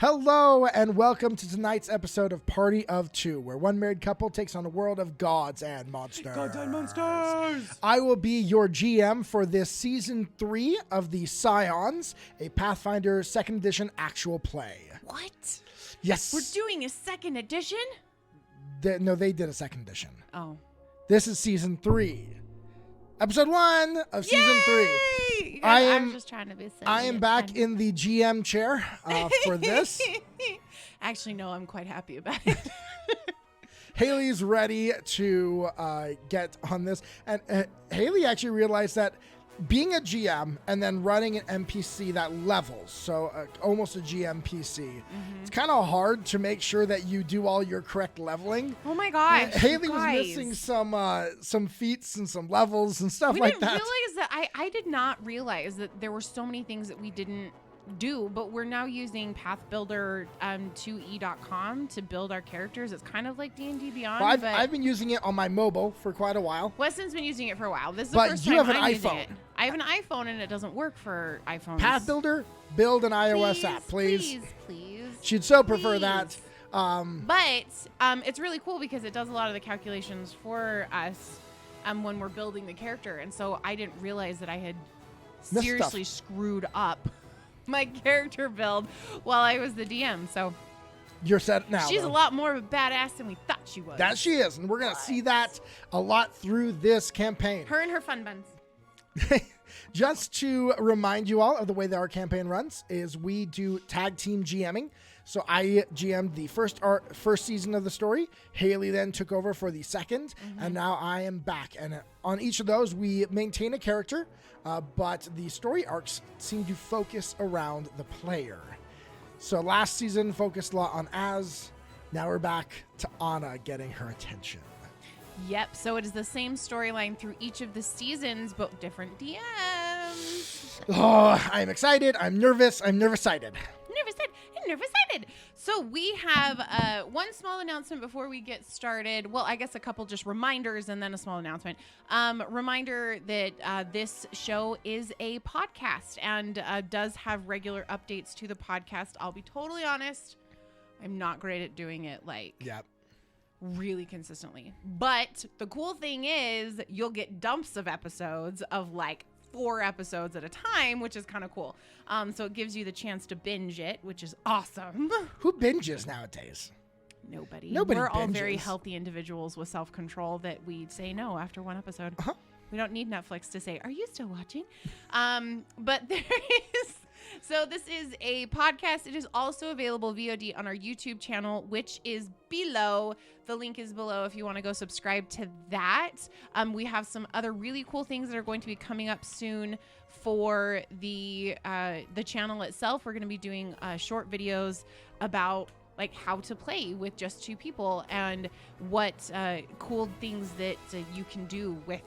Hello and welcome to tonight's episode of Party of Two, where one married couple takes on a world of gods and monsters. Gods and monsters! I will be your GM for this season 3 of the Scions, a Pathfinder 2nd edition actual play. What? Yes. We're doing a 2nd edition? No, they did a 2nd edition. Oh. This is season 3. Episode 1 of season 3. I was just trying to be silly. I am back in the GM chair for this. Actually, no, I'm quite happy about it. Haley's ready to get on this. And Haley actually realized that being a GM and then running an NPC that levels, so almost a GM PC, it's kind of hard to make sure that you do all your correct leveling. Oh my gosh. Haley was missing some feats and some levels and stuff like that. We didn't realize that. I did not realize that there were so many things that we didn't do, but we're now using pathbuilder2e.com to build our characters. It's kind of like D&D Beyond. Well, I've been using it on my mobile for quite a while. Weston's been using it for a while. This is But the first you time have an I'm using iPhone. it. I have an iPhone and it doesn't work for iPhones. Pathbuilder, build an iOS app, please. Please. She'd so prefer that. But it's really cool because it does a lot of the calculations for us when we're building the character. And so I didn't realize that I had seriously screwed up my character build while I was the DM. So you're set now. She's a lot more of a badass than we thought she was. That she is. And we're going to see that a lot through this campaign. Her and her fun buns. Just to remind you all of the way that our campaign runs is we do tag team GMing. So I GM'd the first season of the story. Haley then took over for the second, and now I am back. And on each of those, we maintain a character, but the story arcs seem to focus around the player. So last season focused a lot on Az. Now we're back to Anna getting her attention. Yep, so it is the same storyline through each of the seasons, but different DMs. Oh, I'm excited. I'm nervous. I'm nervous-sided. Nervous-sided. So we have one small announcement before we get started. Well, I guess a couple just reminders and then a small announcement. Reminder that this show is a podcast and does have regular updates to the podcast. I'll be totally honest. I'm not great at doing it really consistently. But the cool thing is you'll get dumps of episodes of 4 episodes at a time, which is kind of cool. So it gives you the chance to binge it, which is awesome. Who binges nowadays? Nobody. Nobody We're all binges. very healthy individuals with self-control that we say no after one episode. Uh-huh. We don't need Netflix to say, are you still watching? But there is... So this is a podcast. It is also available VOD on our YouTube channel, which is below. The link is below if you want to go subscribe to that. We have some other really cool things that are going to be coming up soon for the channel itself. We're going to be doing short videos about how to play with just 2 people and what cool things that you can do with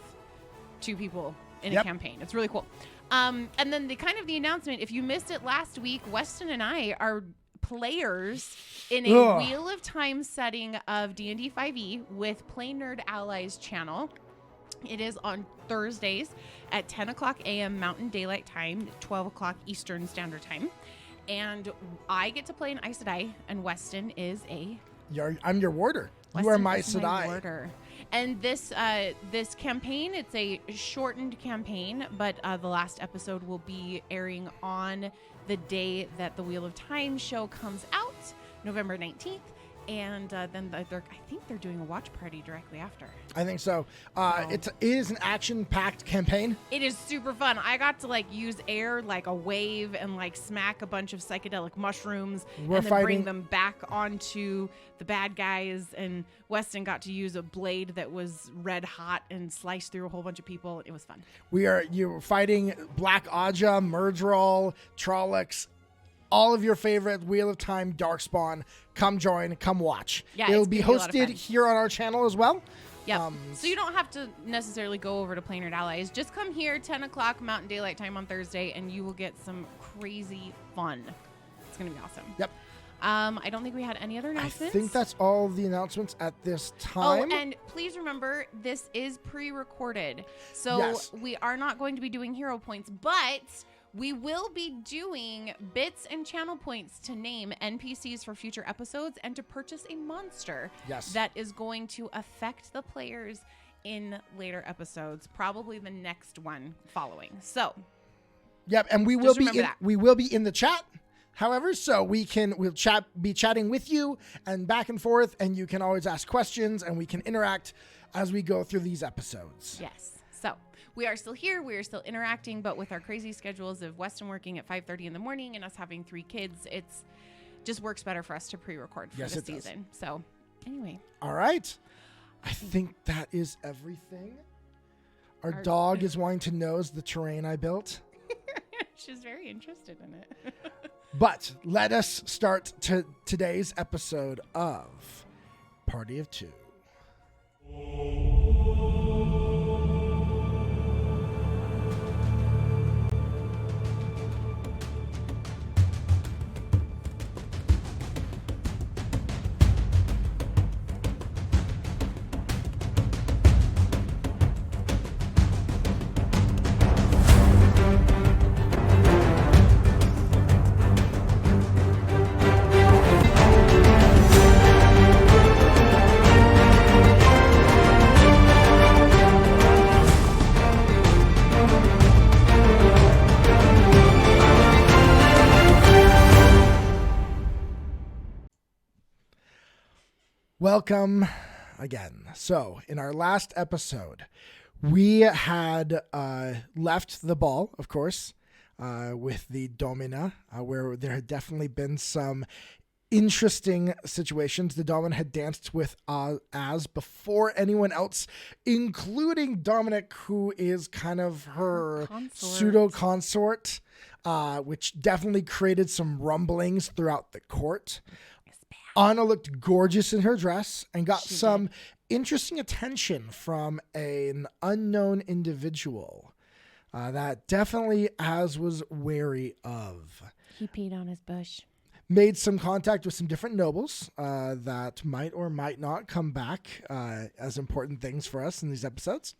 2 people in a campaign. It's really cool. And then the announcement, if you missed it last week, Weston and I are players in a Wheel of Time setting of D&D 5e with Play Nerd Allies channel. It is on Thursdays at 10 o'clock a.m. Mountain Daylight Time, 12 o'clock Eastern Standard Time. And I get to play an Aes Sedai, and Weston is I'm your warder. You are my Sedai. And this campaign, it's a shortened campaign, but the last episode will be airing on the day that the Wheel of Time show comes out, November 19th. And then I think they're doing a watch party directly after. I think so. It is an action-packed campaign. It is super fun. I got to use air like a wave and smack a bunch of psychedelic mushrooms and then bring them back onto the bad guys. And Weston got to use a blade that was red hot and slice through a whole bunch of people. It was fun. You're fighting Black Aja, Murdral, Trollocs, all of your favorite Wheel of Time Darkspawn. Come join, come watch. Yeah, it'll be hosted here on our channel as well. Yeah. So you don't have to necessarily go over to Play Nerd Allies. Just come here 10 o'clock Mountain Daylight Time on Thursday and you will get some crazy fun. It's going to be awesome. Yep. I don't think we had any other announcements. I think that's all the announcements at this time. Oh, and please remember, this is pre-recorded. So we are not going to be doing hero points, but We will be doing bits and channel points to name NPCs for future episodes and to purchase a monster that is going to affect the players in later episodes, probably the next one following. So, yep, and we will be in the chat. However, so we'll be chatting with you and back and forth, and you can always ask questions and we can interact as we go through these episodes. Yes. So we are still here. We are still interacting, but with our crazy schedules of Weston working at 5:30 in the morning and us having 3 kids, it's just works better for us to pre-record for the season. Does. So anyway. All right. I think that is everything. Our dog is wanting to nose the terrain I built. She's very interested in it. But let us start today's episode of Party of Two. Welcome again. So, in our last episode, we had left the ball, of course, with the Domina, where there had definitely been some interesting situations. The Domina had danced with Az before anyone else, including Dominic, who is kind of her pseudo-consort, which definitely created some rumblings throughout the court. Anna looked gorgeous in her dress and got some interesting attention from an unknown individual that definitely Az was wary of. He peed on his bush. Made some contact with some different nobles that might or might not come back as important things for us in these episodes.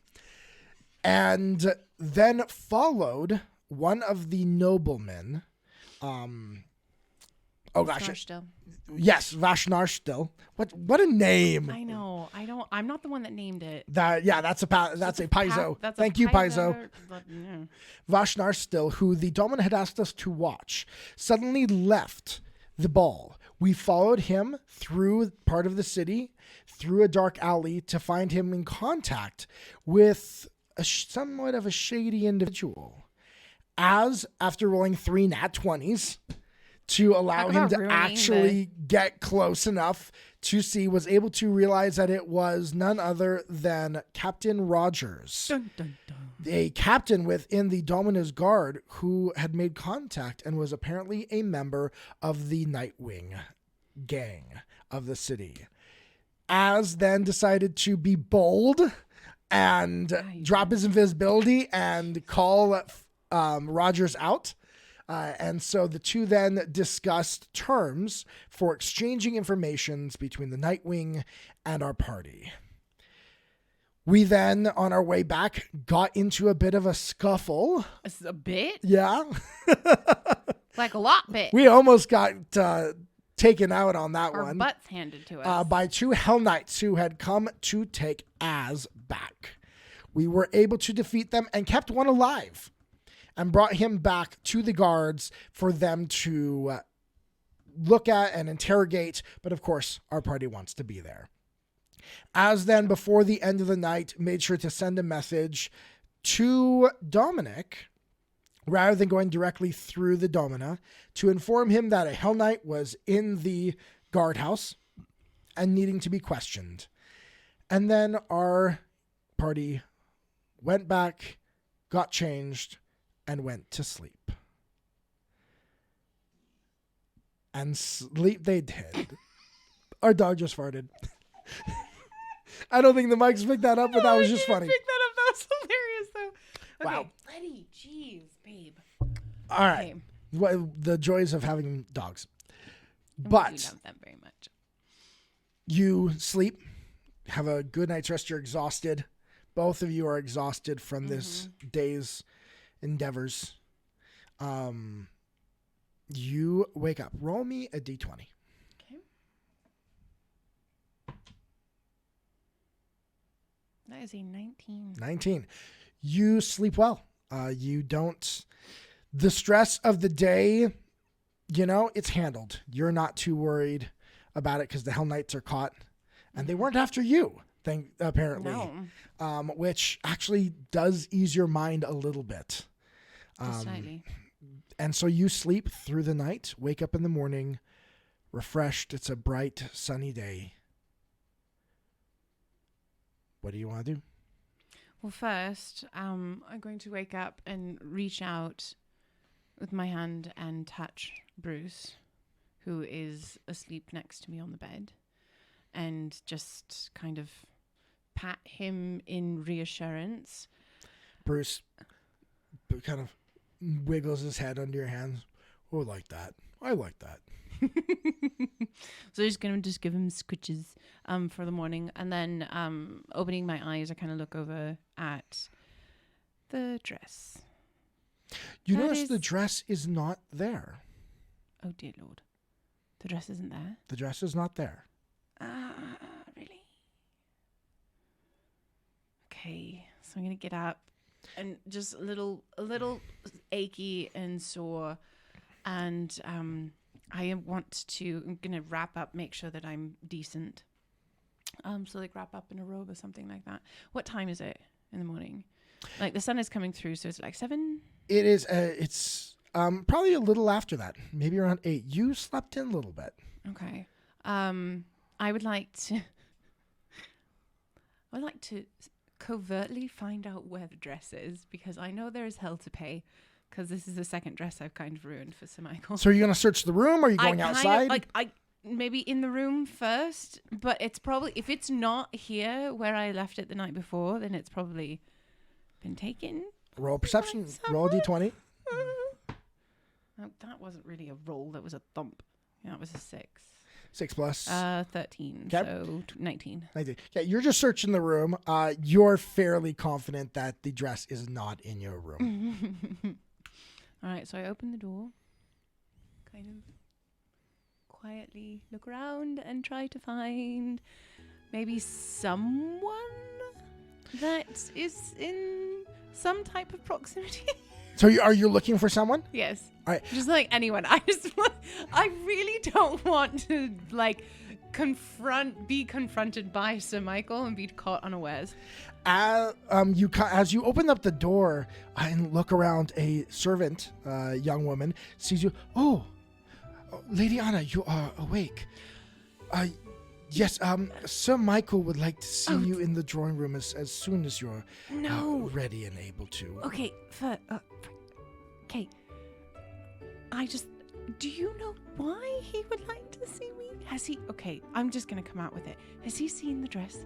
And then followed one of the noblemen. Oh gosh. Yes, Vashnarstil. What a name. I know. I'm not the one that named it. That's a Paizo. Thank you, Paizo. Vashnarstil, who the Domin had asked us to watch, suddenly left the ball. We followed him through part of the city, through a dark alley, to find him in contact with somewhat of a shady individual. As, after rolling 3 nat 20s, to allow him to actually get close enough to see, was able to realize that it was none other than Captain Rogers, a captain within the Dominus Guard who had made contact and was apparently a member of the Nightwing gang of the city. Az then decided to be bold and drop his invisibility and call Rogers out. And so the two then discussed terms for exchanging informations between the Nightwing and our party. We then, on our way back, got into a bit of a scuffle. A bit? Yeah. Like a lot bit. We almost got taken out on that one. Our butts handed to us. By 2 Hellknights who had come to take Az back. We were able to defeat them and kept one alive, and brought him back to the guards for them to look at and interrogate. But of course, our party wants to be there. Az then, before the end of the night, made sure to send a message to Dominic, rather than going directly through the Domina, to inform him that a Hellknight was in the guardhouse and needing to be questioned. And then our party went back, got changed, and went to sleep. And sleep they did. Our dog just farted. I don't think the mics picked that up, but that was just funny. Pick that up. That was hilarious, though. Okay. Wow. Letty, jeez, babe. All right. Okay. Well, the joys of having dogs. But we love them very much. You sleep, have a good night's rest. You're exhausted. Both of you are exhausted from this day's endeavors. You wake up. Roll me a d20. Okay. That is a 19. 19. You sleep well. You don't... The stress of the day, it's handled. You're not too worried about it because the Hellknights are caught. And they weren't after you, apparently. No. Which actually does ease your mind a little bit. Slightly. And so you sleep through the night, wake up in the morning, refreshed. It's a bright, sunny day. What do you want to do? Well, first, I'm going to wake up and reach out with my hand and touch Bruce, who is asleep next to me on the bed, and just kind of pat him in reassurance. Bruce kind of wiggles his head under your hands. Oh, like that. I like that. So I'm just going to just give him scritches for the morning. And then opening my eyes, I kind of look over at the dress. You notice the dress is not there. Oh, dear Lord. The dress isn't there? The dress is not there. Really? Okay. So I'm going to get up and just a little achy and sore. And I'm going to wrap up, make sure that I'm decent. So like wrap up in a robe or something like that. What time is it in the morning? Like the sun is coming through, so it's like 7? It is. It's probably a little after that, maybe around 8. You slept in a little bit. Okay. I would like to covertly find out where the dress is, because I know there is hell to pay, because this is the second dress I've kind of ruined for Sir Michael. So are you going to search the room, or are you going outside? Maybe in the room first, but it's probably, if it's not here where I left it the night before, then it's probably been taken. Roll perception. Roll a d20. Oh, that wasn't really a roll. That was a thump. Yeah, it was a 6. 6 plus. 13. Okay. So 19. 19. Yeah, you're just searching the room. You're fairly confident that the dress is not in your room. All right. So I open the door, kind of quietly look around and try to find maybe someone that is in some type of proximity. So are you looking for someone? Yes. All right. Just like anyone. I really don't want to be confronted by Sir Michael and be caught unawares. As you open up the door and look around, a servant, young woman, sees you. Oh, Lady Anna, you are awake. Yes, Sir Michael would like to see you in the drawing room as soon as you're ready and able to. Okay, okay. Do you know why he would like to see me? Okay, I'm just going to come out with it. Has he seen the dress?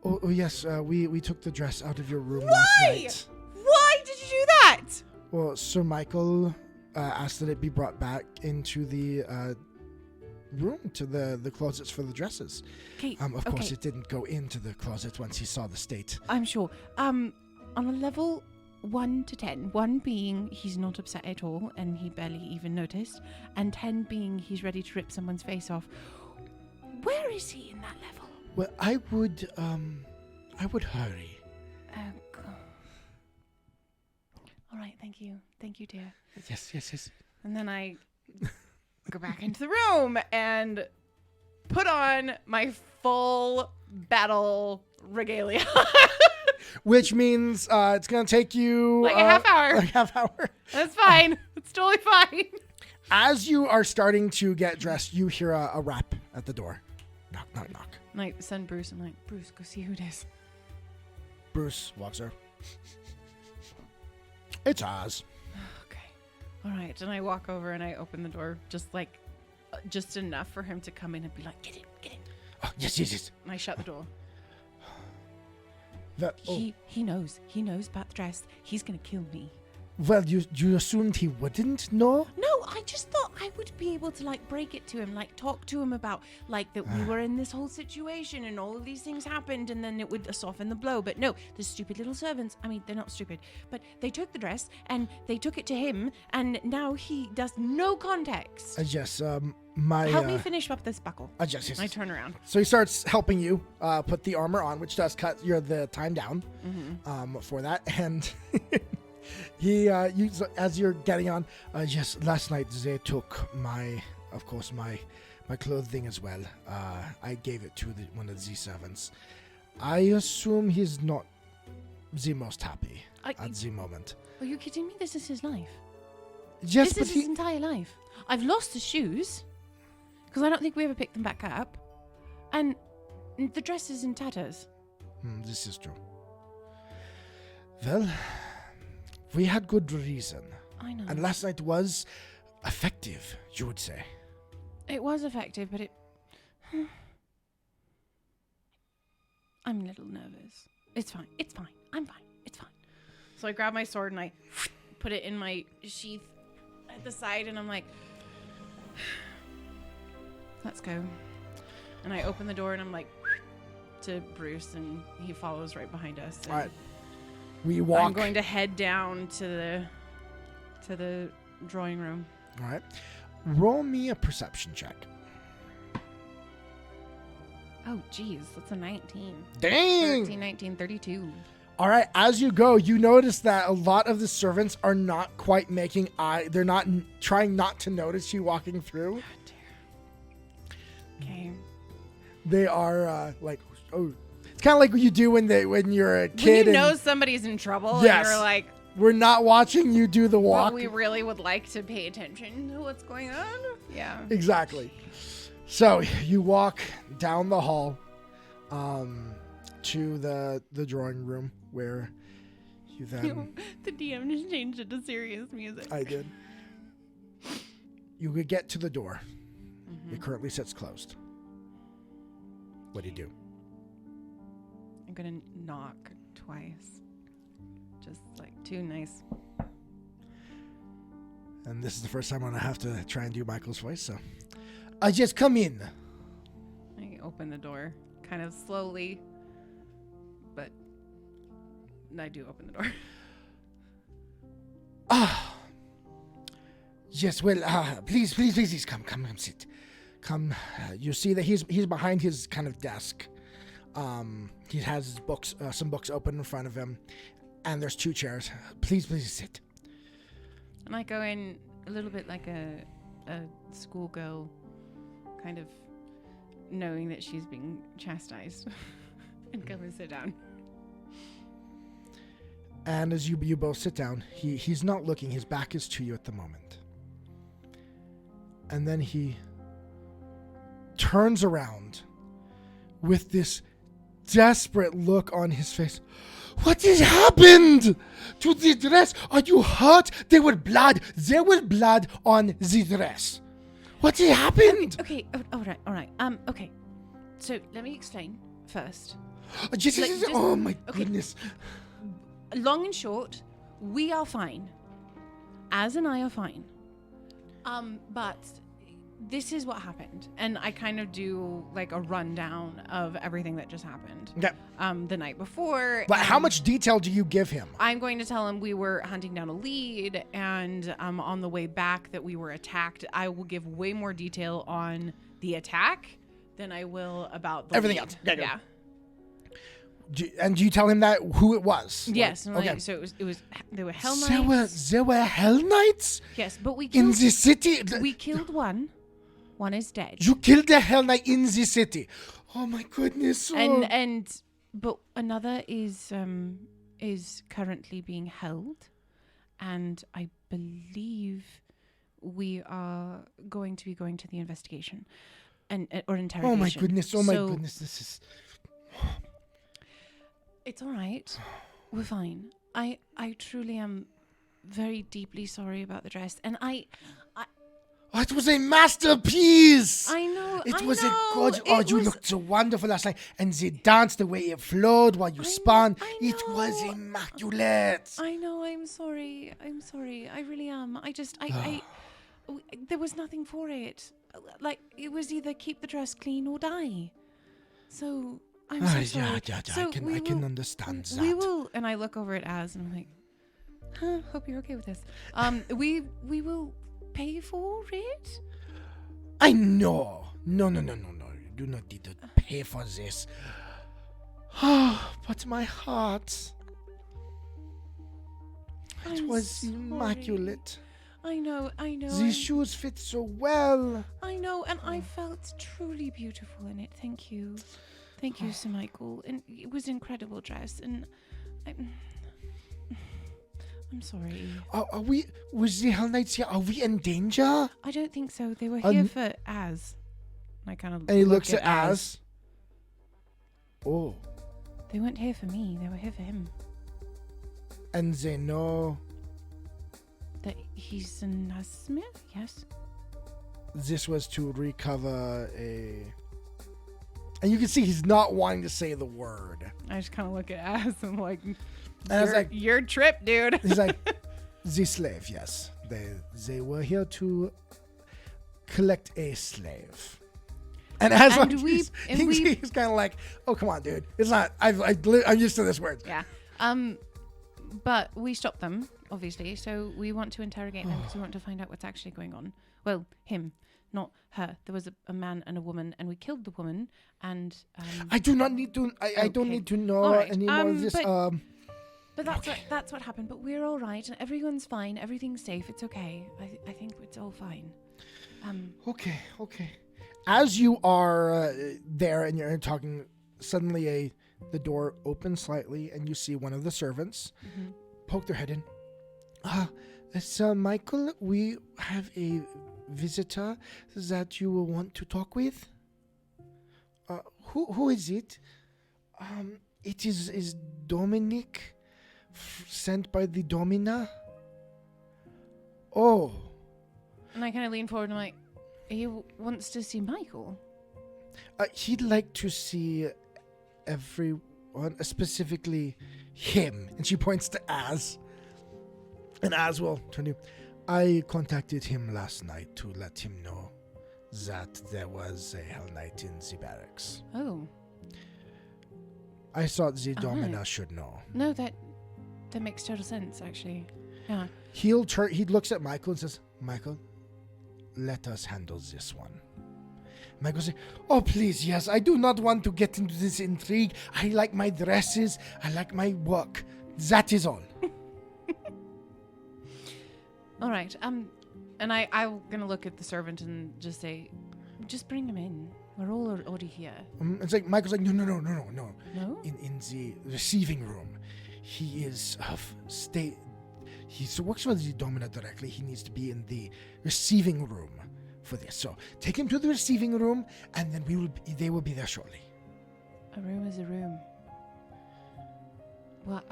Oh yes, we took the dress out of your room last night. Why did you do that? Well, Sir Michael asked that it be brought back into the room, to the closets for the dresses. Okay. Of course, it didn't go into the closet once he saw the state. I'm sure. On a level 1 to 10, 1 being he's not upset at all and he barely even noticed, and 10 being he's ready to rip someone's face off. Where is he in that level? Well, I would hurry. God. All right, thank you, dear. Yes. And then I go back into the room and put on my full battle regalia. Which means it's going to take you... a half hour. That's fine. It's totally fine. As you are starting to get dressed, you hear a rap at the door. Knock, knock, knock. And I send Bruce. I'm like, Bruce, go see who it is. Bruce walks her. It's Oz. Okay. All right. And I walk over and I open the door just enough for him to come in and be like, get in. Oh, yes. And I shut the door. He knows about the dress. He's going to kill me. Well, you assumed he wouldn't know? No, I just thought I would be able to like break it to him, like talk to him about like that we were in this whole situation and all of these things happened, and then it would soften the blow. But no, the stupid little servants, I mean, they're not stupid, but they took the dress and they took it to him, and now he does no context. Yes, Help me finish up this buckle. Yes. I turn around. So he starts helping you put the armor on, which does cut the time down for that. And as you're getting on, yes, last night they took my clothing as well. I gave it to one of the servants. I assume he's not the most happy at the moment. Are you kidding me? This is his life. Yes, this is his entire life. I've lost the shoes because I don't think we ever picked them back up, and the dress is in tatters. This is true. Well, we had good reason. I know. And last night was effective, you would say. It was effective, but I'm a little nervous. It's fine. I'm fine. It's fine. So I grab my sword and I put it in my sheath at the side, and I'm like, let's go. And I open the door and I'm like to Bruce, and he follows right behind us. All right. We walk. I'm going to head down to the drawing room. All right. Roll me a perception check. Oh, geez. That's a 19. Dang! 13, 19, 32. All right. As you go, you notice that a lot of the servants are not quite making eye. They're not trying not to notice you walking through. Oh, dear. Okay. They are like, oh. It's kind of like what you do when you're a kid. When you know somebody's in trouble, yes, and you're like, we're not watching you do the walk. But we really would like to pay attention to what's going on. Yeah. Exactly. So you walk down the hall to the drawing room where you then... The DM just changed it to serious music. I did. You could get to the door. It currently sits closed. What do you do? I'm going to knock twice. Just like two nice. And this is the first time I'm going to have to try and do Michael's voice, so... I just come in. I open the door kind of slowly, but I do open the door. Yes, well, please, come, sit. Come, you see that he's behind his kind of desk. He has his books, some books open in front of him, and there's two chairs. Please sit. And I go in a little bit like a schoolgirl, kind of knowing that she's being chastised, and come and sit down. And as you both sit down, he's not looking. His back is to you at the moment. And then he turns around with this desperate look on his face. What has happened to the dress? Are you hurt? There was blood on the dress. What has happened? Okay. All right. Okay. So let me explain first. Oh my goodness. Long and short, we are fine. Az and I are fine. But this is what happened, and I kind of do like a rundown of everything that just happened. Okay. The night before. But how much detail do you give him? I'm going to tell him we were hunting down a lead, and on the way back that we were attacked. I will give way more detail on the attack than I will about the everything lead. else. Yeah. And do you tell him that who it was? Yes. Like, okay. So it was there were Hellknights. There were Hellknights? Yes, but we killed, in the city. We killed one. One is dead. You killed the Hellknight in the city. Oh my goodness. But another is currently being held, and I believe we are going to be going to the investigation or interrogation. Oh my goodness. This is. It's all right. We're fine. I truly am very deeply sorry about the dress, and it was a masterpiece. I know. It was a gorgeous. You looked so wonderful last night, and the dance, the way it flowed while you spun, it was immaculate. I know. I'm sorry. I really am. there was nothing for it. Like, it was either keep the dress clean or die. So, I'm so sorry. Yeah, So I can understand that. We will, and I look over at Az and I'm like, hope you're okay with this. We will pay for it. I know. No. You do not need to pay for this. But my heart. It was sorry. immaculate. I know. These shoes fit so well. I know, and I felt truly beautiful in it. Thank you. Thank you, Sir Michael. And it was an incredible dress, and I'm sorry. Was the Hellknights here? Are we in danger? I don't think so. They were here for Az. I kind of. And he looks at Az. Oh. They weren't here for me. They were here for him. And they know that he's an Asmir? Yes. This was to recover a... And you can see he's not wanting to say the word. I just kind of look at Az and like, and I was like, your trip, dude. He's like, the slave, yes. They were here to collect a slave. And as and like, we, he's kind of like, oh, come on, dude. It's not, I'm used to this word. Yeah. But we stopped them, obviously, so we want to interrogate them because we want to find out what's actually going on. Well, him, not her. There was a man and a woman, and we killed the woman, and... I do not need to... I don't need to know any more of this. But that's what happened. But we're all right, and everyone's fine. Everything's safe. It's okay. I think it's all fine. Okay. As you are there and you're talking, suddenly the door opens slightly, and you see one of the servants poke their head in. Sir Michael, we have a visitor that you will want to talk with. Who is it? It is Dominic, sent by the Domina. Oh. And I kind of lean forward and I'm like, he wants to see Michael. He'd like to see everyone, specifically him. And she points to Az. And Az will turn to you. I contacted him last night to let him know that there was a Hellknight in the barracks. Oh. I thought the Domina should know. No, that makes total sense, actually. Yeah. He looks at Michael and says, Michael, let us handle this one. Michael says, oh, please, yes, I do not want to get into this intrigue. I like my dresses. I like my work. That is all. All right. And I'm going to look at the servant and just say, just bring him in. We're all already here. It's like, Michael's like, no. No? In the receiving room. He is of state. He works for the Domina directly. He needs to be in the receiving room for this. So take him to the receiving room, and then they will be there shortly. A room is a room. Well,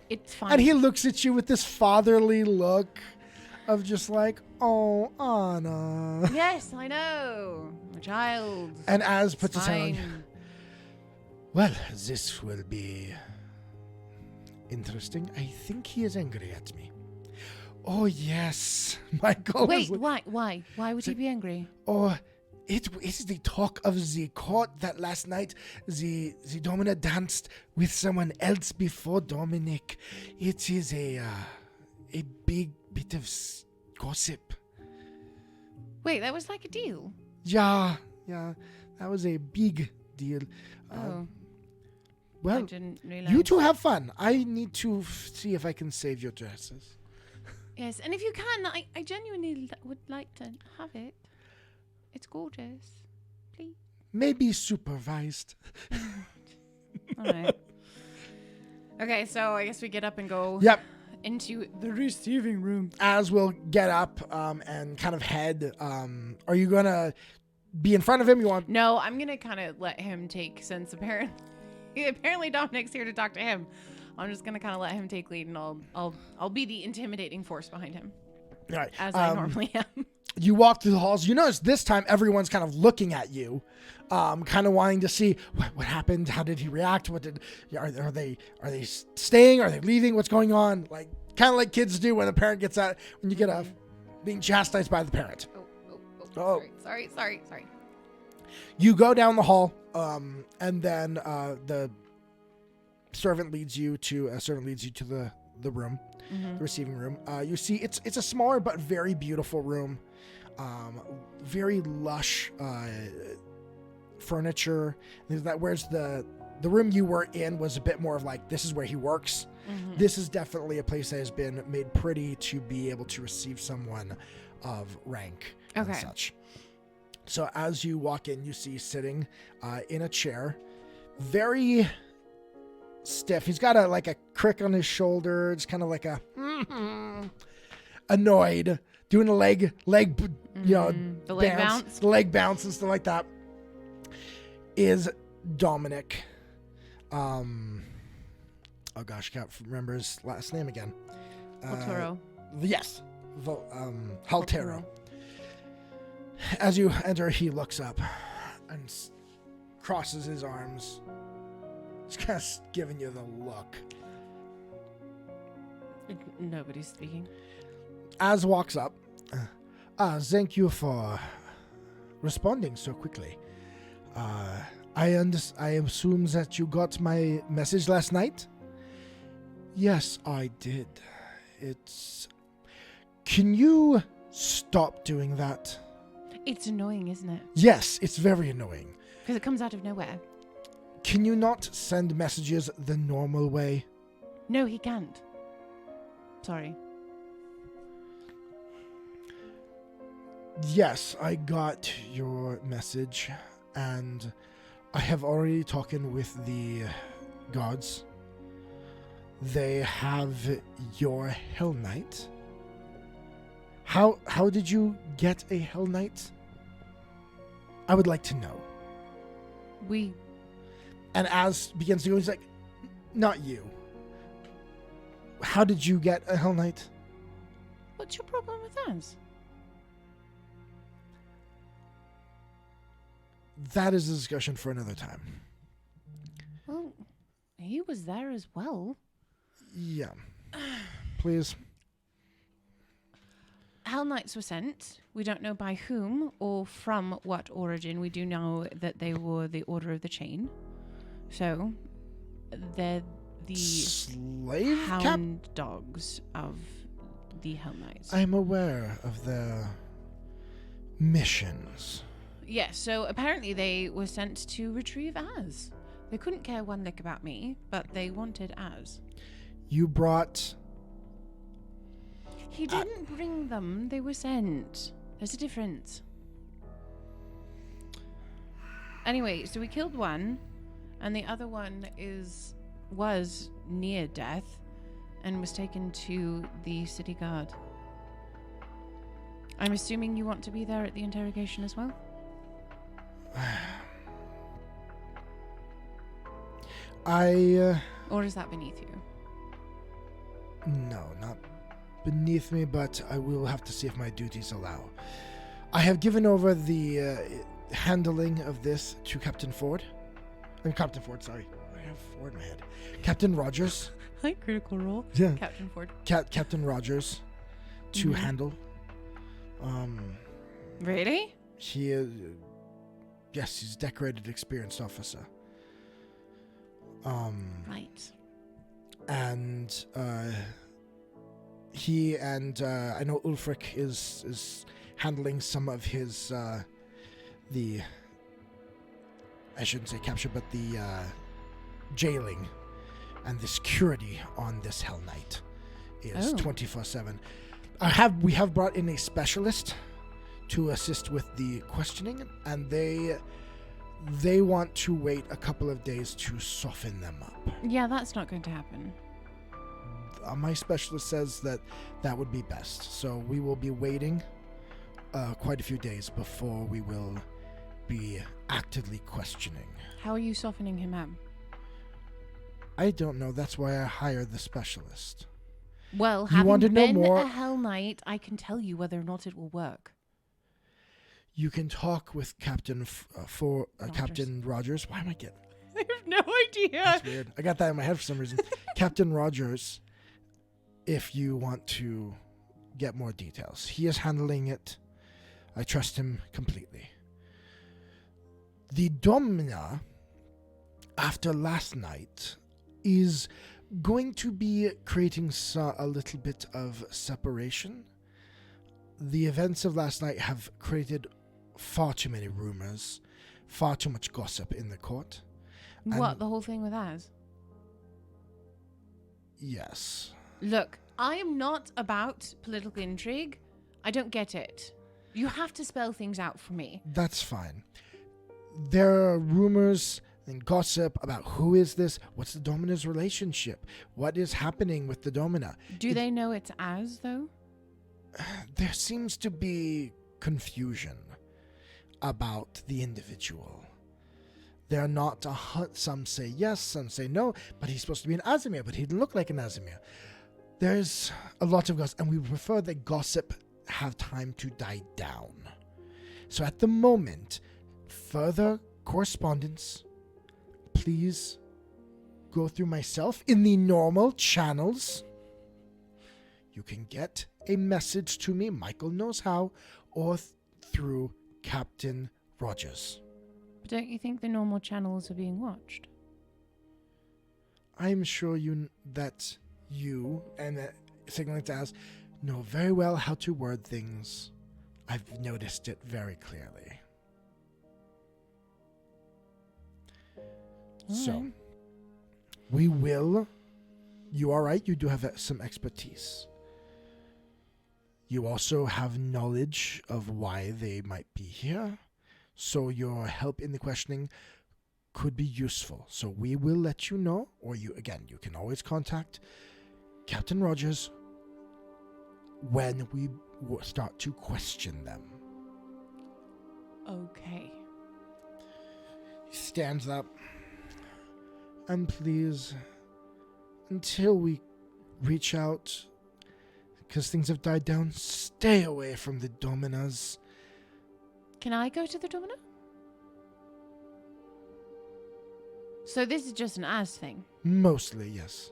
it's fine. And he looks at you with this fatherly look of just like, oh, Anna. Yes, I know. My child. And Az puts his hand on you. Fine. Well, this will be interesting. I think he is angry at me. Oh, yes. Michael. Wait, why? Why would he be angry? Oh, it is the talk of the court that last night the Domina danced with someone else before Dominic. It is a big bit of gossip. Wait, that was like a deal? Yeah, that was a big deal. Well, I didn't realize. You two have fun. I need to see if I can save your dresses. Yes, and if you can, I genuinely would like to have it. It's gorgeous. Please. Maybe supervised. All right. Okay, so I guess we get up and go into the receiving room. Az will get up and kind of head. Are you going to be in front of him? You want? No, I'm going to kind of let him take, since apparently Dominic's here to talk to him. I'm just going to kind of let him take lead, and I'll be the intimidating force behind him. All right. As I normally am. You walk through the halls. You notice this time everyone's kind of looking at you, kind of wanting to see what happened. How did he react? Are they staying? Are they leaving? What's going on? Like kind of like kids do when a parent gets out when you get off. being chastised by the parent. Oh. Sorry. You go down the hall, and then the servant leads you to the room, the receiving room. You see, it's a smaller but very beautiful room, very lush furniture. Whereas the room you were in was a bit more of like, this is where he works. This is definitely a place that has been made pretty to be able to receive someone of rank and such. So as you walk in, you see sitting in a chair, very stiff. He's got a crick on his shoulder. It's kind of like a annoyed, doing a leg the leg bounce, the leg bounce and stuff like that. Is Dominic? Oh gosh, I can't remember his last name again. Haltero. Yes, Haltero. As you enter, he looks up and crosses his arms. He's kind of giving you the look. Nobody's speaking. Az walks up. Thank you for responding so quickly. I assume that you got my message last night? Yes, I did. Can you stop doing that? It's annoying, isn't it? Yes, it's very annoying. Because it comes out of nowhere. Can you not send messages the normal way? No, he can't. Sorry. Yes, I got your message, and I have already talked with the gods. They have your Hellknight. How did you get a Hellknight? I would like to know. And Az begins to go, he's like, not you. How did you get a Hellknight? What's your problem with us? That is a discussion for another time. Well, he was there as well. Yeah. Please. Hellknights were sent. We don't know by whom or from what origin. We do know that they were the Order of the Chain. So, they're the slave hound dogs of the Hellknights. I'm aware of their missions. Yes, so apparently they were sent to retrieve Az. They couldn't care one lick about me, but they wanted Az. You brought... He didn't bring them. They were sent. There's a difference. Anyway, so we killed one, and the other one was near death and was taken to the city guard. I'm assuming you want to be there at the interrogation as well? Or is that beneath you? No, not beneath me, but I will have to see if my duties allow. I have given over the handling of this to Captain Ford. Captain Ford, sorry. I have Ford in my head. Captain Rogers. Hi, Critical Role. Yeah. Captain Ford. Captain Rogers to handle. Really? He is... yes, he's a decorated, experienced officer. Right. And he and I know Ulfric is handling some of his the, I shouldn't say capture, but the jailing and the security on this Hellknight is 24/7. We have brought in a specialist to assist with the questioning, and they want to wait a couple of days to soften them up. Yeah, that's not going to happen. My specialist says that would be best. So we will be waiting quite a few days before we will be actively questioning. How are you softening him up? I don't know. That's why I hired the specialist. Well, you want to know been more? A Hellknight, I can tell you whether or not it will work. You can talk with Captain Captain Rogers. Why am I getting? I have no idea. That's weird. I got that in my head for some reason. Captain Rogers, if you want to get more details. He is handling it. I trust him completely. The Domina, after last night, is going to be creating a little bit of separation. The events of last night have created far too many rumors, far too much gossip in the court. What, the whole thing with Az? Yes. Look, I am not about political intrigue. I don't get it. You have to spell things out for me. That's fine. There are rumors and gossip about who is this, what's the Domina's relationship, what is happening with the Domina. Do they know it's Az, though? There seems to be confusion about the individual. They're not some say yes, some say no, but he's supposed to be an Azimir, but he didn't look like an Azimir. There's a lot of gossip, and we prefer that gossip have time to die down. So at the moment, further correspondence, please go through myself in the normal channels. You can get a message to me, Michael knows how, or through Captain Rogers. But don't you think the normal channels are being watched? I'm sure that you and Signaling to us know very well how to word things. I've noticed it very clearly. So, we will... You are right, you do have some expertise. You also have knowledge of why they might be here. So your help in the questioning could be useful. So we will let you know, or you can always contact Captain Rogers when we start to question them. Okay. He stands up. And please, until we reach out, because things have died down, stay away from the Dominas. Can I go to the Domina? So this is just an Az thing? Mostly, yes.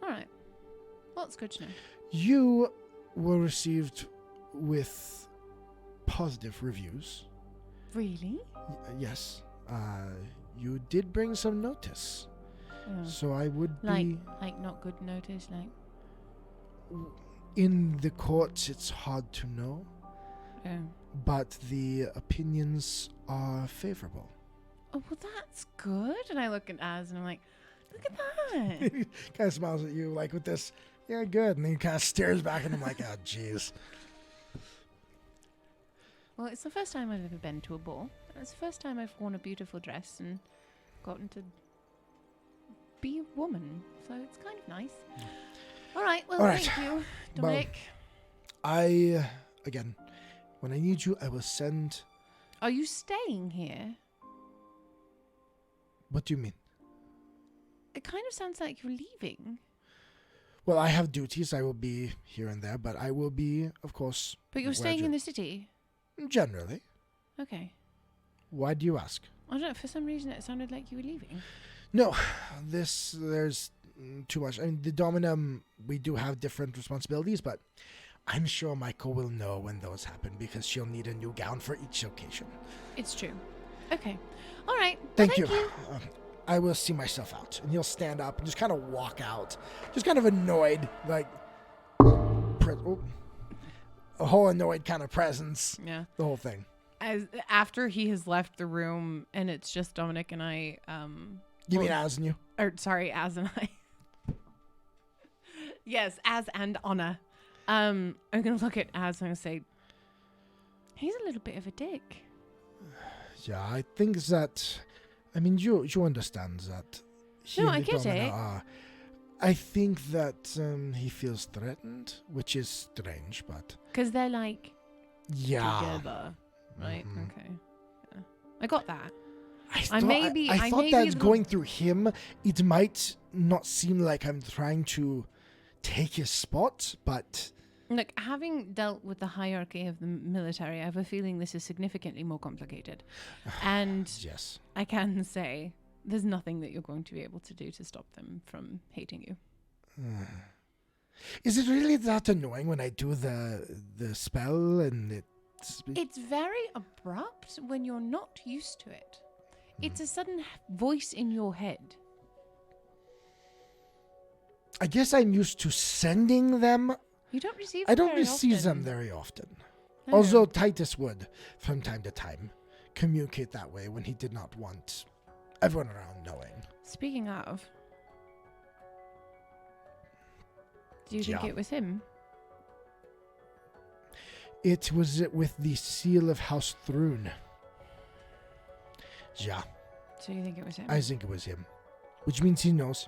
Alright. Well, it's good to know. You were received with positive reviews. Really? Yes. You did bring some notice. Oh. So I would be... Like not good notice, In the courts, it's hard to know. Oh. But the opinions are favorable. Oh, well, that's good. And I look at Az and I'm like, look at that. He kind of smiles at you like with this, yeah, good. And then he kind of stares back and I'm like, oh, jeez. Well, it's the first time I've ever been to a ball. It's the first time I've worn a beautiful dress and gotten to be a woman. So it's kind of nice. All right. Well, thank you, Dominic. Well, again, when I need you, I will send... Are you staying here? What do you mean? It kind of sounds like you're leaving. Well, I have duties. I will be here and there, but I will be, of course... But you're staying in the city? Generally. Okay. Why do you ask? I don't know. For some reason, it sounded like you were leaving. No. There's too much. I mean, the Dominum, we do have different responsibilities, but I'm sure Michael will know when those happen because she'll need a new gown for each occasion. It's true. Okay. All right. Thank you. I will see myself out. And he'll stand up and just kind of walk out. Just kind of annoyed, like... a whole annoyed kind of presence. Yeah. The whole thing. After he has left the room and it's just Dominic and I... You mean Az and you? Or, sorry, Az and I. Yes, Az and Anna. I'm going to look at Az and I'm going to say, he's a little bit of a dick. Yeah, I think that... I mean, you understand that. No, I get it. I think that he feels threatened, which is strange, but... Because they're like... Yeah. Together. Right? Mm-hmm. Okay. Yeah. I got that. I thought that going through him, it might not seem like I'm trying to take his spot, but... Look, having dealt with the hierarchy of the military, I have a feeling this is significantly more complicated. And yes. I can say there's nothing that you're going to be able to do to stop them from hating you. Is it really that annoying when I do the spell and It's very abrupt when you're not used to it. It's a sudden voice in your head. I guess I'm used to sending them. You don't receive I them don't very receive often. them very often. Oh. Although Titus would, from time to time, communicate that way when he did not want everyone around knowing. Speaking of, do you think Yeah. it was him? It was with the seal of House Thrune. Yeah, So you think it was him? I think it was him. Which means he knows.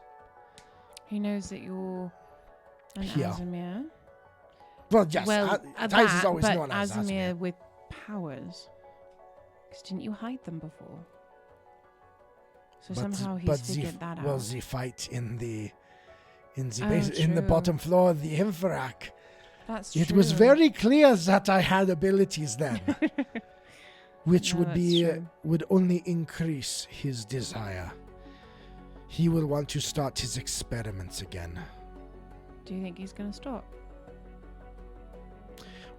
He knows that you're an Yeah. Azimir. Well, yes. Well, Titus is that, always but known as Azimir Azimir. with powers. Because didn't you hide them before? So somehow he's figured that out. Well, the fight in the Oh, in the true. bottom floor of the Infrarak. That's It true. was very clear that I had abilities then, which No, would that's be true. would only increase his desire. He will want to start his experiments again. Do you think he's going to stop?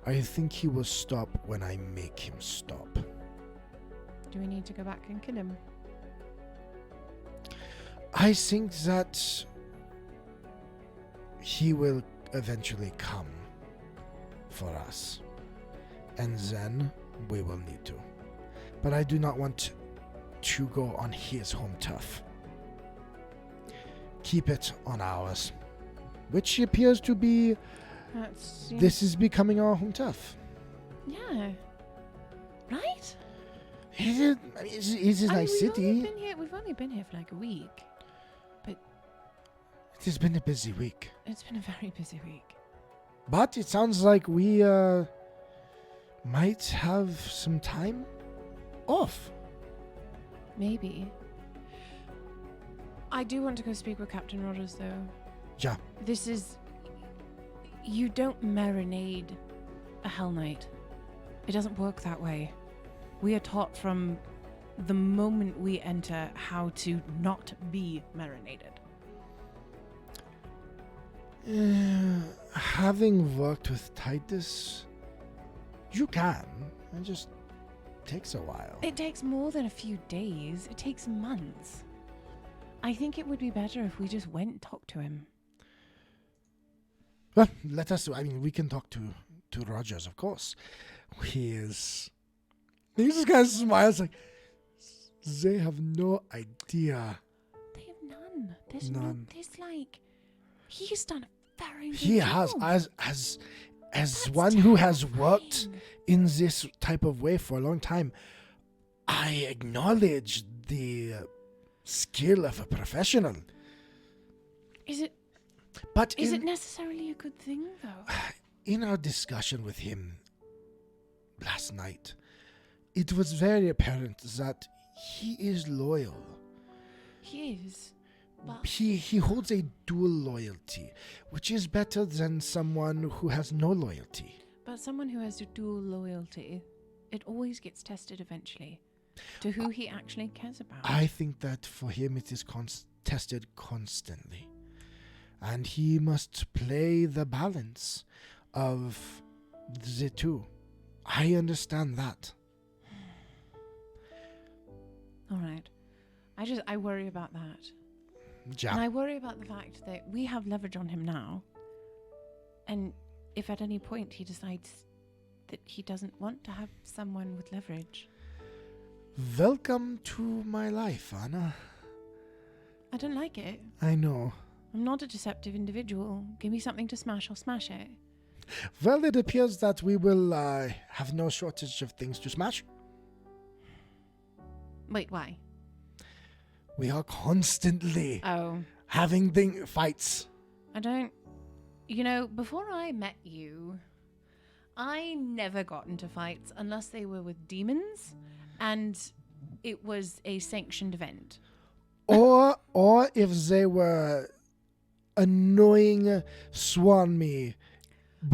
I think he will stop when I make him stop. Do we need to go back and kill him? I think that he will eventually come for us. And then we will need to. But I do not want to go on his home turf. Keep it on ours. Which appears to be... This is becoming our home turf. Yeah. Right? It's a nice city. We've only been here for like a week. It has been a busy week. It's been a very busy week. But it sounds like we might have some time off. Maybe. I do want to go speak with Captain Rogers, though. Yeah. This is... You don't marinade a Hellknight. It doesn't work that way. We are taught from the moment we enter how to not be marinated. Having worked with Titus, you can. It just takes a while. It takes more than a few days. It takes months. I think it would be better if we just went and talked to him. Well, let us. I mean, we can talk to Rogers, of course. He just kind of smiles like, they have no idea. They have none. There's None. there's like, he's done a very good He job. has, as That's one who has worked terrifying. in this type of way for a long time, I acknowledge the skill of a professional. Is it But is it necessarily a good thing though? in our discussion with him last night, it was very apparent that he is loyal. He is. But He holds a dual loyalty, which is better than someone who has no loyalty. But someone who has a dual loyalty, it always gets tested eventually to who he actually cares about. I think that for him it is tested constantly. And he must play the balance of the two. I understand that. All right. I worry about that. Yeah. And I worry about the fact that we have leverage on him now. And if at any point he decides that he doesn't want to have someone with leverage. Welcome to my life, Anna. I don't like it. I know. I'm not a deceptive individual. Give me something to smash, I'll smash it. Well, it appears that we will have no shortage of things to smash. Wait, why? We are constantly Oh, having fights. I don't... You know, before I met you, I never got into fights unless they were with demons and it was a sanctioned event. Or if they were annoying Swanme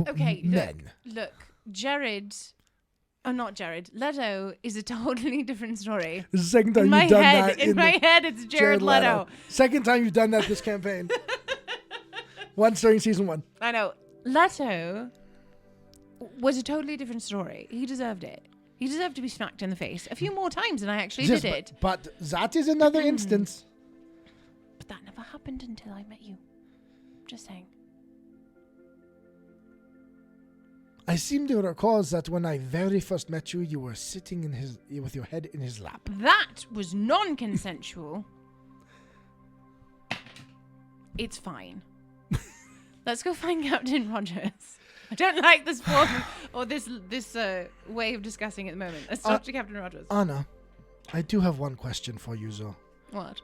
Okay, men. look, Jared... Oh, not Jared. Leto is a totally different story. The second time In my you've done head, that in my head, it's Jared Leto. Second time you've done that this campaign. Once during season 1. I know. Leto was a totally different story. He deserved it. He deserved to be smacked in the face a few more times than I actually did it. But that is another instance. But that never happened until I met you. Just saying. I seem to recall that when I very first met you, you were sitting with your head in his lap. That was non-consensual. It's fine. Let's go find Captain Rogers. I don't like this form or this way of discussing at the moment. Let's talk to Captain Rogers. Anna, I do have one question for you, Zo. What?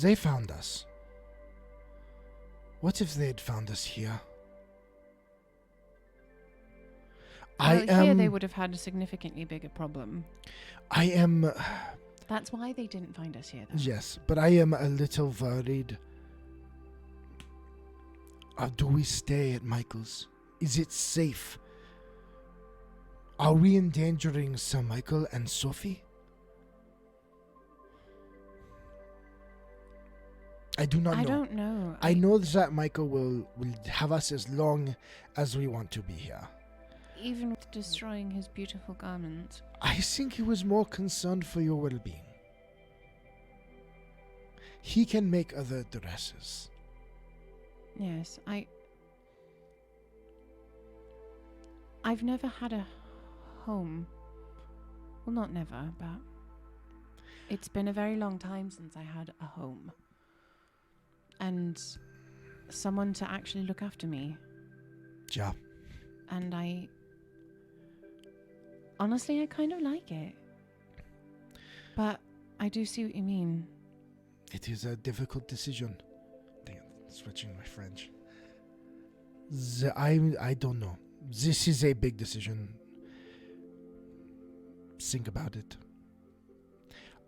They found us. What if they'd found us here? Here they would have had a significantly bigger problem. That's why they didn't find us here, though. Yes, but I am a little worried. Do we stay at Michael's? Is it safe? Are we endangering Sir Michael and Sophie? I do not know. I don't know. I know that Michael will have us as long as we want to be here. Even with destroying his beautiful garment. I think he was more concerned for your well-being. He can make other dresses. Yes, I've never had a home. Well, not never, but it's been a very long time since I had a home. And someone to actually look after me. Yeah. And honestly, I kind of like it. But I do see what you mean. It is a difficult decision. Dang it, switching my French. I don't know. This is a big decision. Think about it.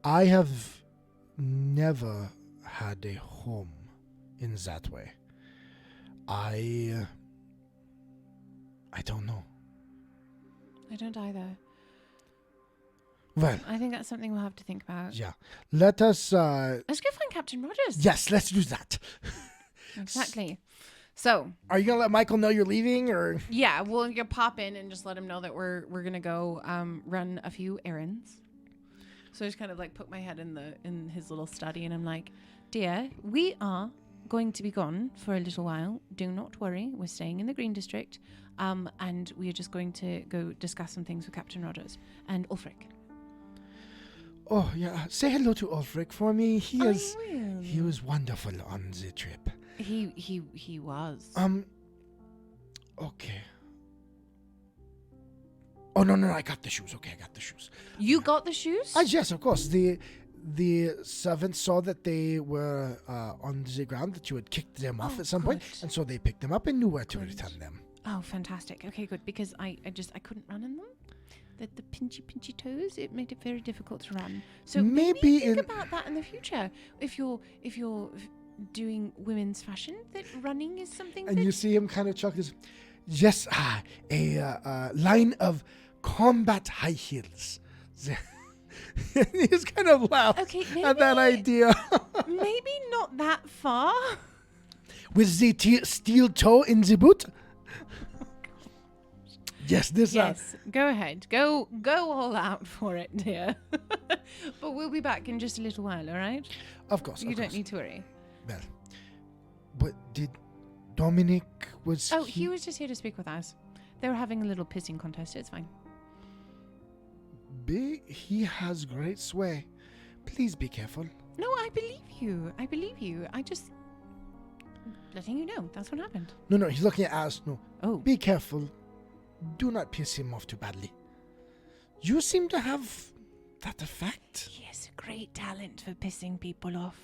I have never had a home in that way. I don't know. I don't either. Well, I think that's something we'll have to think about. yeah. Let us... Let's go find Captain Rogers. Yes, let's do that. Exactly. So... Are you going to let Michael know you're leaving, or...? Yeah, we'll pop in and just let him know that we're going to go run a few errands. So I just kind of like put my head in his little study and I'm like, dear, we are going to be gone for a little while. Do not worry. We're staying in the Green District. And we are just going to go discuss some things with Captain Rogers and Ulfric. Oh, yeah. Say hello to Ulfric for me. He was wonderful on the trip. He was. Okay. Oh, no, I got the shoes. Okay, I got the shoes. You got the shoes? Yes, of course. The servants saw that they were on the ground, that you had kicked them off at some point, and so they picked them up and knew where to return them. Oh, fantastic. Okay, good. Because I couldn't run in them. The pinchy toes, it made it very difficult to run. So maybe think about that in the future. If you're doing women's fashion, that running is something. And you see him kind of chuckle. Yes, a line of combat high heels. He's kind of laughed at that idea. Maybe not that far. With the steel toe in the boot. Yes, go ahead. Go all out for it, dear. But we'll be back in just a little while, all right? Of course. You don't need to worry. Well, but did Dominic was he was just here to speak with us. They were having a little pissing contest. It's fine. He has great sway. Please be careful. No, I believe you. I just letting you know. That's what happened. No, he's looking at us. No. Oh. Be careful. Do not piss him off too badly. You seem to have that effect. He has a great talent for pissing people off.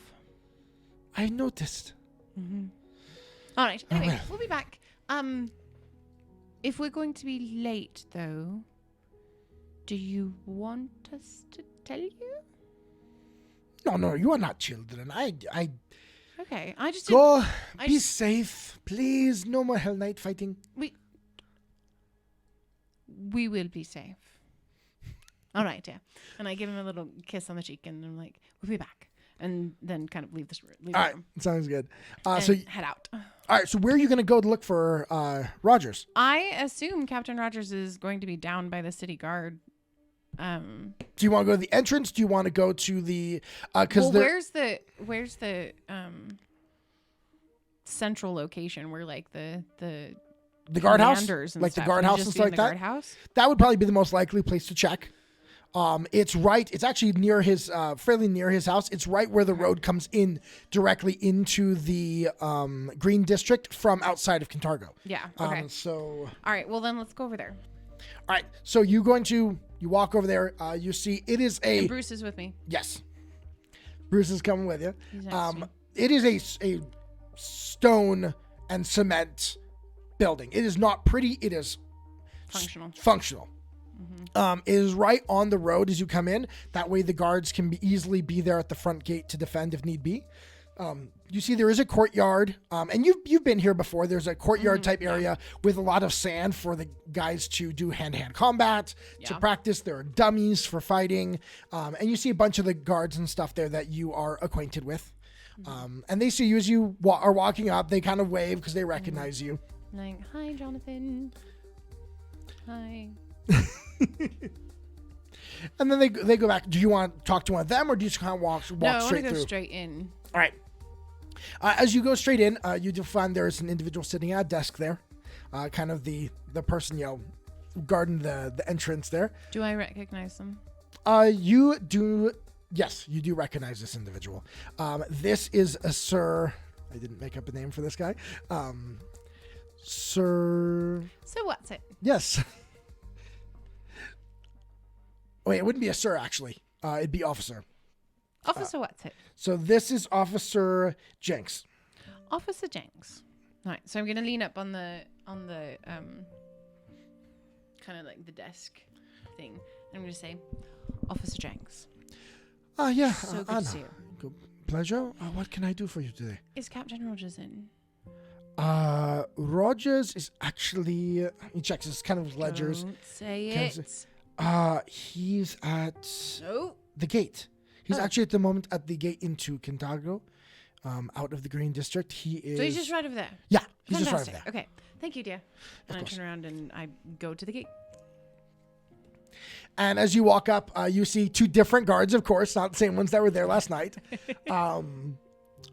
I noticed. Mm-hmm. All right. Anyway, we'll be back. If we're going to be late, though, do you want us to tell you? No, you are not children. Okay, I just go. Be safe, please. No more Hellknight fighting. We will be safe. All right, yeah. And I give him a little kiss on the cheek, and I'm like, we'll be back. and then kind of leave the All right, room. sounds good. And So head out. all right, so where are you going to go to look for Rogers? I assume Captain Rogers is going to be down by the city guard. Do you want to go to the entrance? Do you want to go to the because where's the central location where like the guardhouse, and like stuff? the guardhouse and Just stuff like the that? guardhouse? That would probably be the most likely place to check. It's actually near his, fairly near his house. It's right where the road comes in directly into the Green District from outside of Kintargo. Yeah. Okay. So, All right. Well, then let's go over there. all right. So you walk over there. You see it is And Bruce is with me. yes. Bruce is coming with you. He's next to me. It is a stone and cement building. It is not pretty. It is Functional. It is right on the road as you come in. That way the guards can easily be there at the front gate to defend if need be. You see there is a courtyard, and you've been here before. There's a courtyard type area with a lot of sand for the guys to do hand-to-hand combat, to practice. There are dummies for fighting, and you see a bunch of the guards and stuff there that you are acquainted with. And they see you as you are walking up. They kind of wave because they recognize you. Like, hi, Jonathan. Hi. And then they go back. Do you want to talk to one of them, or do you just kind of walk No, I want straight to go through? straight in. All right. As you go straight in, you do find there's an individual sitting at a desk there, kind of the person guarding the entrance there. Do I recognize them? You do. Yes, you do recognize this individual. This is a Sir. I didn't make up a name for this guy. Sir. So what's it? Yes. Wait, it wouldn't be a Sir actually. It'd be Officer. Officer what's it? So this is Officer Jenks. Officer Jenks. Right. So I'm gonna lean up on the kind of like the desk thing. I'm gonna say, Officer Jenks. Yeah. So good to Anna. see you. Good pleasure. What can I do for you today? Is Captain Rogers in? Rogers is actually. He checks his kind of ledgers. Don't say Can I it. He's at No. the gate. He's actually at the moment at the gate into Kintargo, out of the Green District. He is. So he's just right over there. Yeah, he's Fantastic. just right over there. Okay. Thank you, dear. And I turn around and I go to the gate. And as you walk up, you see two different guards, of course, not the same ones that were there last night.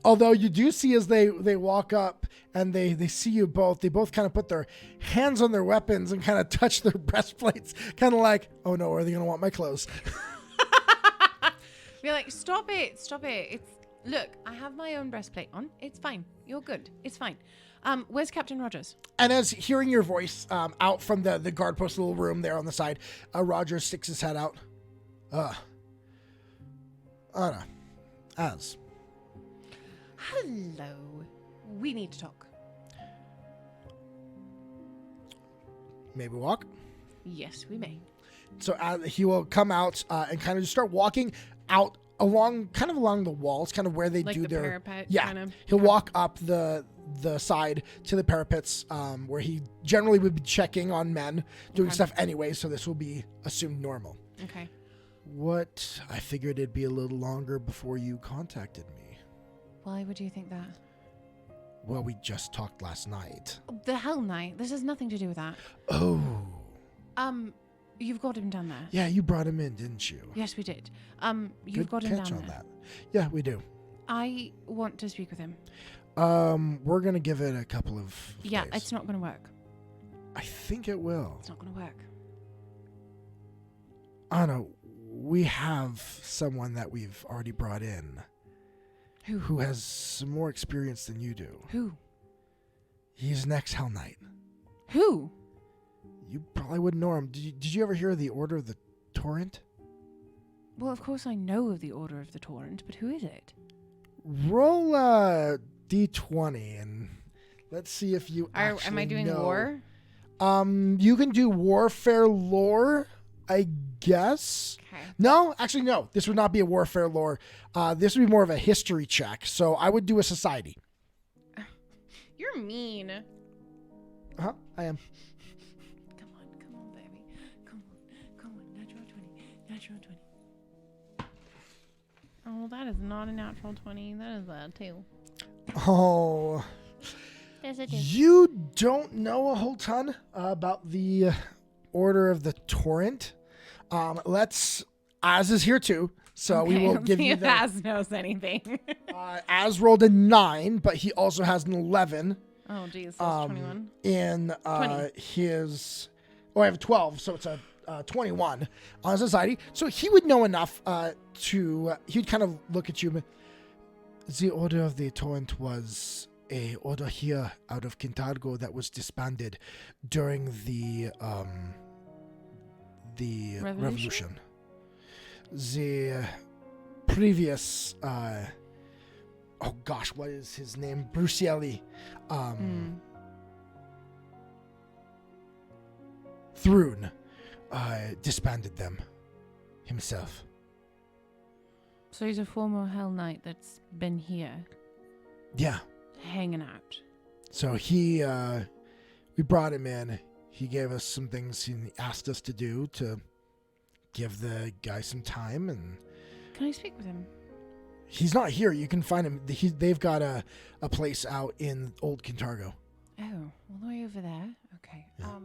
Although you do see as they walk up and they see you both, they both kind of put their hands on their weapons and kind of touch their breastplates, kind of like, oh no, are they going to want my clothes? Be like, stop it. Look, I have my own breastplate on. It's fine. You're good. It's fine. Where's Captain Rogers? And as hearing your voice out from the guard post little room there on the side, Rogers sticks his head out. Anna, as. Hello. We need to talk. Maybe walk? Yes, we may. So he will come out and kind of just start walking out along the walls, kind of where they Like do the their parapet, yeah. kind of? He'll walk up the side to the parapets, where he generally would be checking on men, doing stuff anyway. So this will be assumed normal. Okay. What I figured it'd be a little longer before you contacted me. Why would you think that? Well, we just talked last night. The Hellknight. This has nothing to do with that. Oh. You've got him down there. Yeah, you brought him in, didn't you? Yes, we did. You've Good got him catch down on there. that. Yeah, we do. I want to speak with him. We're gonna give it a couple of Yeah, days. it's not going to work. I think it will. It's not going to work. Anna, we have someone that we've already brought in who has some more experience than you do. Who? He's next Hellknight. Who? You probably wouldn't know him. Did you ever hear of the Order of the Torrent? Well, of course I know of the Order of the Torrent, but who is it? Roll a d20 and let's see if you actually Am I doing know. war? You can do warfare lore, I guess. Okay. No, actually, no. This would not be a warfare lore. This would be more of a history check. So I would do a society. You're mean. Huh? I am. Come on, baby. Come on. Natural 20. Oh, that is not a natural 20. That is a 2. Oh. There's a 2. You don't know a whole ton about the Order of the Torrent. Az is here too, so we will give you that. Az knows anything. Az rolled a 9, but he also has an 11. Oh, geez, that's 21. In 20. his... Oh, I have a 12, so it's a 21 on society. So he would know enough he'd kind of look at you. The Order of the Torrent was a order here out of Kintargo that was disbanded during the revolution. The previous oh gosh, what is his name? Brucielli Thrune disbanded them himself. So he's a former Hellknight that's been here. Yeah. Hanging out. So we brought him in. He gave us some things he asked us to do to give the guy some time. And can I speak with him? He's not here. You can find him. They've got a place out in Old Kintargo. Oh, all the way over there? Okay. Yeah.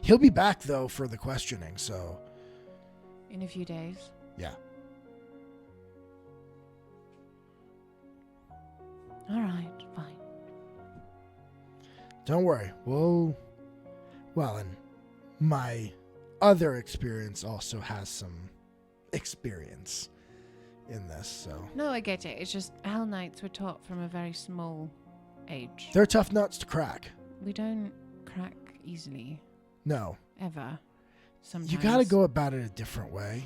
He'll be back, though, for the questioning, so... In a few days? Yeah. All right, fine. Don't worry. Well, and my other experience also has some experience in this, so... No, I get it. It's just Hellknights were taught from a very small age. They're tough nuts to crack. We don't crack easily. No. Ever. Sometimes. You gotta go about it a different way.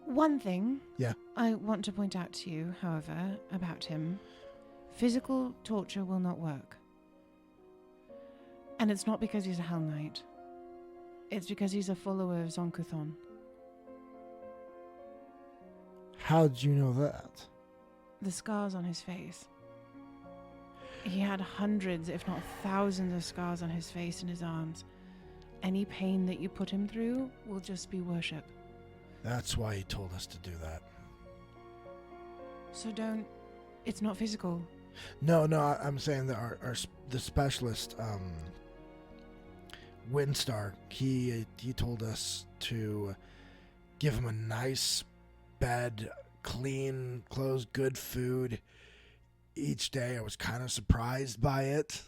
One thing... Yeah. I want to point out to you, however, about him. Physical torture will not work. And it's not because he's a Hellknight. It's because he's a follower of Zonkuthon. How'd you know that? The scars on his face. He had hundreds, if not thousands, of scars on his face and his arms. Any pain that you put him through will just be worship. That's why he told us to do that. So don't... It's not physical. No, I'm saying that the specialist, Windstar, he told us to give him a nice bed, clean clothes, good food each day. I was kind of surprised by it.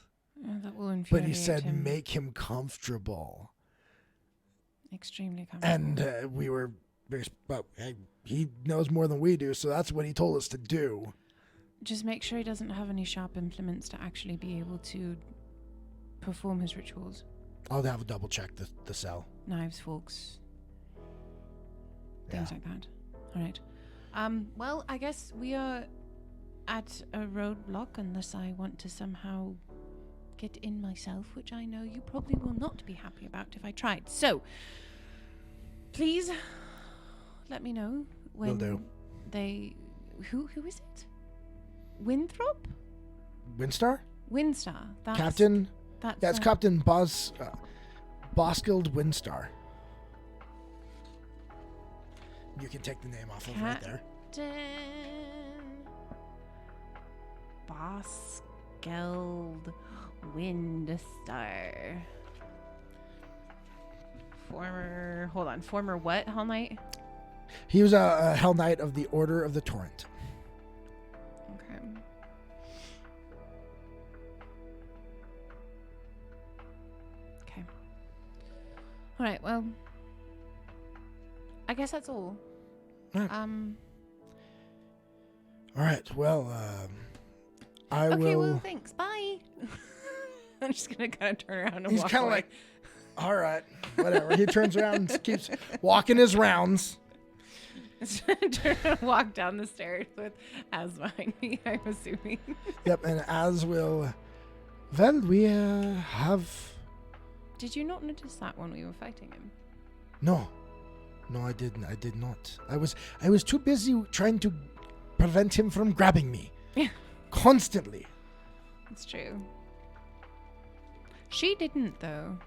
That will infuriate him. But he said make him comfortable. Extremely comfortable. And we were very... But hey, he knows more than we do, so that's what he told us to do. Just make sure he doesn't have any sharp implements to actually be able to perform his rituals. I'll have a double check the cell. Knives, forks, things like that. All right. Well, I guess we are at a roadblock unless I want to somehow get in myself, which I know you probably will not be happy about if I tried. So, please let me know when Will do. they... Who is it? Winthrop? Windstar? Windstar. Captain? That's Captain Boskild Windstar. You can take the name off of right there. Boskild Windstar. Former what, Hellknight? He was a Hellknight of the Order of the Torrent. Okay. Okay. All right, well, I guess that's all. Right. All right, well, I will... Okay, well, thanks. Bye. I'm just going to kind of turn around and He's walk kind of away. like, all right, whatever. He turns around and keeps walking his rounds. Turn and walk down the stairs with Az behind me, I'm assuming. Yep, and Az will... Well, we have... Did you not notice that when we were fighting him? No, I didn't. I did not. I was too busy trying to prevent him from grabbing me. Constantly. It's true. She didn't, though.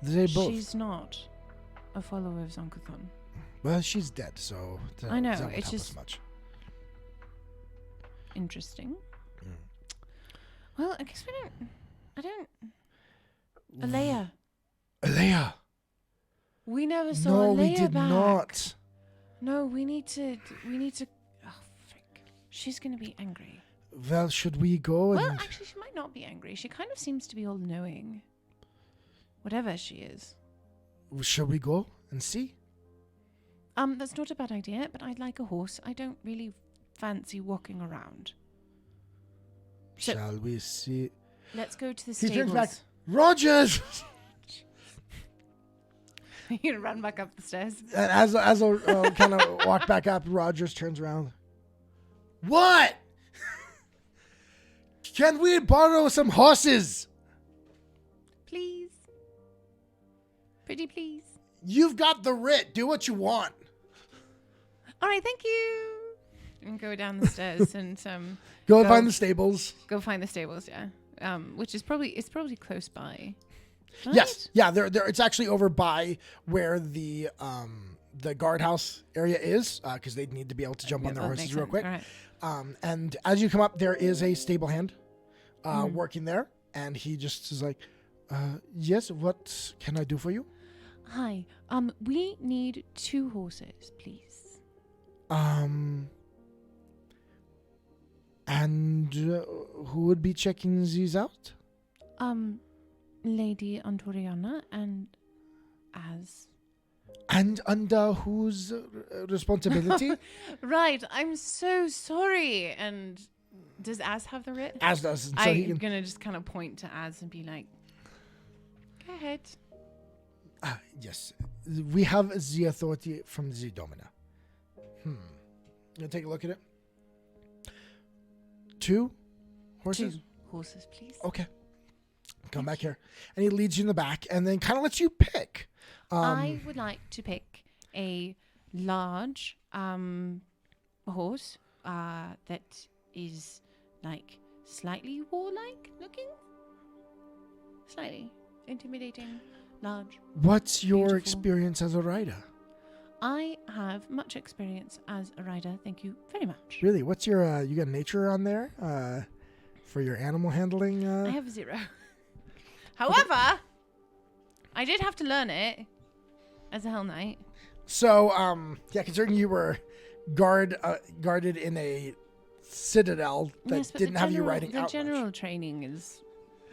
They both. She's not a follower of Zonkathon. Well, she's dead, so I know, that won't it's help us just- much. Interesting. Well, I guess I don't. Alea. Alea. We never saw No, Alea we did back. not. No, we need to. Oh, frick. She's gonna be angry. Well, should we go and... Well, actually, she might not be angry. She kind of seems to be all-knowing. Whatever she is. Shall we go and see? That's not a bad idea, but I'd like a horse. I don't really fancy walking around. So- Shall we see? Let's go to the He stables. turns back. Rogers! You're gonna run back up the stairs. And as I kind of walk back up, Rogers turns around. What? Can we borrow some horses? Please. Pretty please. You've got the writ. Do what you want. All right, thank you. And go down the stairs and Go and find the stables. go find the stables. Yeah, which is probably close by. Right? Yes, yeah. They're it's actually over by where the guardhouse area is, because they need to be able to jump on their that horses makes real sense. quick. All right. And as you come up, there is a stable hand Mm-hmm. working there, and he just is like, "Yes, what can I do for you?" Hi. We need 2 horses, please. And who would be checking these out? Lady Antoriana and Az. And under whose responsibility? Right. I'm so sorry. And does Az have the writ? As does. So he I'm can, gonna just kind of point to Az and be like, "Go ahead." yes, we have the authority from the Domina. You take a look at it. 2 horses. 2 horses, please. Okay. Come back here. And he leads you in the back and then kind of lets you pick. I would like to pick a large horse that is like slightly warlike looking, slightly intimidating, large. What's your Beautiful. experience as a rider? I have much experience as a rider. Thank you very much. Really? What's your, you got nature on there for your animal handling? I have 0. However, I did have to learn it as a Hellknight. So, yeah, considering you were guarded in a citadel that Yes, but didn't have you riding the out general much. training is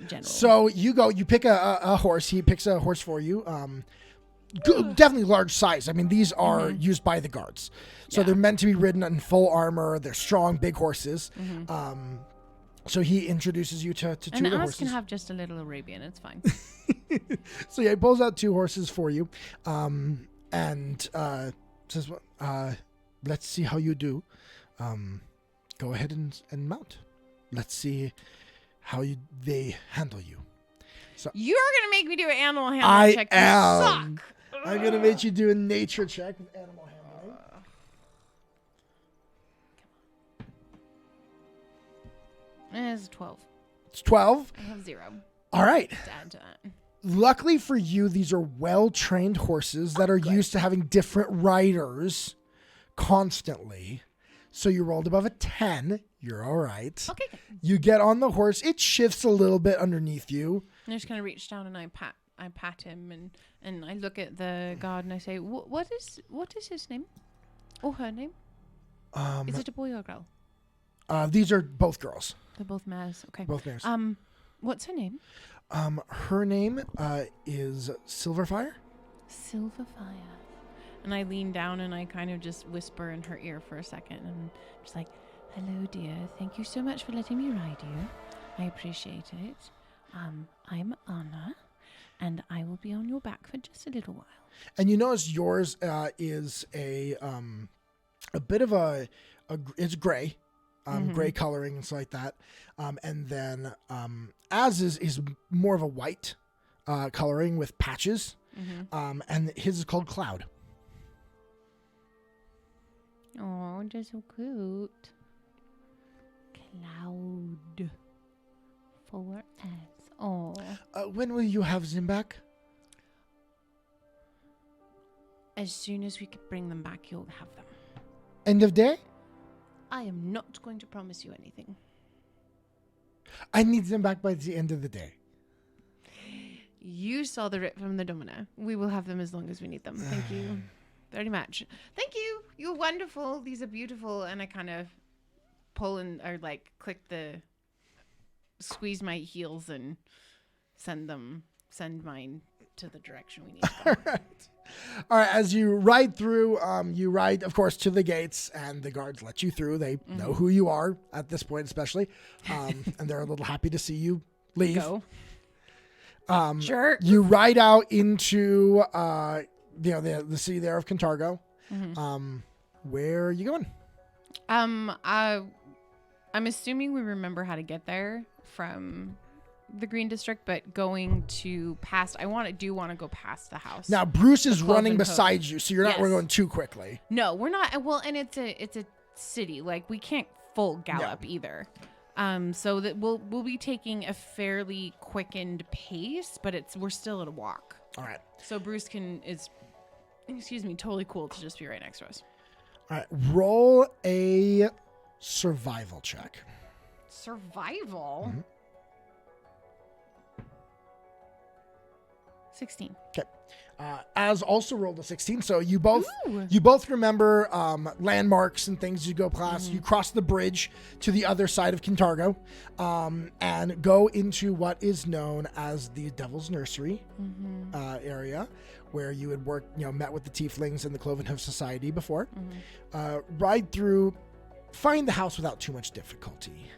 general. So you pick a horse. He picks a horse for you. Definitely large size. I mean, these are used by the guards. So Yeah. they're meant to be ridden in full armor. They're strong, big horses. So he introduces you to 2 and of the Az horses. can have just a little Arabian. It's fine. So yeah, he pulls out 2 horses for you, and says, "Let's see how you do. Go ahead and mount. Let's see how they handle you." You're gonna make me do an animal handling I check. You am. suck. I'm gonna make you do a nature check with animal handling. It's 12. It's 12. I have 0 All right. to add to that. Luckily for you, these are well-trained horses that are used to having different riders constantly. So you rolled above a 10. You're all right. Okay. Good. You get on the horse. It shifts a little bit underneath you. I just kind of reach down and I pat him and I look at the guard and I say, what is his name or her name? Is it a boy or a girl? These are both girls. They're both mares. Okay. Both mares. What's her name? Her name is Silverfire. Silverfire. And I lean down and I kind of just whisper in her ear for a second and just like, "Hello, dear. Thank you so much for letting me ride you. I appreciate it. I'm Anna, and I will be on your back for just a little while." And you notice yours is a bit of it's gray, gray coloring and stuff like that. And then as is more of a white coloring with patches. And his is called Cloud. Oh, they're so cute. Cloud. 4S. Oh. When will you have them back? As soon as we could bring them back, you'll have them. End of day? I am not going to promise you anything. I need them back by the end of the day. You saw the writ from the Domina. We will have them as long as we need them. Thank you very much. Thank you. You're wonderful. These are beautiful. And I kind of pull and or like squeeze my heels and send mine to the direction we need to go. All right. As you ride through, you ride, of course, to the gates, and the guards let you through. They know who you are at this point, especially, and they're a little happy to see you leave. Go. Sure. You ride out into the city there of Cantargo. Where are you going? I'm assuming we remember how to get there from the Green District, but going to past, I want to go past the house. Now Bruce is running beside you, so you're not going too quickly. No, we're not. Well, and it's a city. Like, we can't full gallop either. So that we'll be taking a fairly quickened pace, but we're still at a walk. All right. So Bruce is totally cool to just be right next to us. All right. Roll a survival check. Survival? 16. Okay. As also rolled a 16, so you both remember landmarks and things you go past. You cross the bridge to the other side of Cantargo, and go into what is known as the Devil's Nursery area, where you had worked, met with the Tieflings and the Clovenhoof Society before. Ride through, find the house without too much difficulty.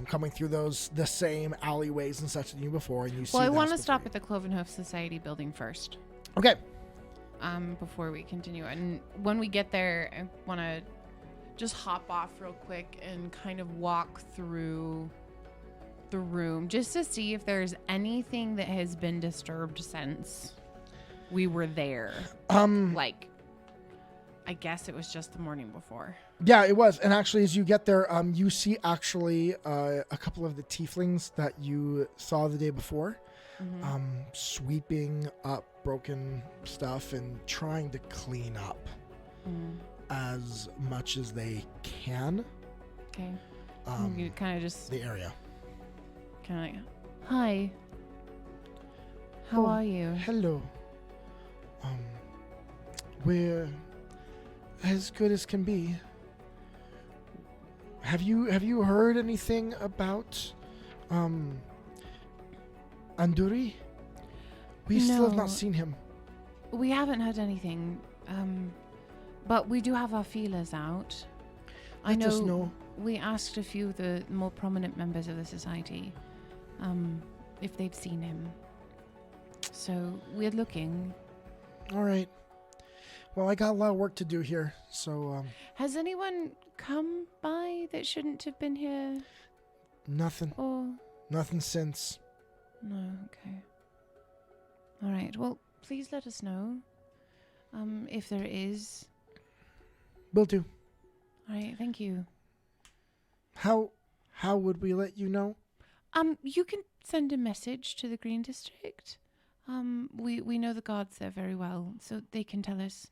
Coming through the same alleyways and such that you before, and you see. Well, I want to stop at the Clovenhoof Society building first. Okay. Before we continue, and when we get there, I want to just hop off real quick and kind of walk through the room just to see if there's anything that has been disturbed since we were there. I guess it was just the morning before. Yeah, it was. And actually, as you get there, you see actually a couple of the tieflings that you saw the day before, sweeping up broken stuff and trying to clean up as much as they can. Okay. You kind of just... the area. Kind of like, hi. How are you? Hello. We're as good as can be. Have you heard anything about Anduri? We still have not seen him. We haven't heard anything. But we do have our feelers out. Let us know. We asked a few of the more prominent members of the society if they've seen him. So we're looking. All right. Well, I got a lot of work to do here, so... Has anyone come by that shouldn't have been here? Nothing. Or... Nothing since. No, okay. All right, well, please let us know if there is. Will do. All right, thank you. How would we let you know? You can send a message to the Green District. We know the guards there very well, so they can tell us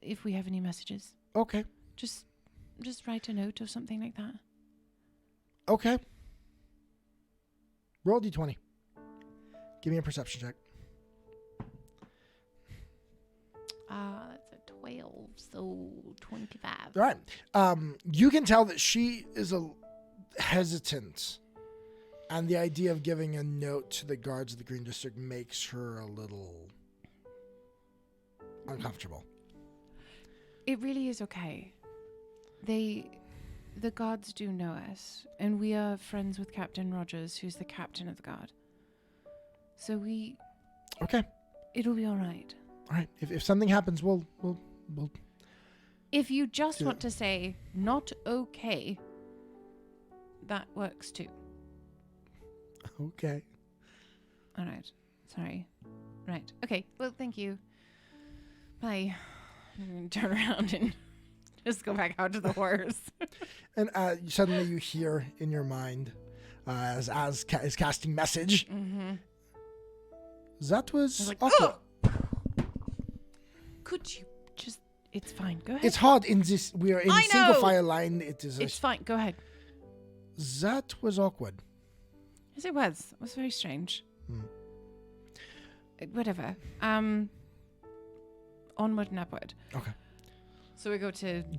if we have any messages. Okay. Just write a note or something like that. Okay. Roll D20. Give me a perception check. That's a 12, so 25. All right. You can tell that she is hesitant, and the idea of giving a note to the guards of the Green District makes her a little uncomfortable. It really is okay. The guards do know us, and we are friends with Captain Rogers, who's the captain of the guard. So Okay. It'll be all right. All right. If something happens, we'll. If you just want to say not okay, that works too. Okay. All right. Sorry. Right. Okay. Well, thank you. Bye. I'm going to turn around and just go back out to the horse. And suddenly you hear in your mind, as is casting message. Mm-hmm. That was like, awkward. Could you just... It's fine. Go ahead. It's hard in this. We are in I single know. file line. It's fine. Go ahead. That was awkward. Yes, it was. It was very strange. Whatever. Onward and upward. Okay. So we go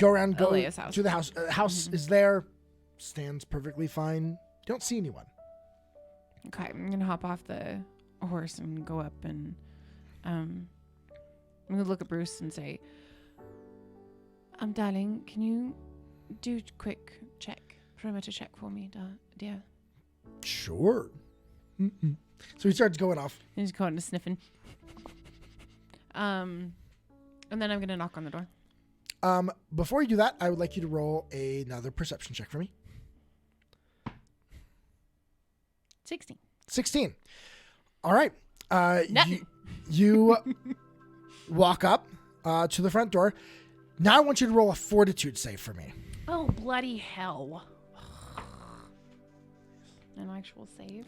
around, go Elia's house. to the house. House is there, stands perfectly fine. Don't see anyone. Okay, I'm gonna hop off the horse and go up and I'm gonna look at Bruce and say, darling, can you do a quick perimeter check for me, dear? Sure. So he starts going off. He's going to sniffing. And then I'm gonna knock on the door. Before you do that, I would like you to roll another perception check for me. 16. All right. You walk up to the front door. Now I want you to roll a fortitude save for me. Oh, bloody hell. An actual save?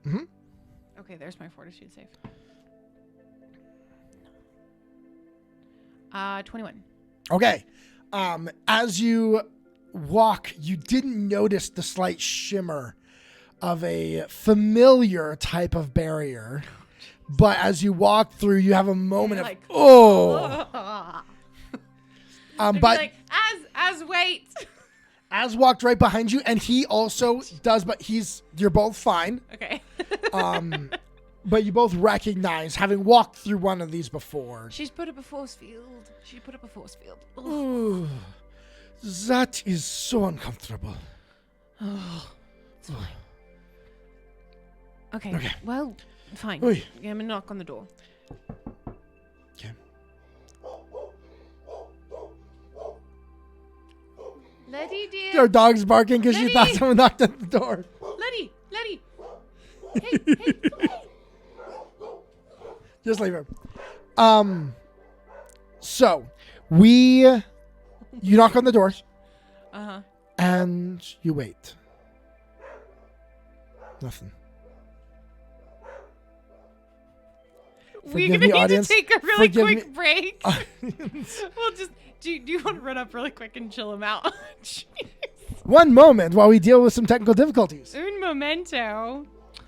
Mm-hmm. Okay, there's my fortitude save. 21. Okay. As you walk, you didn't notice the slight shimmer of a familiar type of barrier. But as you walk through, you have a moment of, but like, as wait. As walked right behind you, and he also does, but you're both fine. Okay. But you both recognize, having walked through one of these before. She's put up a force field. Ooh, that is so uncomfortable. Oh, it's fine. Okay. Okay. Well, fine. Oy. I'm gonna knock on the door. Okay. Letty, dear. Your dog's barking because she thought someone knocked at the door. Letty. Hey. Just leave her. So you knock on the door. Uh-huh. And you wait. Nothing. We're going to need to take a really quick break. We'll just... Do you want to run up really quick and chill him out? One moment while we deal with some technical difficulties. Un momento.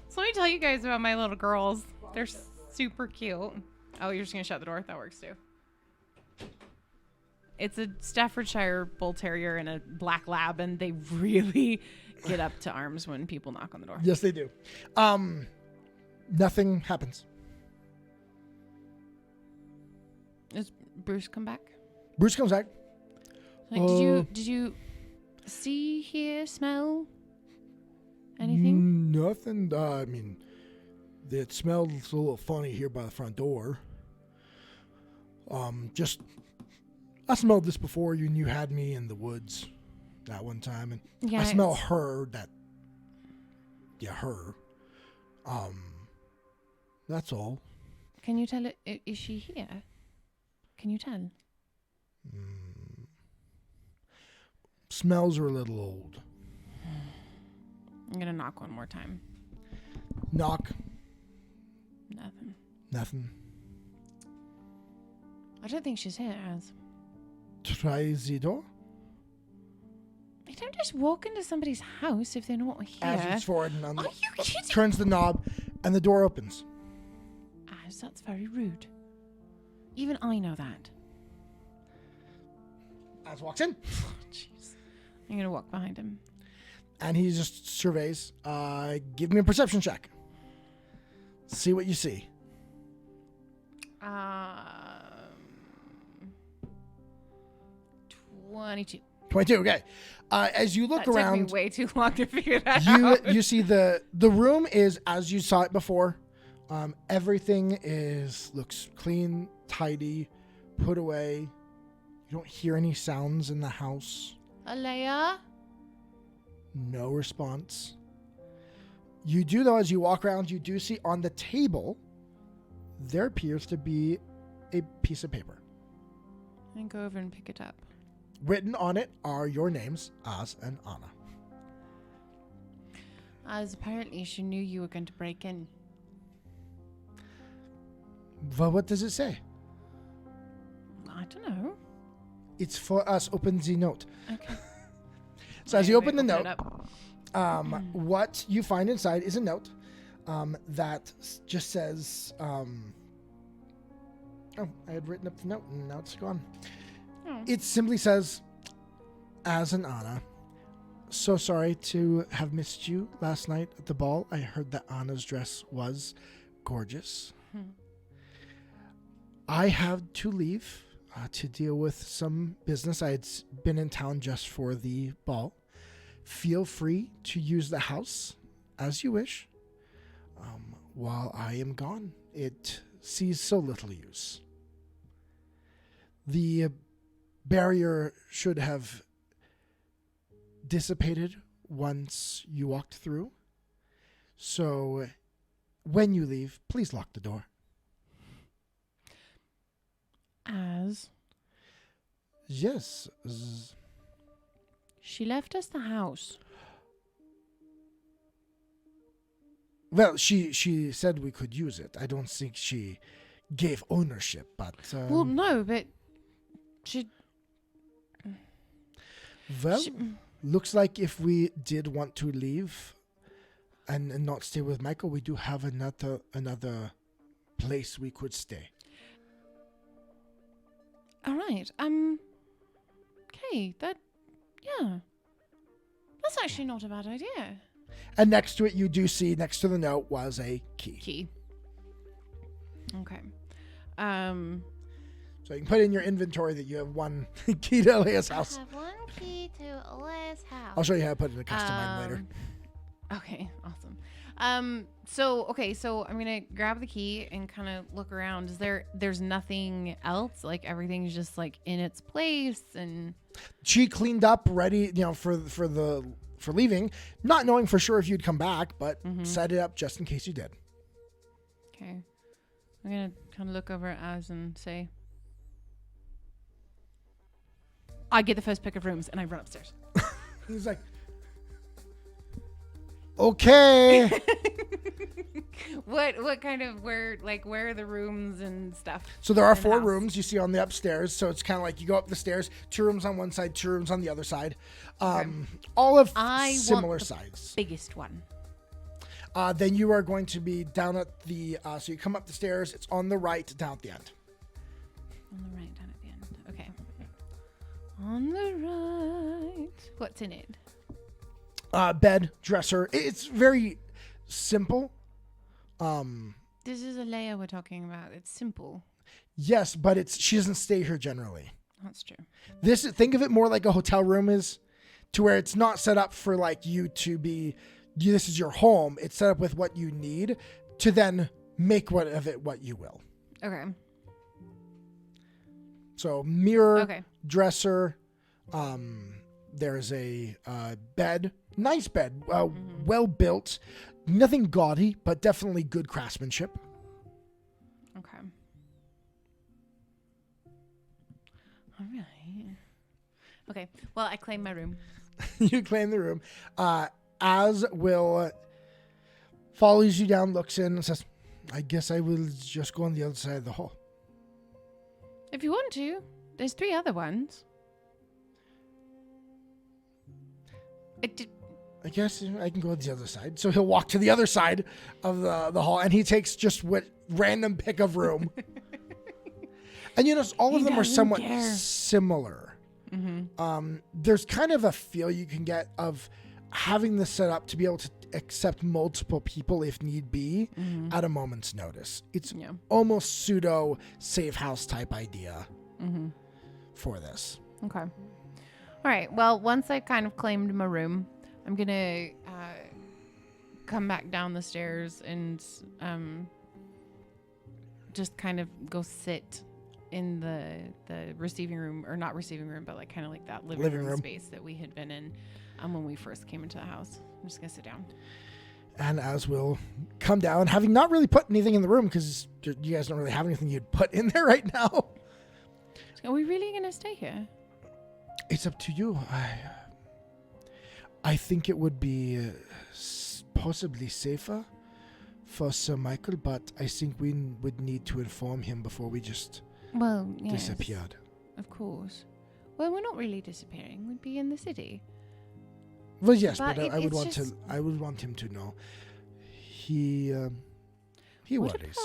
So let me tell you guys about my little girls. They're super cute. Oh, you're just going to shut the door? That works too. It's a Staffordshire Bull Terrier and a Black Lab, and they really get up to arms when people knock on the door. Yes, they do. Nothing happens. Does Bruce come back? Bruce comes back. Like, did you see, hear, smell anything? Nothing. I mean, it smells a little funny here by the front door. Just I smelled this before you had me in the woods that one time, and yeah, I smell her. Her. That's all. Can you tell it? Is she here? Can you tell? Smells are a little old. I'm gonna knock one more time. Knock. Nothing. I don't think she's here, Az. Try the door. They don't just walk into somebody's house if they're not here. Az reaches forward and Are you kidding? turns the knob, and the door opens. Az, that's very rude. Even I know that. Az walks in. Jeez. I'm gonna walk behind him. And he just surveys. Give me a perception check. See what you see. 22. 22, okay. As you look around... That took me way too long to figure that out. You see the room is as you saw it before. Everything looks clean, tidy, put away. You don't hear any sounds in the house. Alea? No response. You do, though, as you walk around, you do see on the table, there appears to be a piece of paper. And go over and pick it up. Written on it are your names, Az and Anna. Az, apparently she knew you were going to break in. Well, what does it say? I don't know. It's for us. Open the note. Okay. So as you open the note, it up. what you find inside is a note that just says, oh, I had written up the note and now it's gone. Oh. It simply says, as an Anna, so sorry to have missed you last night at the ball. I heard that Anna's dress was gorgeous. I had to leave to deal with some business. I had been in town just for the ball. Feel free to use the house as you wish. While I am gone, it sees so little use. The barrier should have dissipated once you walked through. So when you leave, please lock the door. As Yes. she left us the house. Well, she said we could use it. I don't think she gave ownership, but... Well, no, but she... Well, looks like if we did want to leave and not stay with Michael, we do have another place we could stay. All right. Okay, yeah. That's actually not a bad idea. And next to it, you do see, next to the note, was a key. Okay. So you can put in your inventory that you have one key to Leia's house. I have one key to Leia's house. I'll show you how to put it in a custom item later. Okay, awesome. So I'm gonna grab the key and kind of look around. There's nothing else? Like everything's just like in its place and She cleaned up, ready, for leaving, not knowing for sure if you'd come back, but set it up just in case you did. okay. I'm gonna kind of look over at Az and say, I get the first pick of rooms and I run upstairs. He's like, okay. What kind of where are the rooms and stuff? So there are in the 4 house? rooms you see on the upstairs. So it's kind of like you go up the stairs, 2 rooms on one side, 2 rooms on the other side. All of similar want the size. Biggest one. Then you are going to be down at the, so you come up the stairs. It's on the right, down at the end. On the right, down at the end. Okay. On the right. What's in it? Bed, dresser. It's very simple. This is a Leia we're talking about. It's simple. Yes, but she doesn't stay here generally. That's true. Think of it more like a hotel room is, to where it's not set up for like you to be, this is your home. It's set up with what you need to then make what you will. Okay. So mirror, Okay. dresser, there's a bed, nice bed, well built, nothing gaudy, but definitely good craftsmanship. Okay. All right. Okay. Well, I claim my room. You claim the room. Az will follows you down, looks in, and says, I guess I will just go on the other side of the hall. If you want to, there's 3 other ones. I guess I can go to the other side. So he'll walk to the other side of the hall, and he takes just what random pick of room. And you notice all of them are somewhat similar. Mm-hmm. There's kind of a feel you can get of having this set up to be able to accept multiple people if need be at a moment's notice. It's almost pseudo safe house type idea for this. Okay. All right. Well, once I kind of claimed my room, I'm going to come back down the stairs and just kind of go sit in the receiving room, or not receiving room, but like kind of like that living room space that we had been in when we first came into the house. I'm just going to sit down. And Az will come down, having not really put anything in the room because you guys don't really have anything you'd put in there right now. Are we really going to stay here? It's up to you. I think it would be possibly safer for Sir Michael, but I think we would need to inform him before we just disappeared. of course. Well, we're not really disappearing. We'd be in the city. Well, yes, But but I would it's want just- to. I would want him to know. He worries.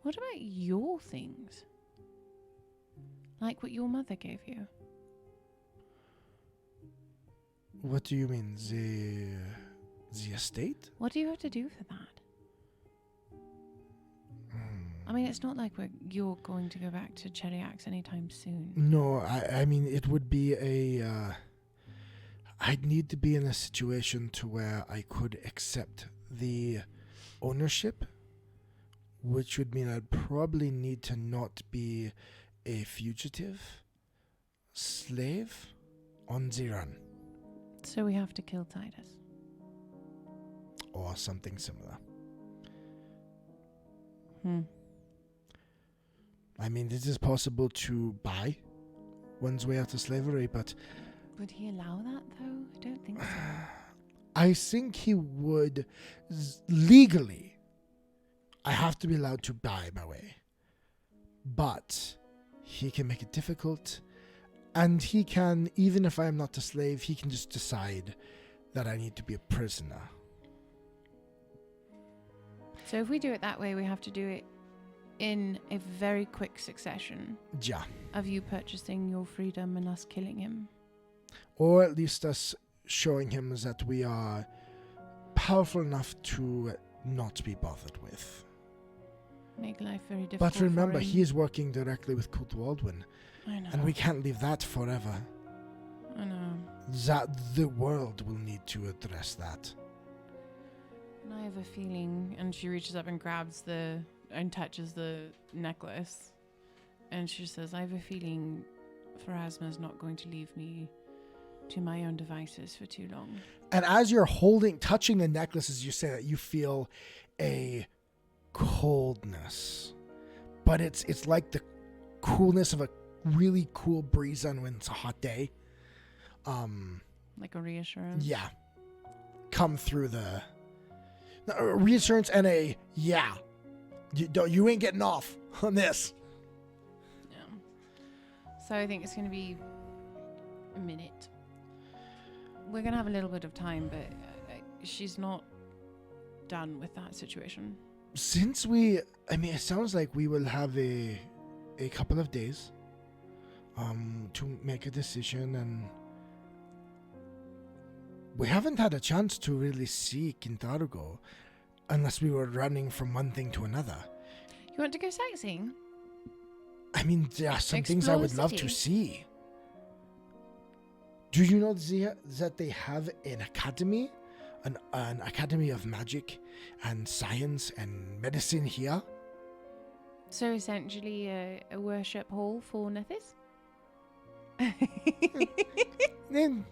What about your things? Like what your mother gave you? What do you mean, the estate? What do you have to do for that? I mean, it's not like you're going to go back to Cheriax anytime soon. No, I mean it would be a. I'd need to be in a situation to where I could accept the ownership, which would mean I'd probably need to not be a fugitive slave on the run So we have to kill Titus. or something similar. I mean, it is possible to buy one's way out of slavery, but Would he allow that, though? I don't think so. I think he would legally. I have to be allowed to buy my way, but he can make it difficult, and he can, even if I am not a slave, he can just decide that I need to be a prisoner. So if we do it that way, we have to do it in a very quick succession Yeah. of you purchasing your freedom and us killing him. Or at least us showing him that we are powerful enough to not be bothered with. Make life very difficult. But remember, for him. he is working directly with Cult Waldwin, I know. and we can't leave that forever. I know. That the world will need to address that. And I have a feeling, and she reaches up and grabs and touches the necklace, and she says, I have a feeling Pharasma's not going to leave me to my own devices for too long. And as you're touching the necklace, as you say that, you feel a coldness, but it's like the coolness of a really cool breeze on when it's a hot day. Like a reassurance. Yeah, come through the reassurance and a yeah. You ain't getting off on this. Yeah. So I think it's going to be a minute. We're going to have a little bit of time, but she's not done with that situation. Since it sounds like we will have a couple of days to make a decision, and we haven't had a chance to really see Kintargo unless we were running from one thing to another. You want to go sightseeing? I mean, there are some things I Explore would the love to city. see. Do you know, Zia, that they have an academy? An academy of magic and science and medicine here? So essentially a worship hall for Nethys? Then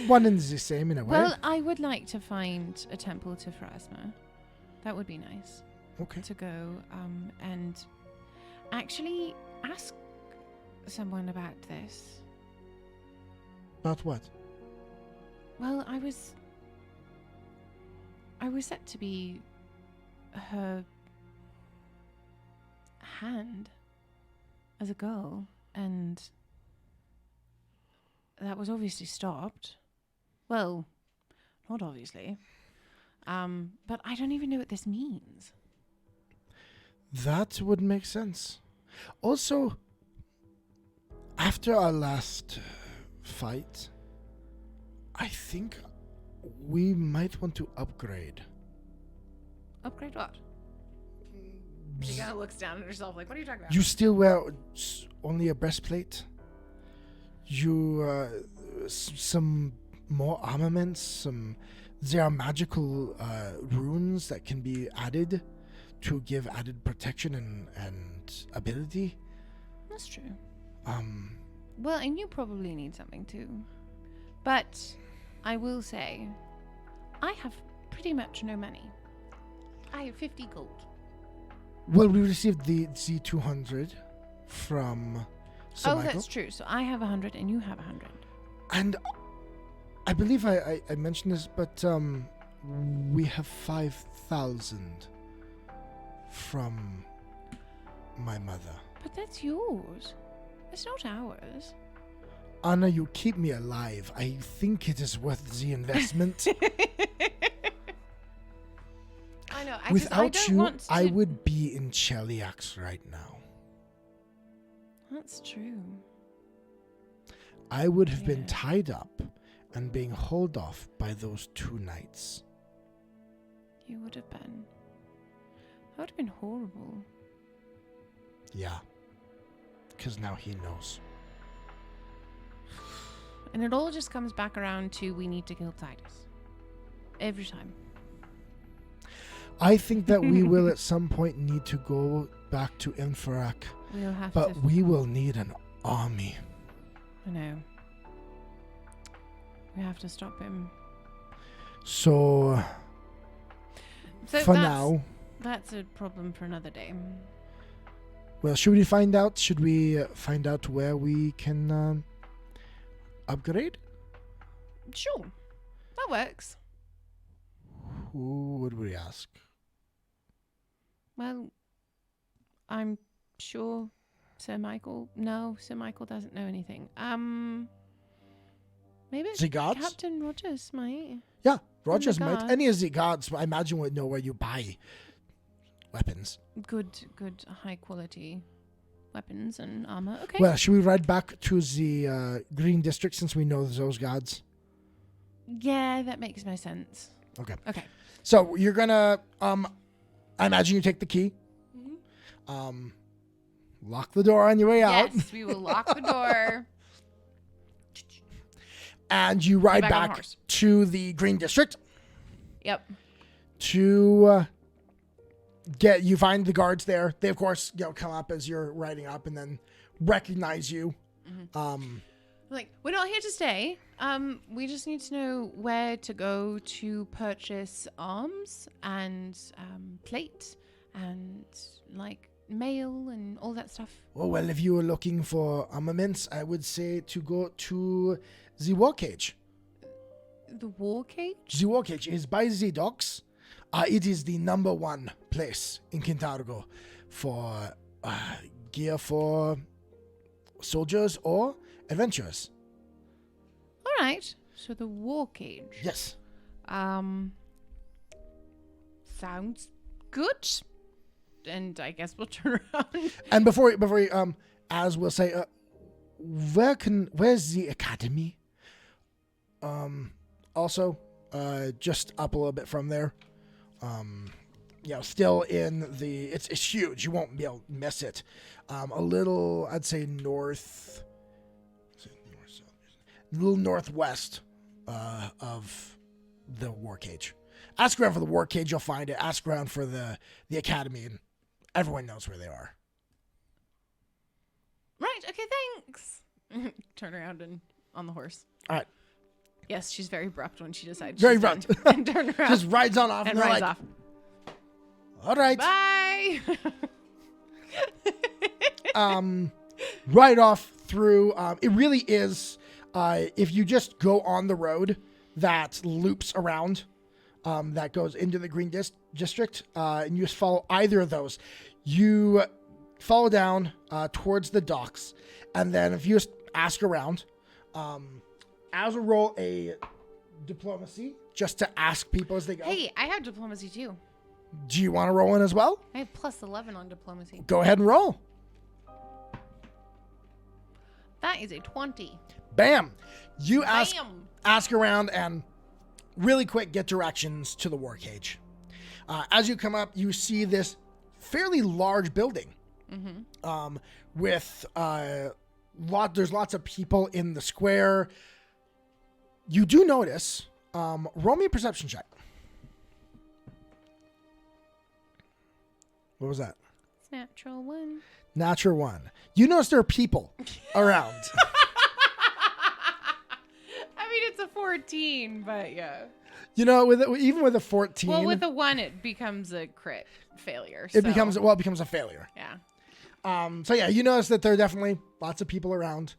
one and the same in a way. Well, I would like to find a temple to Pharasma. That would be nice Okay. to go and actually ask someone about this. About what? Well, I was set to be her hand as a girl, and that was obviously stopped. Well, not obviously. But I don't even know what this means. That would make sense. Also, after our last fight, I think we might want to upgrade. Upgrade what? She kind of looks down at herself like, what are you talking about? You still wear only a breastplate? You, some more armaments, there are magical runes that can be added to give added protection and ability. That's true. Well, and you probably need something too. But I will say, I have pretty much no money. I have 50 gold. Well, we received the Z200 from Sir Oh, Michael. that's true. So I have 100 and you have 100. And I believe I mentioned this, but we have 5,000 from my mother. But that's yours. It's not ours. Anna, you keep me alive. I think it is worth the investment. I know. Without you, I would be in Cheliax right now. That's true. I would have been tied up and being hauled off by those 2 knights. You would have been. That would have been horrible. Yeah. Because now he knows. And it all just comes back around to we need to kill Titus. Every time. I think that we will at some point need to go back to Infarak. We'll have but we will need an army. I know. We have to stop him. So for now... That's a problem for another day. Well, should we find out? Should we find out where we can upgrade? Sure. That works. Who would we ask? Well, I'm sure Sir Michael... No, Sir Michael doesn't know anything. Maybe The guards? Captain Rogers might. Yeah, Rogers the might. guards. Any of the guards, I imagine, would know where you buy weapons. Good, high quality weapons and armor. Okay. Well, should we ride back to the Green District since we know those guards? Yeah, that makes no sense. Okay. So you're gonna, I imagine you take the key. Mm-hmm. Lock the door on your way out. Yes, we will lock the door. And you ride Get back on the back horse. to the Green District Yep. to you find the guards there. They, of course, come up as you're riding up and then recognize you. Mm-hmm. Like, we're not here to stay. We just need to know where to go to purchase arms and plate and like mail and all that stuff. Oh, well, if you were looking for armaments, I would say to go to the War Cage. The War Cage? The War Cage is by the docks. It is the #1 place in Kintargo for gear for soldiers or adventurers. All right. So the War Cage. Yes. Sounds good. And I guess we'll turn around. And before you, as we'll say, where's the academy? Also, just up a little bit from there. Still in the, it's huge. You won't be able to miss it. A little, I'd say north, a little northwest of the War Cage. Ask around for the War Cage, you'll find it. Ask around for the academy, and everyone knows where they are. Right. Okay. Thanks. Turn around and on the horse. All right. Yes, she's very abrupt when she decides. Very she's done. abrupt. And turn around. Just rides on off and they're rides like, off. all right. Bye. Right off through. It really is. If you just go on the road that loops around, that goes into the Green District, and you just follow either of those, you follow down towards the docks, and then if you just ask around, as a roll a diplomacy just to ask people as they go. Hey, I have diplomacy too. Do you want to roll in as well? I have plus 11 on diplomacy. Go ahead and roll. That is a 20. Bam! You Bam! ask around and really quick get directions to the War Cage. As you come up, you see this fairly large building. Mm-hmm. With there's lots of people in the square. You do notice, roll me a perception check. What was that? It's natural 1. Natural 1. You notice there are people around. I mean, it's a 14, but yeah. Even with a 14. Well, with a 1, it becomes a crit failure. It becomes a failure. Yeah. So yeah, you notice that there are definitely lots of people around.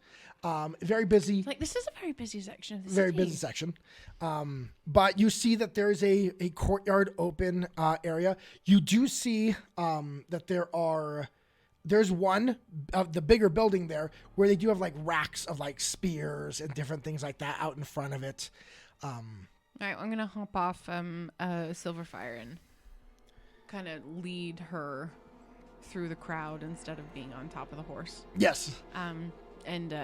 Very busy. Like, this is a very busy section of the Very city. busy section. But you see that there is a courtyard open area. You do see that there are there's one of the bigger building there where they do have like racks of like spears and different things like that out in front of it. All right, I'm gonna hop off Silverfire and kind of lead her through the crowd instead of being on top of the horse. Yes. And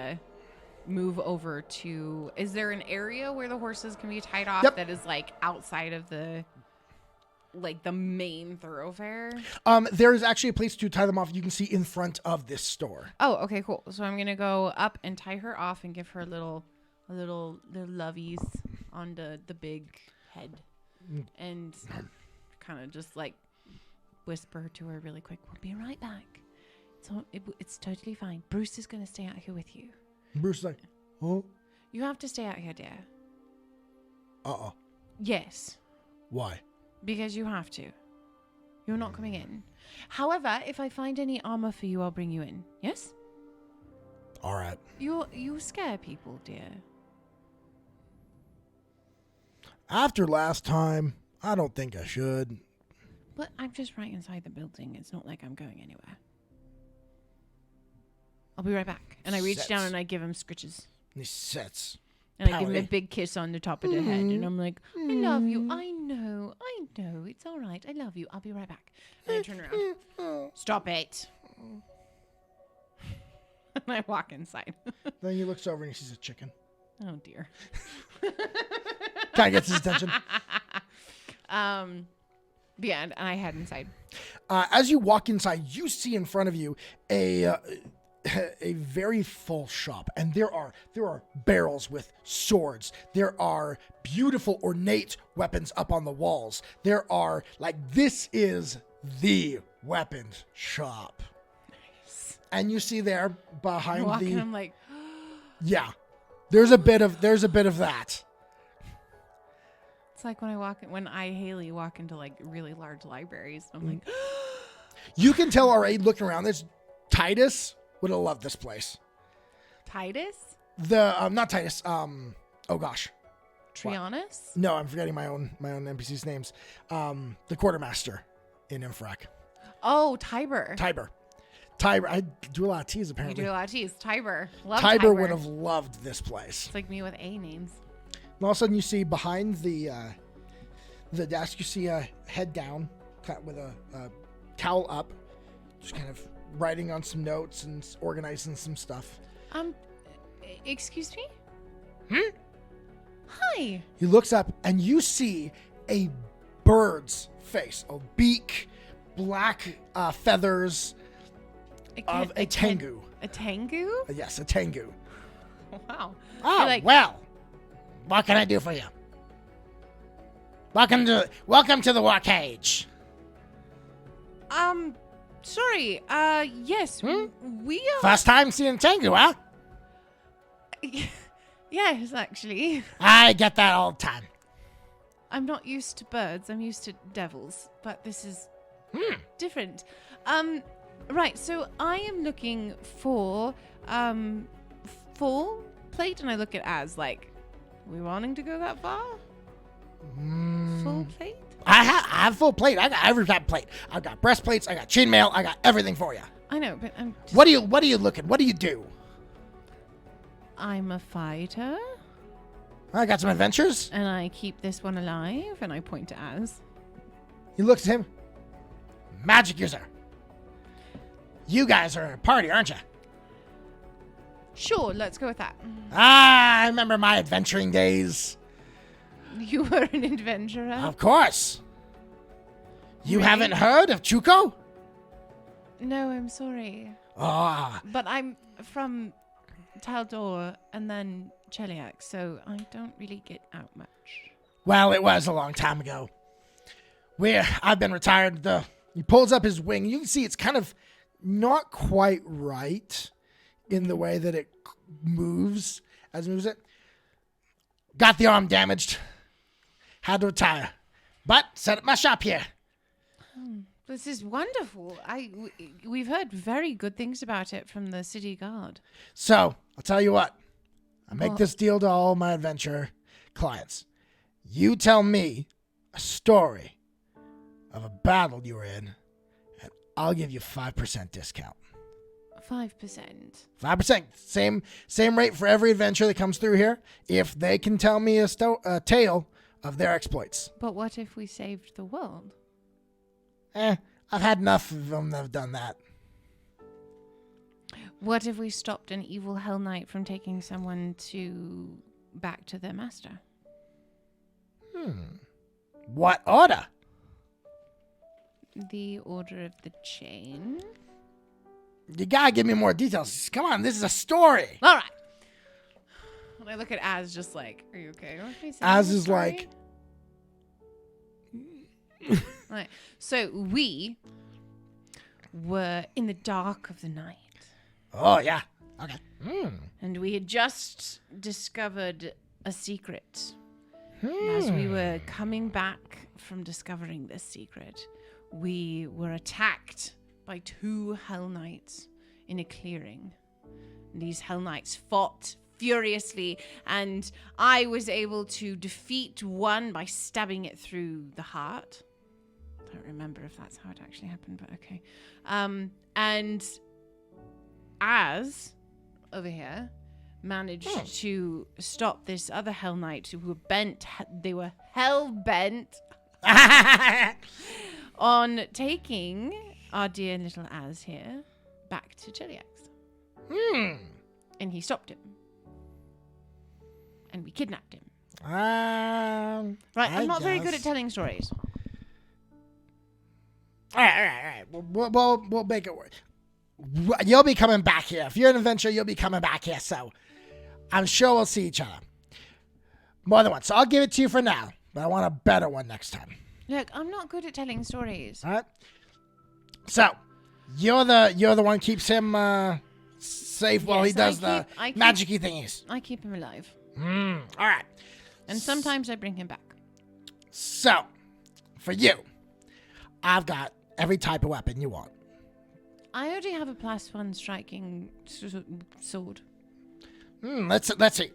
move over to. Is there an area where the horses can be tied off that is like outside of the main thoroughfare? There is actually a place to tie them off. You can see in front of this store. Oh, okay, cool. So I'm gonna go up and tie her off and give her a little lovies on the big head, and kind of just like whisper to her really quick. We'll be right back. It's totally fine. Bruce is gonna stay out here with you. Bruce is like, oh, You have to stay out here, dear. Yes. Why? Because you have to. You're not coming in. However, if I find any armor for you, I'll bring you in. Yes? All right. You scare people, dear. After last time, I don't think I should. But I'm just right inside the building. It's not like I'm going anywhere. I'll be right back. And I reach down and I give him scritches. And he sits. And I give him a big kiss on the top of the head. And I'm like, I love you. I know. It's all right. I love you. I'll be right back. And I turn around. Stop it. And I walk inside. Then he looks over and he sees a chicken. Oh, dear. Kind of gets his attention. Yeah, and I head inside. As you walk inside, you see in front of you a very full shop, and there are barrels with swords. There are beautiful ornate weapons up on the walls. There are this is the weapons shop. Nice. And you see there behind I'm like, yeah, there's a bit of that. It's like when Hayley walk into really large libraries. I'm like, You can tell already looking around this, Titus would have loved this place. Titus? Not Titus. Oh gosh. Trianus? No, I'm forgetting my own NPCs' names. The quartermaster in Infrak. Oh, Tiber. Tiber. I do a lot of T's apparently. You do a lot of T's. Tiber. Love Tiber would have loved this place. It's like me with A names. And all of a sudden you see behind the desk, you see a head down with a towel up, just kind of writing on some notes and organizing some stuff. Excuse me? Hi. He looks up and you see a bird's face, a beak, black feathers of a tengu. A tengu? Yes, a tengu. Wow. Oh, well, what can I do for you? Welcome to the war cage. Sorry. Yes, we are. First time seeing tengu, huh? Yes, actually. I get that all the time. I'm not used to birds. I'm used to devils, but this is different. Right. So I am looking for full plate, and I look at it as we wanting to go that far? Full plate? I have full plate. I got every type of plate. I've got breastplates. I got chainmail. I got everything for you. I know, but I'm just... What are you looking? What do you do? I'm a fighter. I got some adventures. And I keep this one alive, and I point to Az. He looks at him. Magic user. You guys are a party, aren't you? Sure, let's go with that. I remember my adventuring days. You were an adventurer? Of course. You Really? haven't heard of Chuko? No, I'm sorry. Ah. But I'm from Taldor and then Cheliac, so I don't really get out much. Well, it was a long time ago. I've been retired. He pulls up his wing. You can see it's kind of not quite right in the way that it moves as it moves it. Got the arm damaged. Had to retire. But set up my shop here. This is wonderful. We've heard very good things about it from the city guard. So, I'll tell you what. I make this deal to all my adventure clients. You tell me a story of a battle you were in, and I'll give you 5% discount. 5%. 5%. Same rate for every adventure that comes through here, if they can tell me a tale of their exploits. But what if we saved the world? I've had enough of them that have done that. What if we stopped an evil Hellknight from taking someone back to their master? What order? The Order of the Chain. You gotta give me more details. Come on, this is a story. All right. And I look at Az just like, are you okay with me saying Az this is story? like... Right. So we were in the dark of the night. Oh, yeah. Okay. And we had just discovered a secret. As we were coming back from discovering this secret, we were attacked by 2 Hellknights in a clearing. These Hellknights fought furiously, and I was able to defeat one by stabbing it through the heart. I don't remember if that's how it actually happened, but okay. And Az, over here, managed to stop this other Hellknight who were bent. They were hell-bent on taking our dear little Az here back to Chiliax. And he stopped him. And we kidnapped him. Right, I'm not very good at telling stories. All right. We'll make it work. You'll be coming back here. If you're an adventurer, you'll be coming back here. So I'm sure we'll see each other more than once. So I'll give it to you for now, but I want a better one next time. Look, I'm not good at telling stories. All right. So you're the one who keeps him safe while he does the magic-y thingies. I keep him alive. All right. And sometimes I bring him back. So for you, I've got every type of weapon you want. I already have a +1 striking sword. Let's see.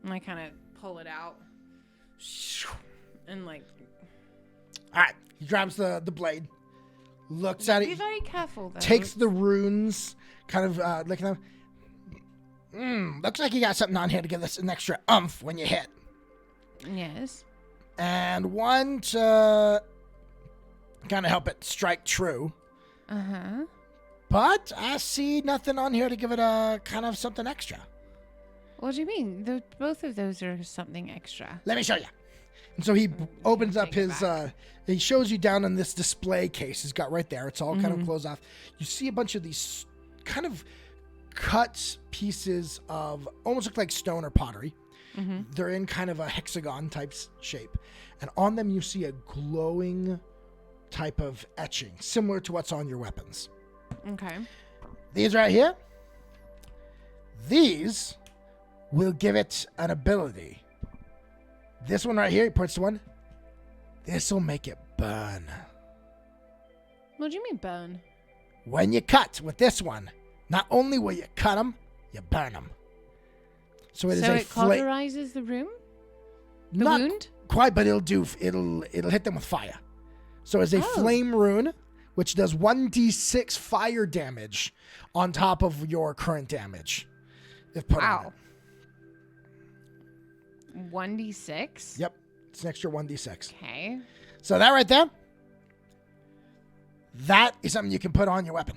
And I kind of pull it out. And like... All right. He grabs the blade. Looks at it. Be very careful, though. Takes the runes. Kind of looking at them. Looks like you got something on here to give us an extra oomph when you hit. Yes. And one to kind of help it strike true. Uh-huh. But I see nothing on here to give it a kind of something extra. What do you mean? Both of those are something extra. Let me show you. And so he opens up his, he shows you down in this display case he's got right there. It's all kind of closed off. You see a bunch of these kind of cut pieces of almost look like stone or pottery. They're in kind of a hexagon type shape. And on them you see a glowing type of etching, similar to what's on your weapons. Okay. These right here, these will give it an ability. This one right here, he points to one. This will make it burn. What do you mean burn? When you cut with this one, not only will you cut them, you burn them. So it is a cauterizes the room? The not wound? Quite, but it'll hit them with fire. So it's a flame rune, which does 1d6 fire damage on top of your current damage. If put on it. 1d6? Yep. It's an extra 1d6. Okay. So that right there, that is something you can put on your weapon.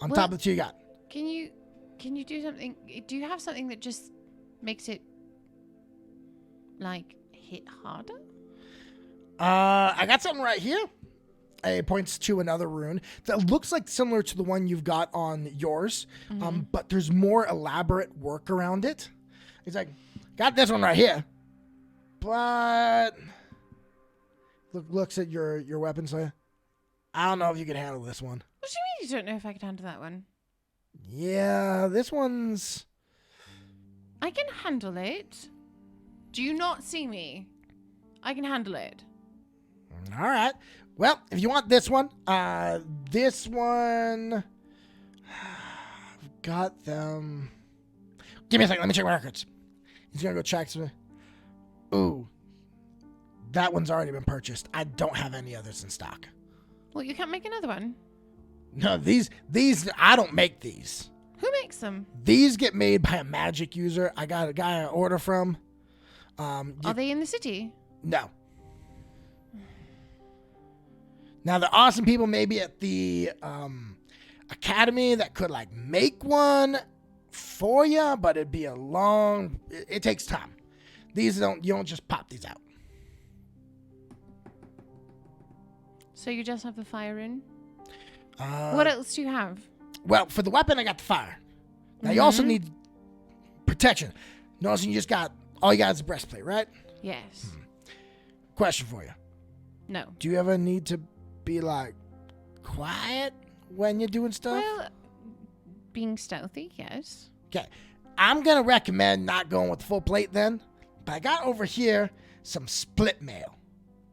On top of the two you got. Can you do something? Do you have something that just makes it, like, hit harder? I got something right here. It points to another rune that looks like similar to the one you've got on yours, but there's more elaborate work around it. He's like, got this one right here, but looks at your weapons. Like, I don't know if you can handle this one. What do you mean you don't know if I can handle that one? Yeah, this one's... I can handle it. Do you not see me? I can handle it. All right. Well, if you want this one, I've got them. Give me a second. Let me check my records. He's going to go check. Ooh. That one's already been purchased. I don't have any others in stock. Well, you can't make another one? No, these I don't make these. Who makes them? These get made by a magic user. I got a guy I order from. Are they in the city? No. Now, there are some people maybe at the academy that could like make one for you, but it'd be a long. It takes time. You don't just pop these out. So you just have the fire rune? What else do you have? Well, for the weapon, I got the fire. Now, you also need protection. Notice all you got is a breastplate, right? Yes. Question for you. No. Do you ever need to be, like, quiet when you're doing stuff? Well, being stealthy, yes. Okay. I'm going to recommend not going with the full plate then. But I got over here some split mail.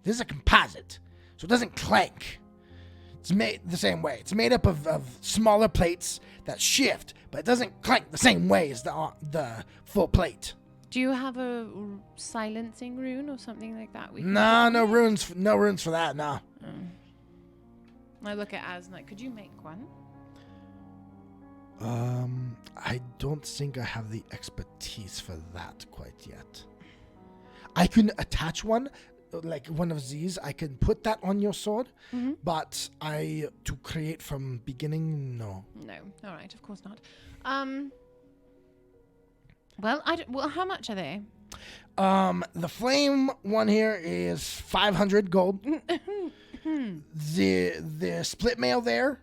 This is a composite, so it doesn't clank. It's made the same way. It's made up of smaller plates that shift, but it doesn't clank the same way as the full plate. Do you have a silencing rune or something like that? No runes for that, no. I look at Az and like, could you make one? I don't think I have the expertise for that quite yet. I can attach one, like one of these. I can put that on your sword, but to create from beginning, no. No, all right, of course not. Well, how much are they? The flame one here is 500 gold. The split mail there,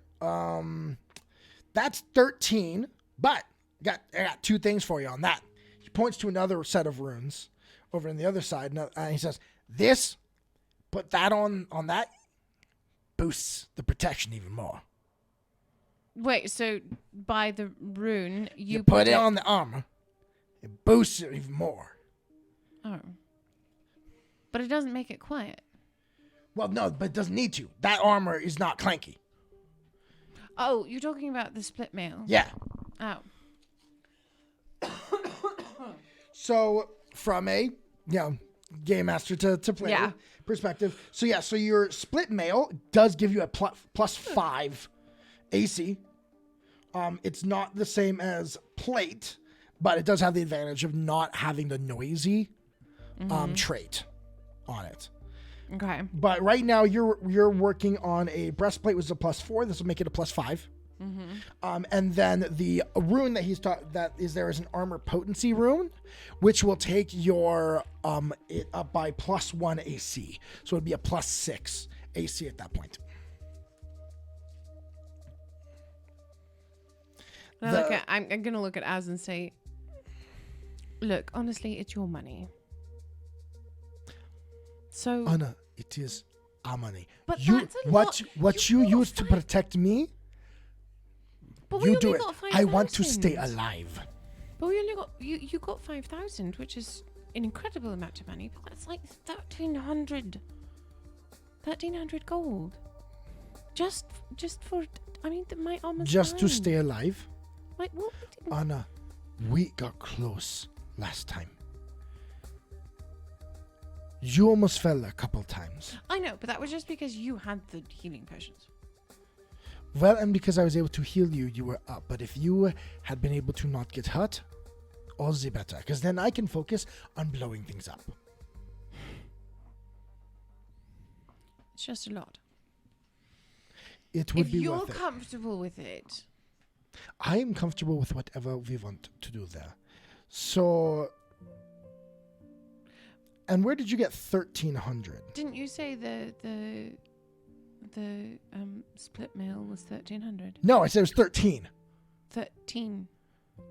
that's 13. But I got two things for you on that. He points to another set of runes over on the other side, and he says, "This, put that on that, boosts the protection even more." Wait, so by the rune you put it on the armor, it boosts it even more. Oh, but it doesn't make it quiet. Well, no, but it doesn't need to. That armor is not clanky. Oh, you're talking about the split mail? Yeah. Oh. So from a game master to player perspective, so your split mail does give you a plus 5 AC. It's not the same as plate, but it does have the advantage of not having the noisy trait on it. Okay. But right now you're working on a breastplate with a plus 4. This will make it a plus 5. And then the rune that that is there is an armor potency rune, which will take your it up by plus 1 AC. So it'd be a plus 6 AC at that point. I'm going to look at Az and say, look, honestly, it's your money. So Anna, it is our money. But that's a lot. What you use to protect me, but you do it. Got 5, I want to stay alive. But we only got you got 5,000, which is an incredible amount of money. But that's like 1,300 gold. Just for my armor's just to fine. stay alive. Like what? Anna, we got close last time. You almost fell a couple times. I know, but that was just because you had the healing potions. Well, and because I was able to heal you, you were up. But if you had been able to not get hurt, all the better. Because then I can focus on blowing things up. It's just a lot. It would be worth it. If you're comfortable with it. I am comfortable with whatever we want to do there. So... And where did you get 1,300? Didn't you say the split mail was 1,300? No, I said it was 13. 13.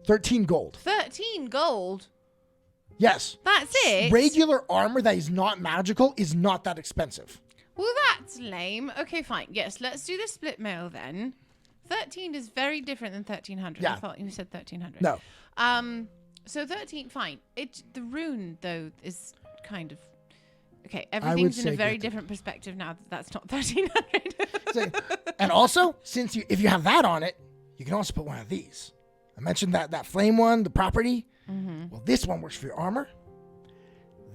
13 gold. 13 gold? Yes. That's it? Regular armor that is not magical is not that expensive. Well, that's lame. Okay, fine. Yes, let's do the split mail then. 13 is very different than 1,300. Yeah. I thought you said 1,300. No. So 13, fine. The rune, though, is kind of... Okay, everything's in a very different perspective now that that's not 1,300. And also, if you have that on it, you can also put one of these. I mentioned that flame one, the property. Mm-hmm. Well, this one works for your armor.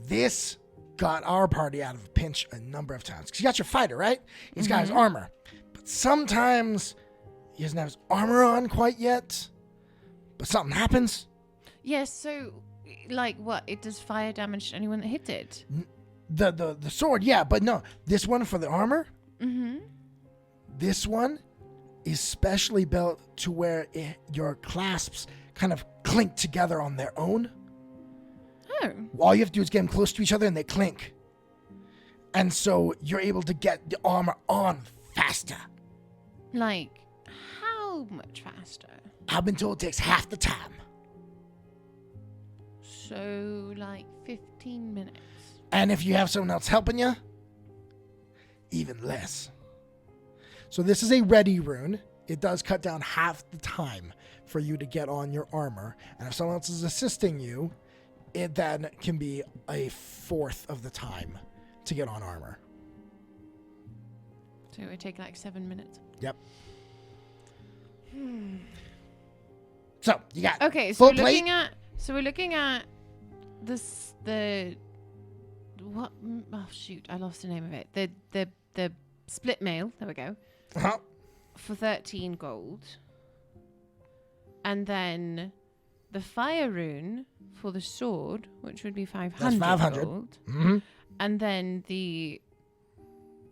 This got our party out of a pinch a number of times. Because you got your fighter, right? He's got his armor. But sometimes he doesn't have his armor on quite yet, but something happens. Yes, so, like, what? It does fire damage to anyone that hits it? The sword, yeah, but no. This one for the armor, Mm-hmm. this one is specially built to where your clasps kind of clink together on their own. Oh. All you have to do is get them close to each other and they clink. And so you're able to get the armor on faster. Like, how much faster? I've been told it takes half the time. So, like, 15 minutes. And if you have someone else helping you, even less. So this is a ready rune. It does cut down half the time for you to get on your armor. And if someone else is assisting you, it then can be a fourth of the time to get on armor. So it would take like 7 minutes. Yep. So you got Okay, so full we're plate. looking at the what? Oh shoot, I lost the name of it. The split mail. There we go. Uh-huh. For 13 gold, and then the fire rune for the sword, which would be 500. That's 500. Gold, Mm-hmm. and then the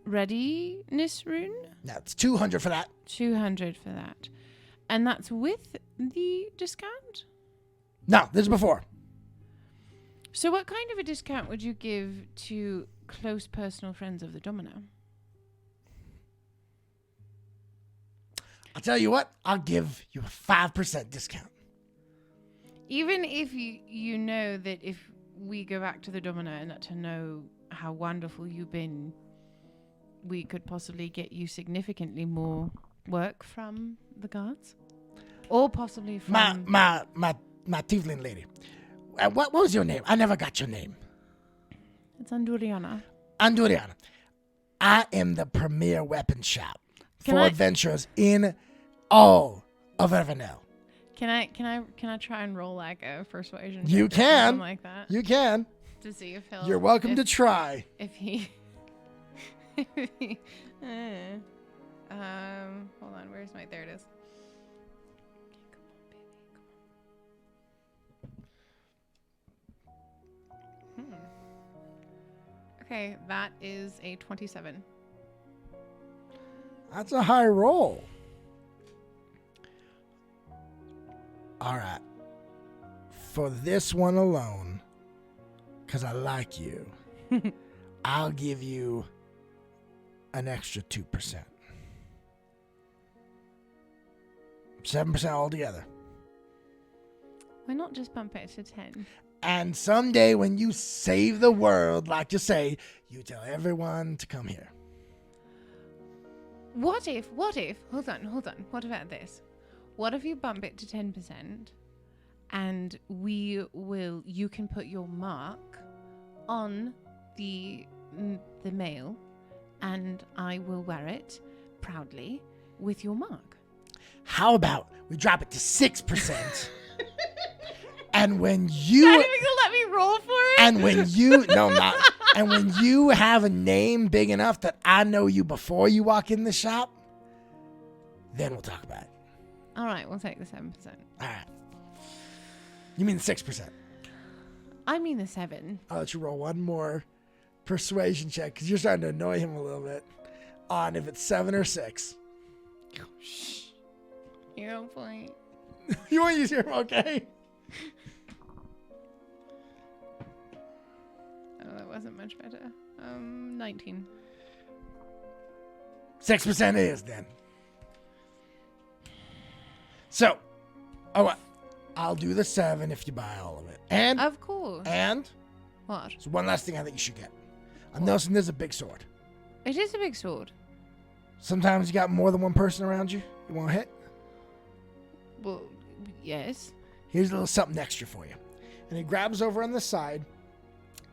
readiness rune, That's 200 for that. 200 for that, and that's with the discount. No, this is before. So what kind of a discount would you give to close personal friends of the Domino? I'll tell you what, I'll give you a 5% discount. Even if you know that if we go back to the Domino and not to know how wonderful you've been, we could possibly get you significantly more work from the guards, or possibly from My tiefling lady. What was your name? I never got your name. It's Anduriana. Anduriana. I am the premier weapon shop Can for I- adventurers in all of Evernell. Can I try and roll like a persuasion? You check or can. something like that You can. to see if he'll. You're welcome if, to try. If he. Hold on. Where's my? There it is. Okay, that is a 27. That's a high roll. All right. For this one alone, because I like you, I'll give you an extra 2%. 7% altogether. Why not just bump it to 10? And someday when you save the world, like you say, you tell everyone to come here. What if, hold on. What about this? What if you bump it to 10% and you can put your mark on the mail and I will wear it proudly with your mark. How about we drop it to 6%? And when you Not even gonna let me roll for it? and when you no not and when you have a name big enough that I know you before you walk in the shop, then we'll talk about it. All right, we'll take the 7%. All right. You mean 6%? I mean the 7. I'll let you roll one more persuasion check because you're starting to annoy him a little bit on if it's 7 or 6. You don't point. You want to use your okay? Oh, that wasn't much better. 19. 6% is then. So, I'll do the 7 if you buy all of it. And Of course. and What? there's one last thing I think you should get. I'm noticing there's a big sword. It is a big sword. Sometimes you got more than one person around you. You want to hit? Well, yes. Here's a little something extra for you. And he grabs over on the side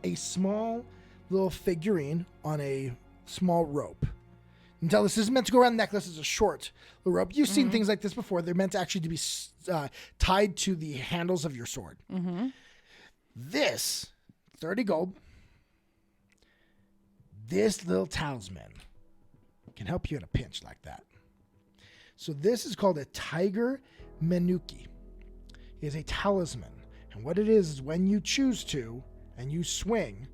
a small little figurine on a small rope. You can tell this isn't meant to go around the necklace. It's a short little rope. You've seen things like this before. They're meant to actually to be tied to the handles of your sword. Mm-hmm. This, 30 gold. This little talisman can help you in a pinch like that. So this is called a Tiger Manuki. It is a talisman. And what it is when you choose to and you swing,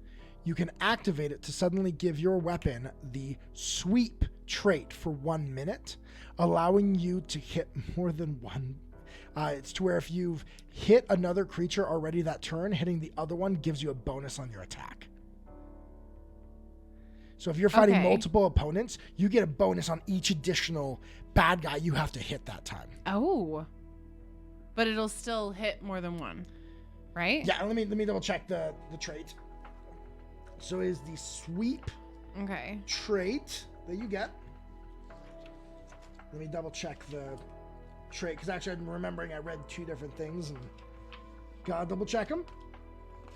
you can activate it to suddenly give your weapon the sweep trait for 1 minute, allowing you to hit more than one. It's to where if you've hit another creature already that turn, hitting the other one gives you a bonus on your attack. So if you're fighting multiple opponents, you get a bonus on each additional bad guy you have to hit that time. Oh. But it'll still hit more than one, right? Yeah, let me double check the trait. So is the sweep trait that you get. Let me double check the trait, because actually I'm remembering I read 2 different things and gotta double check them.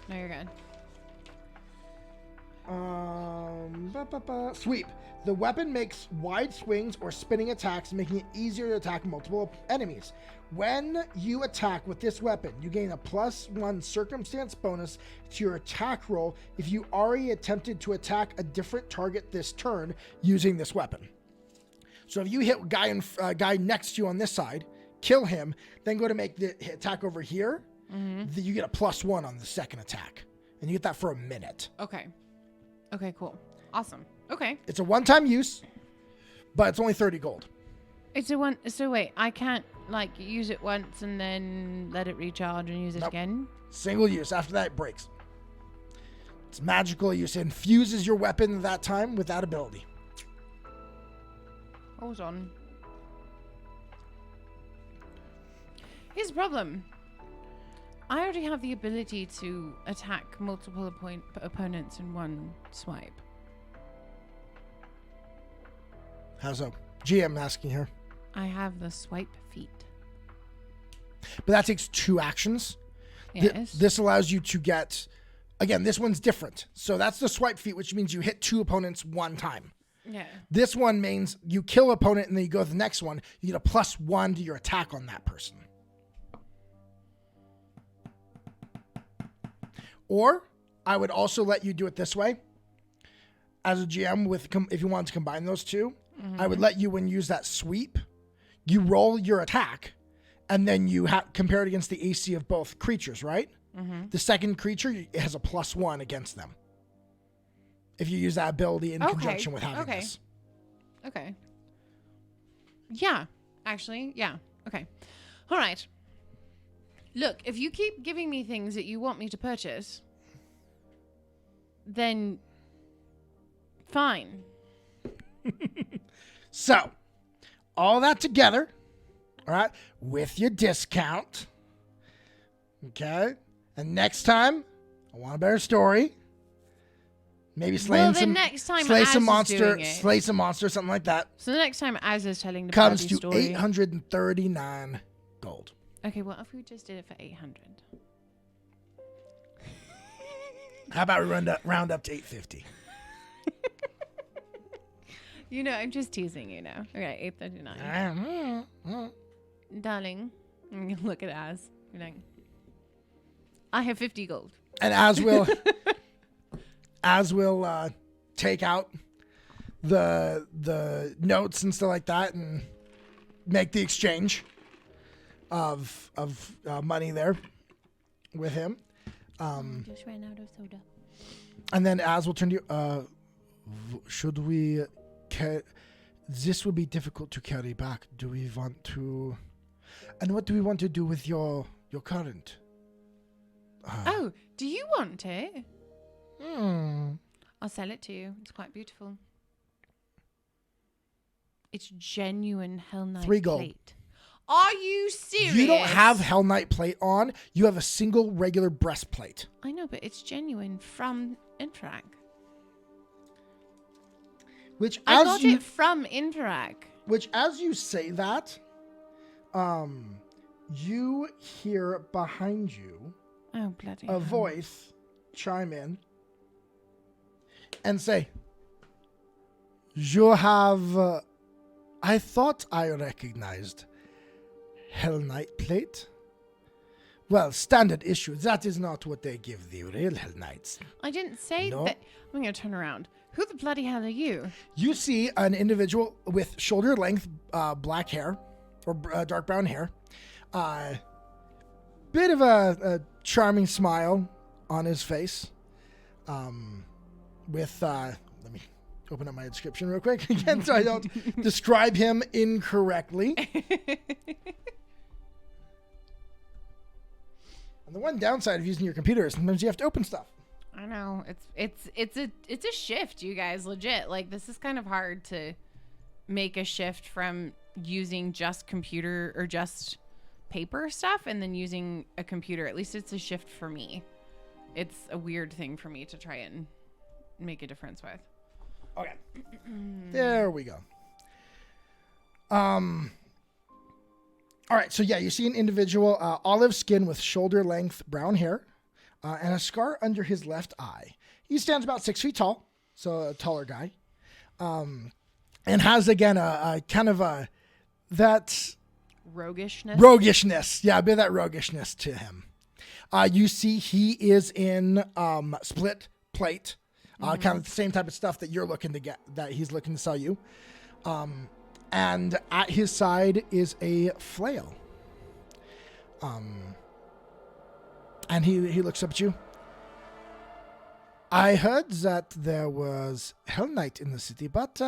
No, you're good. Sweep. The weapon makes wide swings or spinning attacks, making it easier to attack multiple enemies. When you attack with this weapon, you gain a +1 circumstance bonus to your attack roll if you already attempted to attack a different target this turn using this weapon. So if you hit guy next to you on this side, kill him, then go to make the attack over here, you get a +1 on the second attack. And you get that for a minute. Okay. Okay, cool. Awesome. Okay. It's a one-time use, but it's only 30 gold. So wait, I can't use it once and then let it recharge and use it again? Single use. After that, it breaks. It's magical use. It infuses your weapon at that time with that ability. Hold on. Here's the problem. I already have the ability to attack multiple opponents in one swipe. How so? GM asking here. I have the swipe feat. But that takes 2 actions. Yes. This allows you to get... Again, this one's different. So that's the swipe feat, which means you hit 2 opponents 1 time. Yeah. This one means you kill an opponent and then you go to the next one. You get a +1 to your attack on that person. Or I would also let you do it this way. As a GM, if you want to combine those 2, I would let you, when you use that sweep, you roll your attack, and then you compare it against the AC of both creatures, right? The second creature, it has a +1 against them. If you use that ability in conjunction with having this. Okay. Yeah. Actually, yeah. Okay. All right. Look, if you keep giving me things that you want me to purchase, then fine. So, all that together, all right, with your discount, okay? And next time, I want a better story. Maybe slay some monster, something like that. So the next time Az is telling the comes to story, 839 gold. Okay, what if we just did it for 800? How about we round up to 850? I'm just teasing you now. Okay, 839. Darling, look at Az. You're like, I have 50 gold. And Az will take out the notes and stuff like that and make the exchange of money there with him. Just ran out of soda. And then Az will turn to you. Should we... This will be difficult to carry back. Do we want to... And what do we want to do with your current? Do you want it? I'll sell it to you. It's quite beautiful. It's genuine Hellknight 3 gold. plate. Are you serious? You don't have Hellknight plate on. You have a single regular breastplate. I know, but it's genuine from Interac. I got it from Interac. Which, as you say that, you hear behind you a voice chime in and say, "You have... I thought I recognized Hellknight plate. Well, standard issue. That is not what they give the real Hellknights." I didn't say that. I'm going to turn around. Who the bloody hell are you? You see an individual with shoulder-length black hair, or dark brown hair. Bit of a charming smile on his face. Let me open up my description real quick again so I don't describe him incorrectly. And the one downside of using your computer is sometimes you have to open stuff. I know. It's a shift, you guys, legit. Like, this is kind of hard to make a shift from using just computer or just paper stuff and then using a computer. At least it's a shift for me. It's a weird thing for me to try and make a difference with. Okay. There we go. All right. So yeah, you see an individual, olive skin with shoulder length brown hair, and a scar under his left eye. He stands about 6 feet tall. So a taller guy. And has again, a kind of that roguishness. Yeah. A bit of that roguishness to him. You see he is in, split plate. Kind of the same type of stuff that you're looking to get, that he's looking to sell you. And at his side is a flail. And he looks up at you. I heard that there was Hellknight in the city, but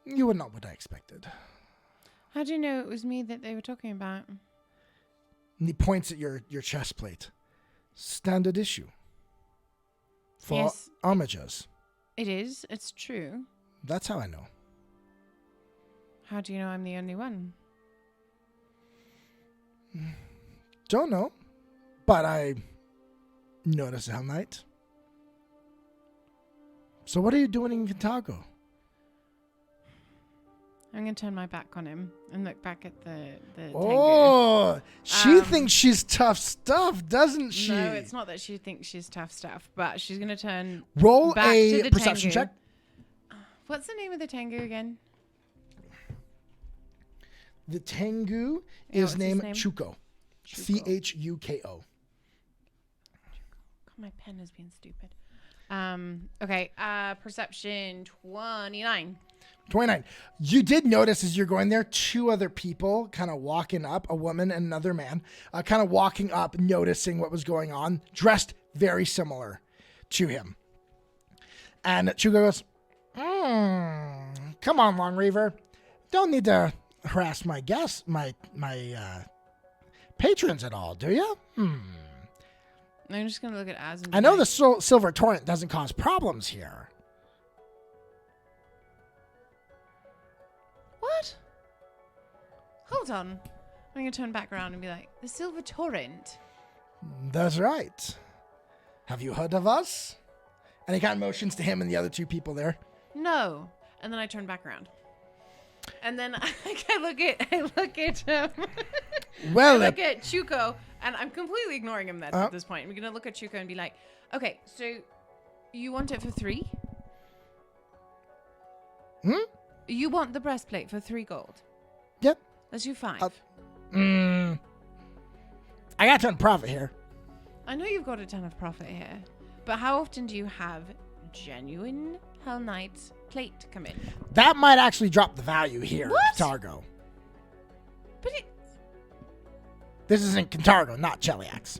you were not what I expected. How do you know it was me that they were talking about? And he points at your chest plate. Standard issue. For Yes. armigers. It is. It's true. That's how I know. How do you know I'm the only one? Don't know. But I noticed a Hellknight. So what are you doing in Kintargo? I'm going to turn my back on him and look back at the Tengu. Oh, she thinks she's tough stuff, doesn't she? No, it's not that she thinks she's tough stuff, but she's going to turn Roll back to a the perception Tengu. check. What's the name of the Tengu again? The Tengu Yeah, is what's his named name? Chuko. Chuko. God, my pen has been stupid. Okay, perception 29. 29. You did notice as you're going there, two other people kind of walking up, a woman and another man, kind of walking up, noticing what was going on, dressed very similar to him. And Chugo goes, come on, Long Reaver. Don't need to harass my guests, my patrons at all, do you? I'm just going to look at Az and I know the Silver Torrent doesn't cause problems here. What? Hold on. I'm going to turn back around and be like, the Silver Torrent? That's right. Have you heard of us? And he kind of motions to him and the other two people there. No. And then I turn back around. And then I look at Well, I look at Chuko, and I'm completely ignoring him at this point. We're going to look at Chuko and be like, okay, so you want it for 3? You want the breastplate for 3 gold? Yep. Let's do 5. I got a ton of profit here. I know you've got a ton of profit here, but how often do you have genuine Hellknight plate come in? That might actually drop the value here What? in Kintargo. But This is in Kintargo, not Cheliax.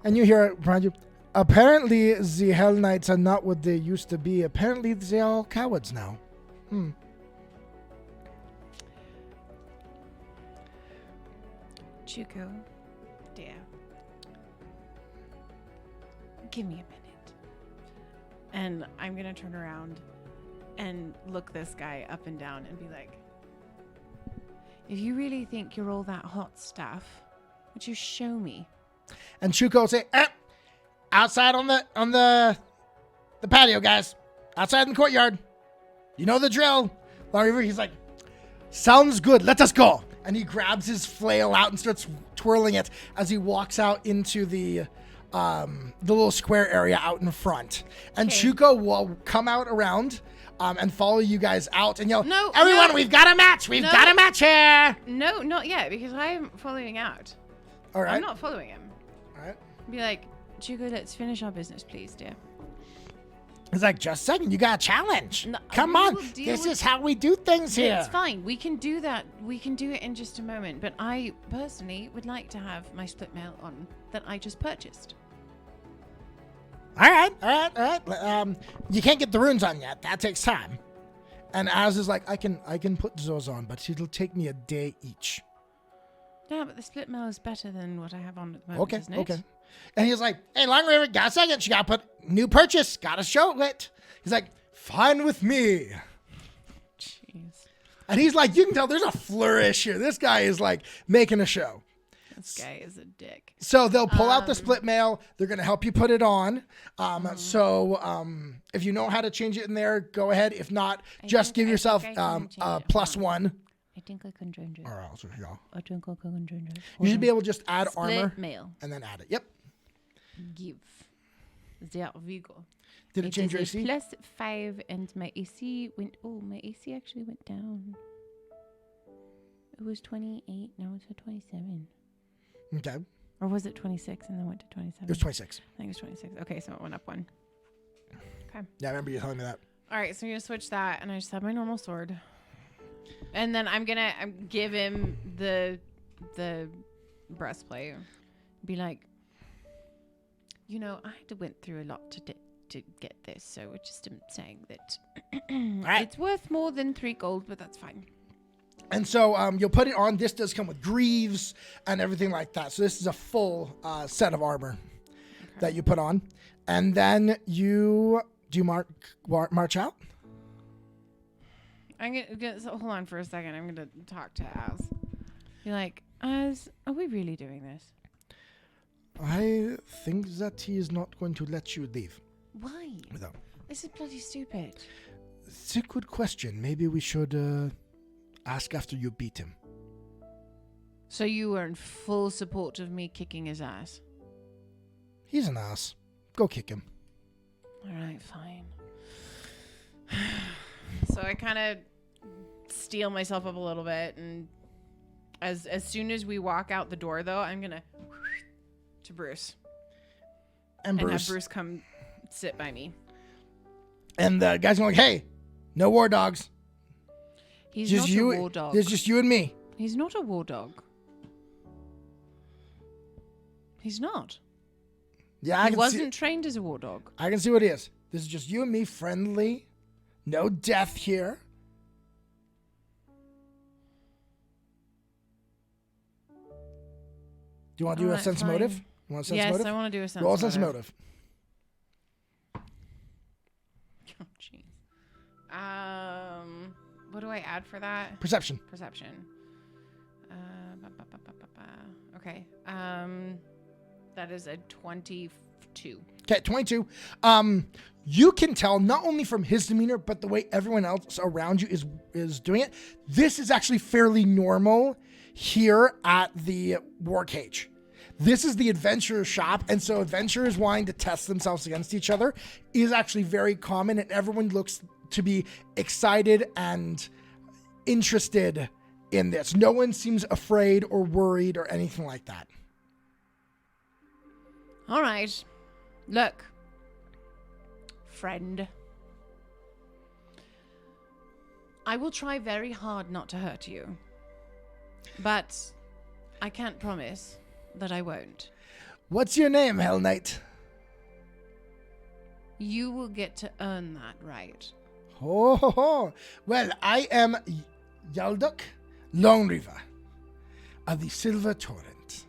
And you hear it behind you. Apparently, the Hellknights are not what they used to be. Apparently, they are all cowards now. Chuko, dear, give me a minute. And I'm going to turn around and look this guy up and down and be like, if you really think you're all that hot stuff, would you show me? And Chuko will say, outside on the patio, guys. Outside in the courtyard. You know the drill. Larry, he's like, sounds good. Let us go. And he grabs his flail out and starts twirling it as he walks out into the little square area out in front. And Okay. Chuko will come out around and follow you guys out and yell, No, everyone, no. we've got a match. We've No. got a match here. No, not yet, because I'm following out. All right. I'm not following him. All right. Be like, Chuko, let's finish our business, please, dear. He's like, just a second, you got a challenge. No, Come we on. will deal This with- is how we do things here. It's fine. We can do that. We can do it in just a moment. But I personally would like to have my split mail on that I just purchased. All right. You can't get the runes on yet. That takes time. And Az is like, I can put those on, but it'll take me a day each. Yeah, but the split mail is better than what I have on at the moment, isn't it? Okay. And he's like, hey, Long River, got a second. She got to put new purchase. Got to show it. He's like, fine with me. Jeez. And he's like, you can tell there's a flourish here. This guy is like making a show. This guy is a dick. So they'll pull out the split mail. They're going to help you put it on. So if you know how to change it in there, go ahead. If not, just give yourself I can change a it. +1. I think I can change it. All right, so, yeah. I think I can change it. You should be able to just add Split armor mail. and then add it. Yep. Give. There we go. Did it change your is a AC? +5 and my AC went. Oh, my AC actually went down. It was 28. Now it's at 27. Okay. Or was it 26 and then went to 27? It was 26. I think it was 26. Okay, so it went up 1. Okay. Yeah, I remember you telling me that. All right, so I'm going to switch that, and I just have my normal sword. And then I'm going to give him the breastplate. Be like, you know, I went through a lot to get this, so we're just saying that right. it's worth more than 3 gold, but that's fine. And so you'll put it on. This does come with greaves and everything like that. So this is a full set of armor that you put on. And then you march out. I'm gonna so hold on for a second. I'm gonna talk to Az. Be like, Az, are we really doing this? I think that he is not going to let you leave. Why? Without. This is bloody stupid. It's a good question. Maybe we should ask after you beat him. So you are in full support of me kicking his ass? He's an ass. Go kick him. All right, fine. So I kind of steel myself up a little bit, and as soon as we walk out the door, though, I'm gonna to Bruce And have Bruce. Bruce come sit by me. And the guy's going, hey, no war dogs. He's Just not you. a war dog. There's just you and me. He's not a war dog. He's not. Yeah, I He can wasn't see. trained as a war dog. I can see what it is. This is just you and me, friendly. No death here. Do you want to do a Alright, sense fine. motive? You want a sense Yes, motive? I want to do a sense Roll a sense motive. Oh, jeez. What do I add for that? Perception. Perception. Okay. That is a 22. Okay, 22. You can tell not only from his demeanor, but the way everyone else around you is doing it. This is actually fairly normal here at the war cage. This is the adventurer shop, and so adventurers wanting to test themselves against each other is actually very common, and everyone looks to be excited and interested in this. No one seems afraid or worried or anything like that. All right. Look. Friend. I will try very hard not to hurt you. But I can't promise that I won't. What's your name, Hellknight? You will get to earn that right. Ho, ho, ho. Well, I am Yalduk Longriver of the Silver Torrent.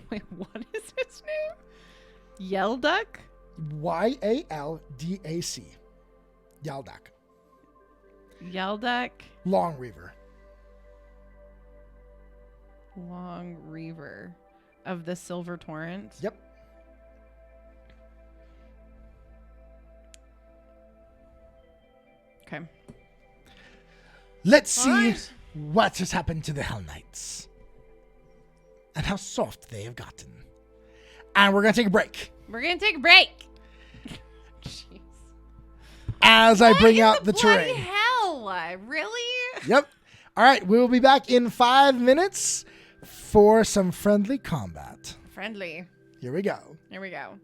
Wait, what is his name? Yelduck? Yaldac. Yaldak. Yelduck Longriver. Long Reaver of the Silver Torrent. Yep. Okay. Let's see Alright. what has happened to the Hellknights and how soft they have gotten. And we're going to take a break We're going to take a break. Jeez. as I bring out the bloody terrain. hell? Really? Yep. All right. We will be back in 5 minutes for some friendly combat. Friendly. Here we go. Here we go.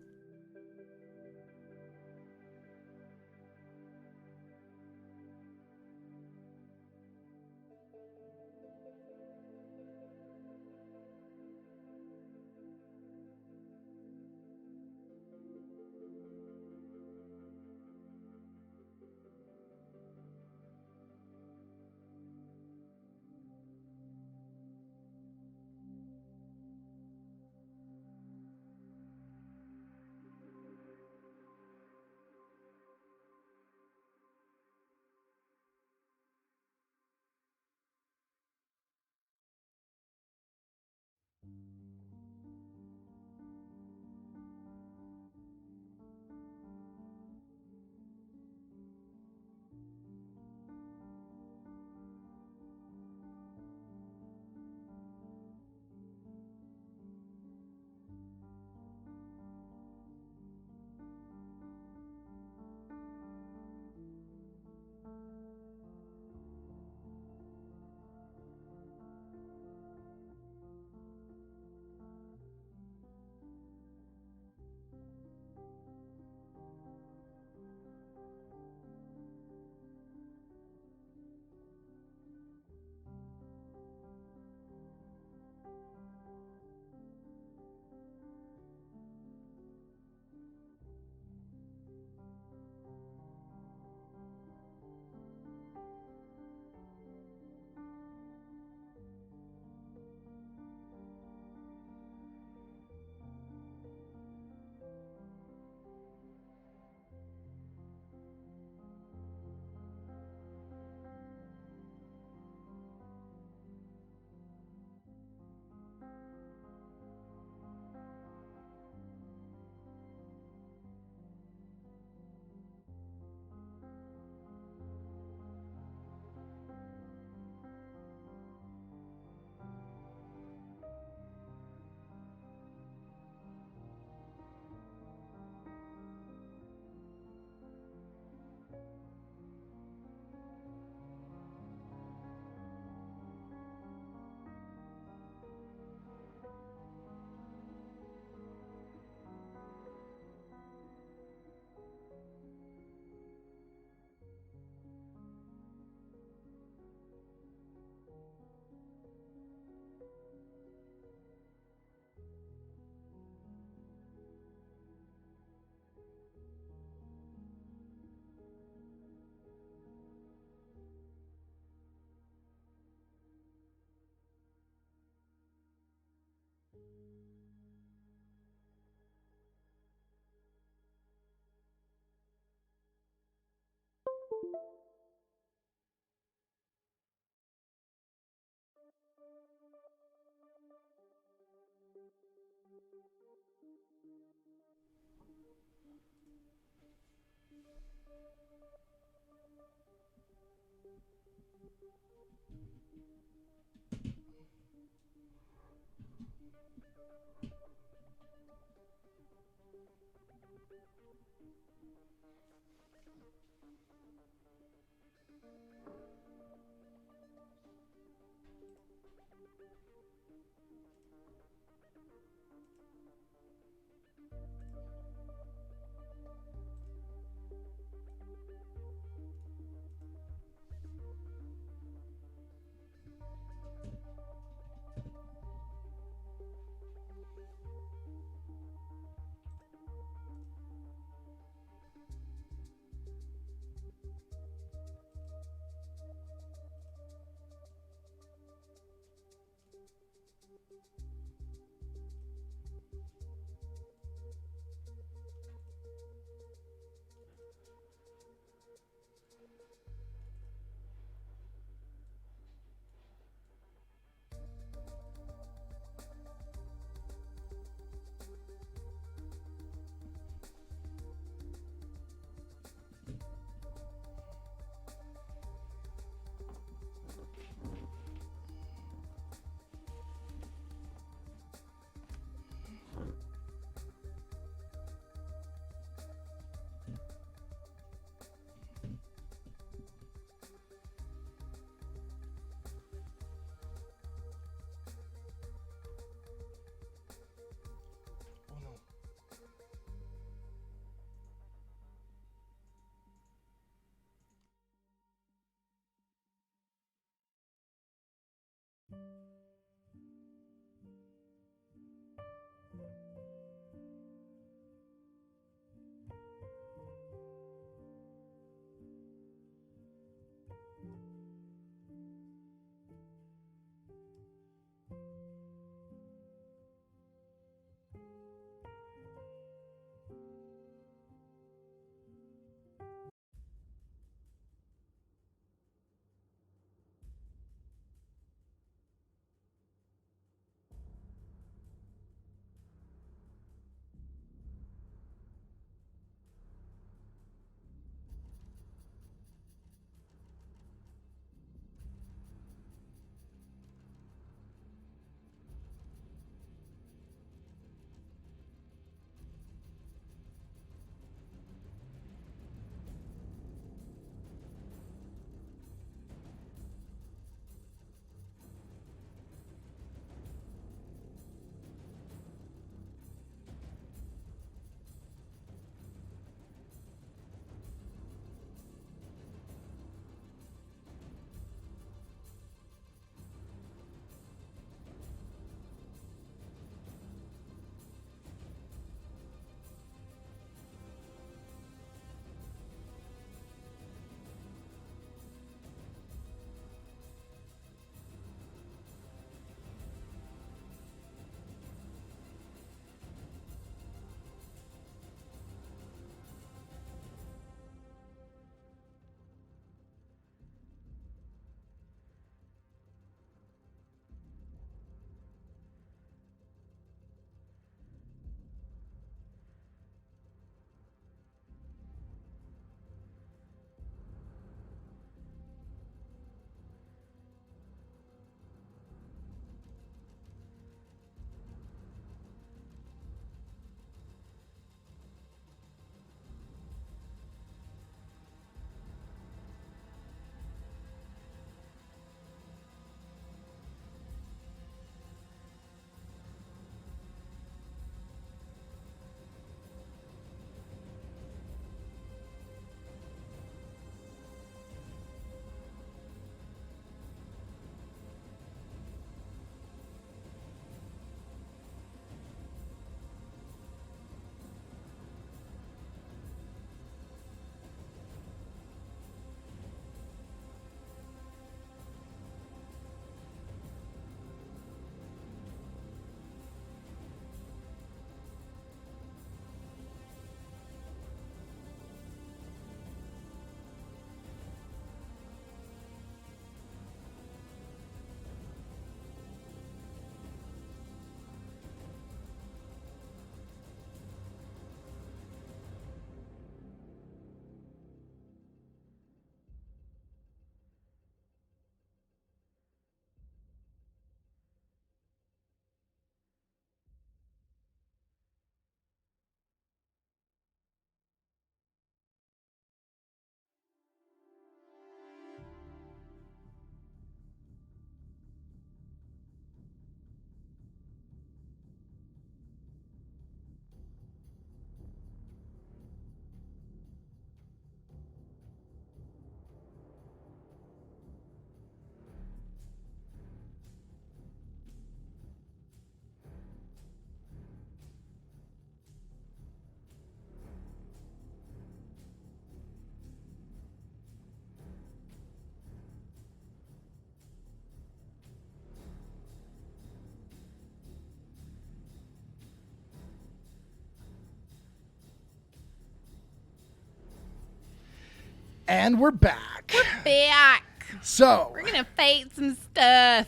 And we're back. Back. So We're gonna fight some stuff.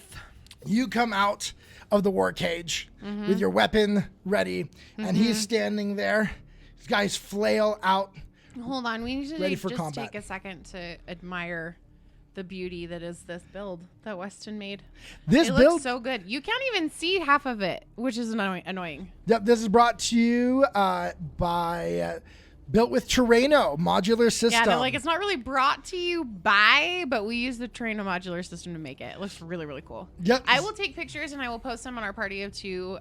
you come out of the war cage with your weapon ready, and he's standing there. This guy's flail out. Hold on, we need to Ready for just combat. take a second to admire the beauty that is this build that Weston made. This It build, looks so good. You can't even see half of it, which is annoying. yep, this is brought to you by Built with Terreno modular system. Yeah, they're like, it's not really brought to you by, but we use the Terreno modular system to make it. It looks really, really cool. Yep. I will take pictures and I will post them on our Party of Two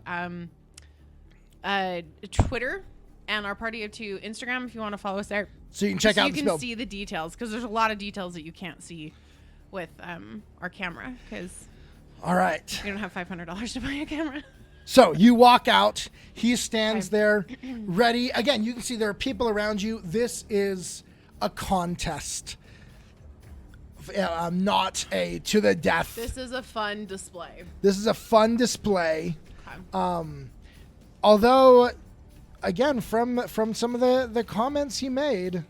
Twitter and our Party of Two Instagram if you want to follow us there. So you can check so out you this can build. see the details, because there's a lot of details that you can't see with our camera, because All right. we don't have $500 to buy a camera. So you walk out. He stands there, ready. Again, you can see there are people around you. This is a contest, not a to the death. This is a fun display. This is a fun display. Okay. Although, again, from some of the comments he made,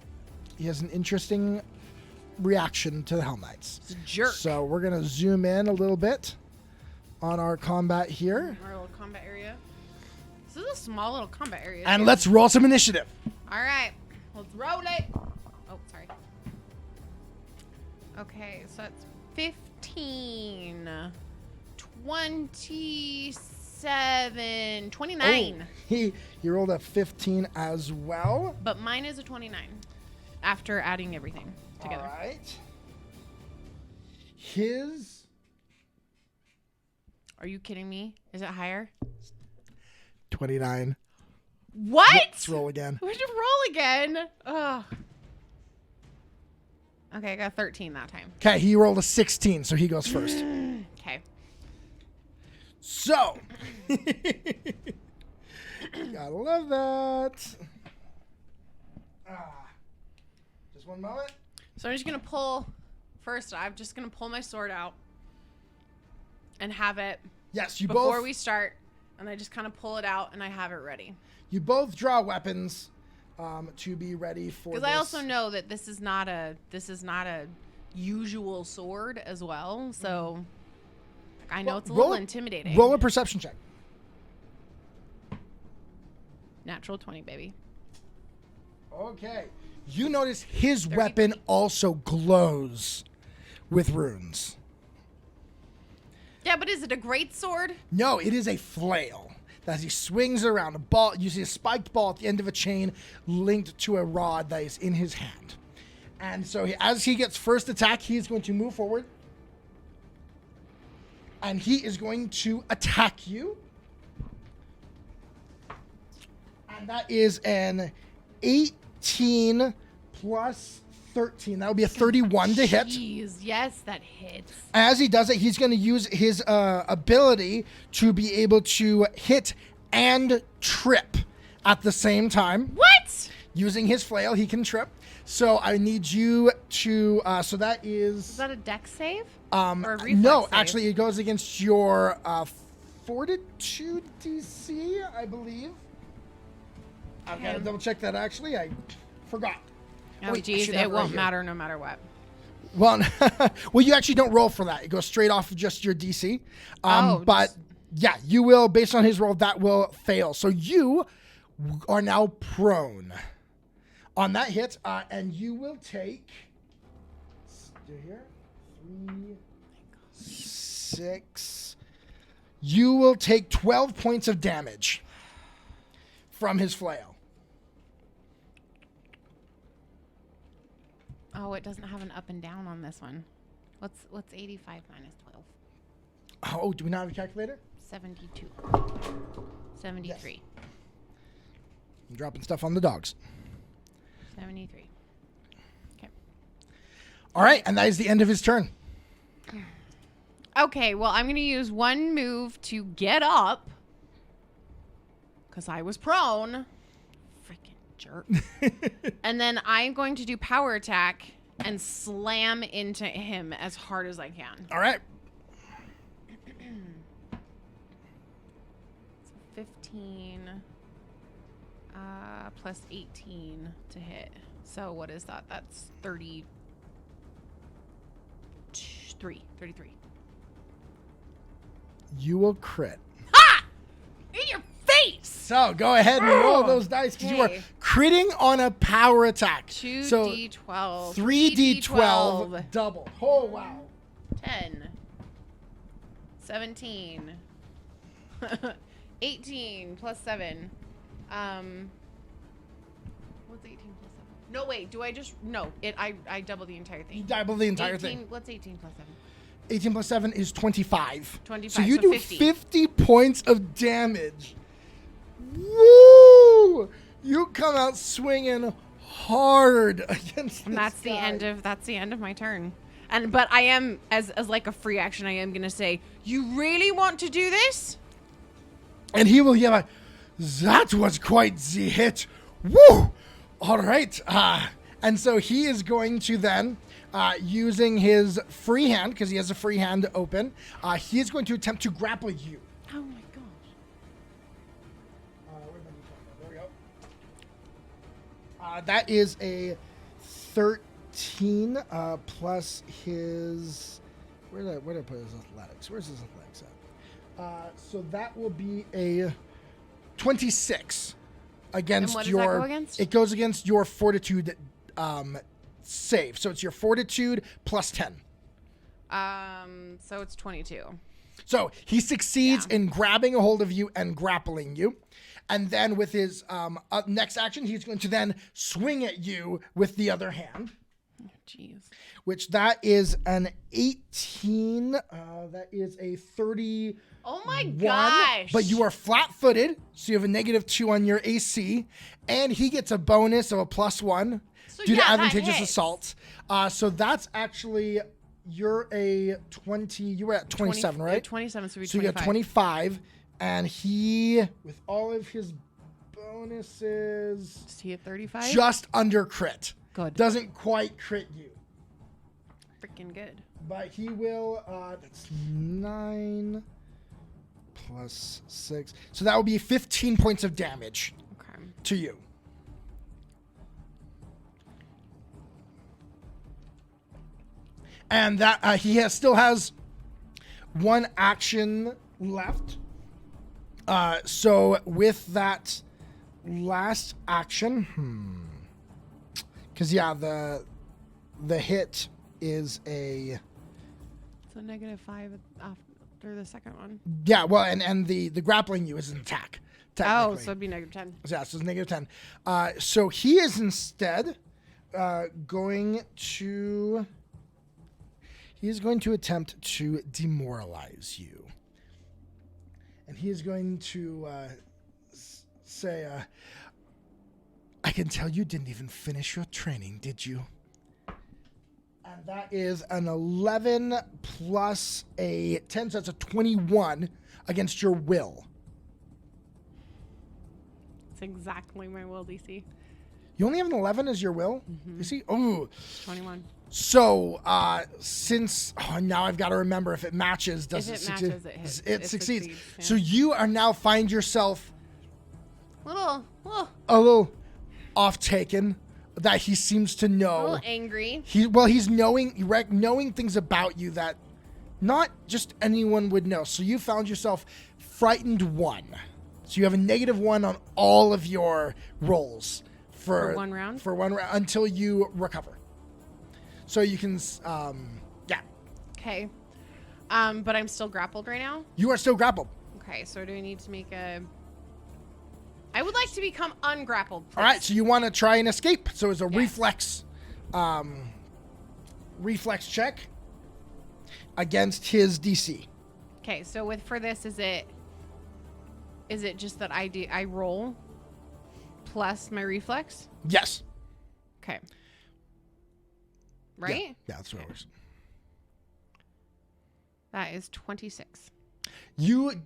he has an interesting reaction to the Hellknights. It's a jerk. So we're gonna zoom in a little bit on our combat here, Our little combat area. This is a small little combat area. and too. let's roll some initiative. All right, let's roll it. Oh, sorry. Okay, so that's 15, 27, 29. Oh, he rolled a 15 as well. But mine is a 29 after adding everything together. All right. His Are you kidding me? Is it higher? 29. What? Let's roll again. We should roll again. Ugh. Okay, I got 13 that time. Okay, he rolled a 16, so he goes first. Okay. So, gotta love that. Just one moment. So I'm just gonna pull. First, I'm just gonna pull my sword out and have it Yes, you before both. we start, and I just kind of pull it out and I have it ready. You both draw weapons to be ready for. Because I also know that this is not a usual sword as well, so I know Well, it's a roll little a- intimidating. roll a perception check. Natural 20, baby. Okay. You notice his weapon also glows with runes. Yeah, but is it a great sword? No, it is a flail. As he swings around, a ball, you see a spiked ball at the end of a chain linked to a rod that is in his hand. And so as he gets first attack, he is going to move forward. And he is going to attack you. And that is an 18 plus 13. That would be a 31 to hit. Jeez, yes, that hits. As he does it, he's going to use his ability to be able to hit and trip at the same time. What? Using his flail, he can trip. So I need you to. So that Is is. that a dex save? Or a reflex No, save? actually, it goes against your fortitude DC, I believe. I've got to double check that. Actually, I forgot. Oh, Wait, I geez, should have it it right won't here. matter no matter what. Well, well, you actually don't roll for that. It goes straight off of just your DC. But just- yeah, you will, based on his roll, that will fail. So you are now prone on that hit, and you will take. Let's do here 3, 6. You will take 12 points of damage from his flail. Oh, it doesn't have an up and down on this one. What's 85 minus 12? Oh, do we not have a calculator? 72. 73. I'm dropping stuff on the dogs. 73. Okay. All right, and that is the end of his turn. Okay, well, I'm going to use one move to get up. Because I was prone. Freaking jerk. And then I'm going to do power attack and slam into him as hard as I can. All right. 15 plus 18 to hit. So what is that? That's 32. 33. You will crit. Ha! In your face! So go ahead and roll those dice because you are Okay. critting on a power attack. 2d12. 3d12 double. Oh, wow. 10. 17. 18 plus 7. What's 18 plus 7? No, wait. Do I just... No. I double the entire thing. You double the entire 18, thing. What's 18 plus 7? 18 plus 7 is 25. 25, So you so do 50. 50 points of damage. Woo! You come out swinging hard against And this that's guy. the end of my turn. But I am, as like a free action, I am going to say, you really want to do this? And he will yell, that was quite the hit. Woo! All right. And so he is going to then, using his free hand, because he has a free hand open, he is going to attempt to grapple you. Oh my gosh. There we go. That is a 13 plus his... Where did I put his athletics? Where's his athletics at? So that will be a 26 against And what does your... that go against? It goes against your fortitude save. So it's your fortitude plus 10. So it's 22. So he succeeds in grabbing a hold of you and grappling you. And then with his next action, he's going to then swing at you with the other hand. Jeez. Which that is an 18. That is a 30. Oh my gosh. But you are flat-footed, so you have a -2 on your AC. And he gets a bonus of a +1 due to that advantageous hits. assault. So that's actually... You're a 20. You were at 27, right? 27, so we So you got 25, and he, with all of his bonuses, Is he at 35? just under crit. Good. Doesn't quite crit you, Freaking good. but he will. That's 9 plus 6, so that will be 15 points of damage Okay. to you. And that he still has one action left. So with that last action, because the hit is a So -5 after the second one. well, and the grappling you is an attack. Oh, Technically. so it'd be -10. Yeah, so it's -10. So he is instead going to. He is going to attempt to demoralize you. And he is going to say, I can tell you didn't even finish your training, did you? And that is an 11 plus a 10, so that's a 21 against your will. It's exactly my will DC. You only have an 11 as your will? You see? Oh, 21. so since now I've got to remember if it matches, does If it it succeed? matches, it hits. It It succeeds. succeeds, yeah. So you are now find yourself Little a little off taken that he seems to know. angry. He's knowing things about you that not just anyone would know. So you found yourself frightened 1. So you have a -1 on all of your rolls for 1 round? For 1 round until you recover. So you can, Okay. But I'm still grappled right now. you are still grappled. Okay, so do I need to make a... I would like to become ungrappled, please. All right, so you want to try and escape. So it's a Yes. reflex check against his DC. Okay, so for this, is it just that I roll plus my reflex? Yes. Okay. Right? Yeah, that's what it works. That is 26. You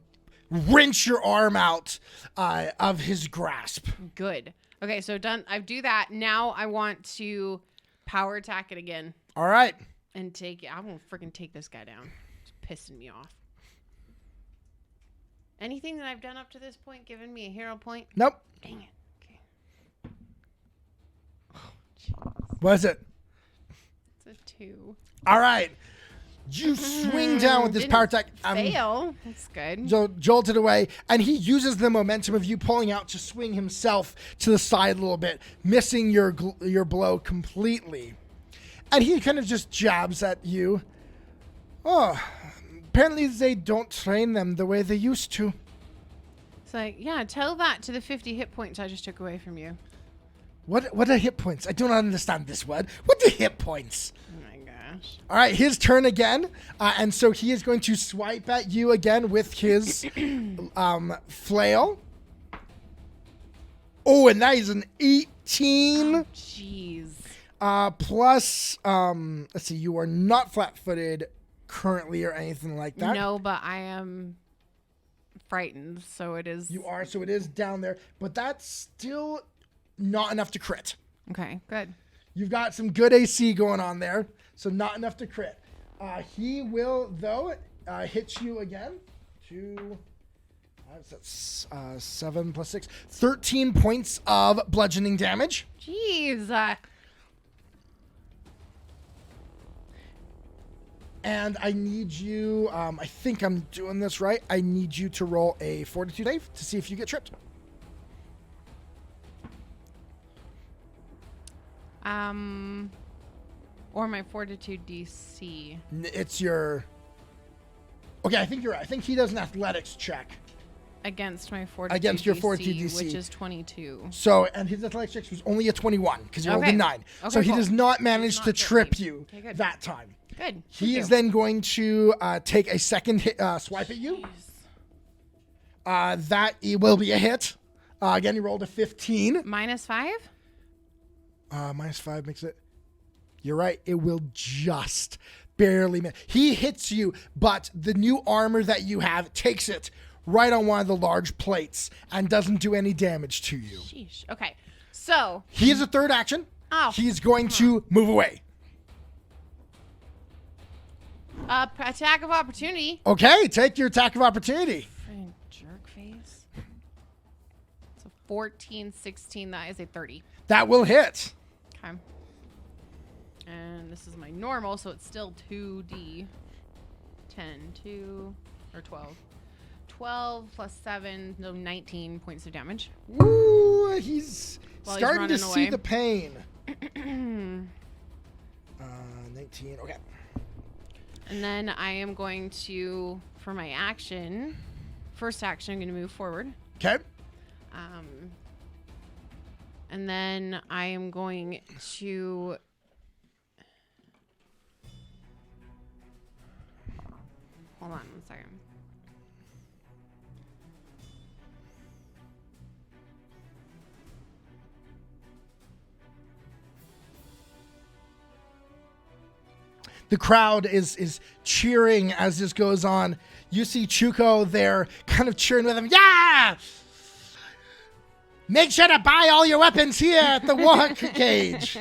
wrench your arm out of his grasp. Good. Okay, so done. I do that. Now I want to power attack it again All right. and take it. I'm going to freaking take this guy down. It's pissing me off. Anything that I've done up to this point given me a hero point? Nope. Dang it. Okay. Oh, jeez. What is it? It's a 2. All right. You swing down with this power attack. Fail. That's good. Jolted away, and he uses the momentum of you pulling out to swing himself to the side a little bit, missing your blow completely. And he kind of just jabs at you. Oh, apparently they don't train them the way they used to. It's like, yeah, tell that to the 50 hit points I just took away from you. What are hit points? I don't understand this word. What are hit points? Oh my gosh. All right, his turn again. And so he is going to swipe at you again with his flail. Oh, and that is an 18. Oh, jeez. Plus, let's see, you are not flat-footed currently or anything like that. No, but I am frightened, so it is. You are, so it is down there. But that's still not enough to crit. Okay, good. You've got some good AC going on there, so not enough to crit. He will, though, hit you again. That's 7 plus 6. 13 points of bludgeoning damage. Jeez. And I need you, I think I'm doing this right. I need you to roll a fortitude save to see if you get tripped. Or my fortitude DC. It's your... Okay, I think you're right. I think he does an athletics check. Against my fortitude Against your DC, fortitude DC. which is 22. So, and his athletics check was only a 21, because you rolled a 9. Okay, so he cool. does not manage to trip you Okay, good. that time. Good. He is then going to take a second hit, swipe at you. That will be a hit. Again, he rolled a 15. -5? -5 makes it... You're right. It will just barely miss. He hits you, but the new armor that you have takes it right on one of the large plates and doesn't do any damage to you. Sheesh. Okay. So. He has a third action. Oh. He's going to move away. Attack of opportunity. Okay, take your attack of opportunity. Friggin' jerk face. It's a 14, 16. That is a 30. That will hit. Okay. And this is my normal, so it's still 2d. 10, 2, or 12. 12 plus 7, no, 19 points of damage. Ooh, he's While starting to he's see running the pain. 19, okay. And then I am going to, for my action, first action, I'm going to move forward. Okay. And then I am going to... Hold on 1 second. The crowd is cheering as this goes on. You see Chuko there kind of cheering with him. Yeah! Make sure to buy all your weapons here at the war cage.